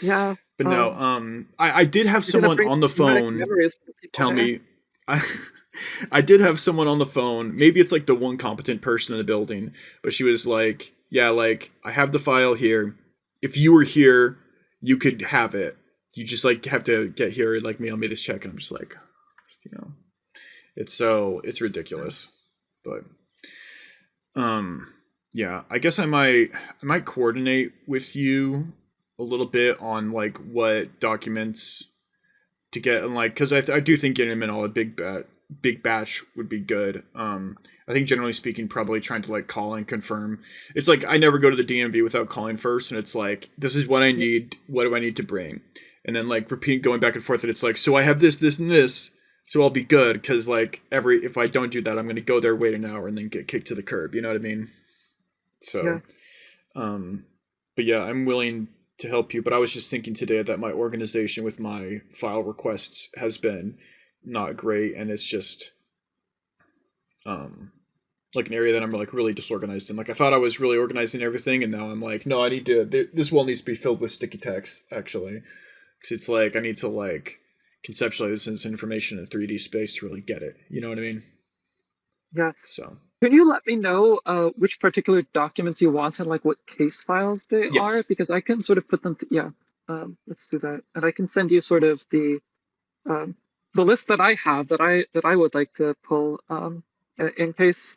Yeah. But no, I did have You're gonna someone bring on the traumatic phone memories for the people tell there. me. I, I did have someone on the phone. Maybe it's like the one competent person in the building, but she was like, "Yeah, like I have the file here. If you were here, you could have it. You just like have to get here and like mail me this check." And I'm just like, you know, it's ridiculous. But yeah, I guess I might coordinate with you a little bit on like what documents to get, and like because I do think getting them in all a big batch would be good. I think generally speaking, probably trying to like call and confirm. It's like I never go to the DMV without calling first, and it's like this is what I need. What do I need to bring? And then like repeat going back and forth, and it's like so I have this, and this, so I'll be good because like if I don't do that, I'm gonna go there, wait an hour, and then get kicked to the curb. You know what I mean? Yeah. So, um, but yeah, I'm willing to help you. But I was just thinking today that my organization with my file requests has been not great, and it's just um like an area that I'm like really disorganized in. Like I thought I was really organizing everything, and now I'm like, no, I need to. This wall needs to be filled with sticky text actually, because it's like I need to like conceptualize this information in a 3D space to really get it. You know what I mean? Yeah. So Can you let me know which particular documents you want and like what case files they are? yes, Because I can sort of put them. Yeah. Let's do that, and I can send you sort of um, the list that I have that I would like to pull, in case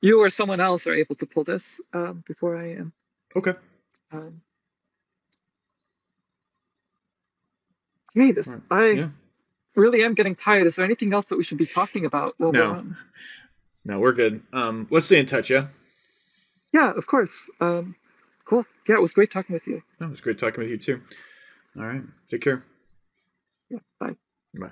you or someone else are able to pull this before I am. Okay. Um, hey, All this right. I Yeah. really am getting tired. Is there anything else that we should be talking about while we're No. on? No, we're good. Let's stay in touch, yeah? Yeah, of course. Cool. Yeah, it was great talking with you. No, it was great talking with you too. All right. Take care. Yeah, bye. Bye.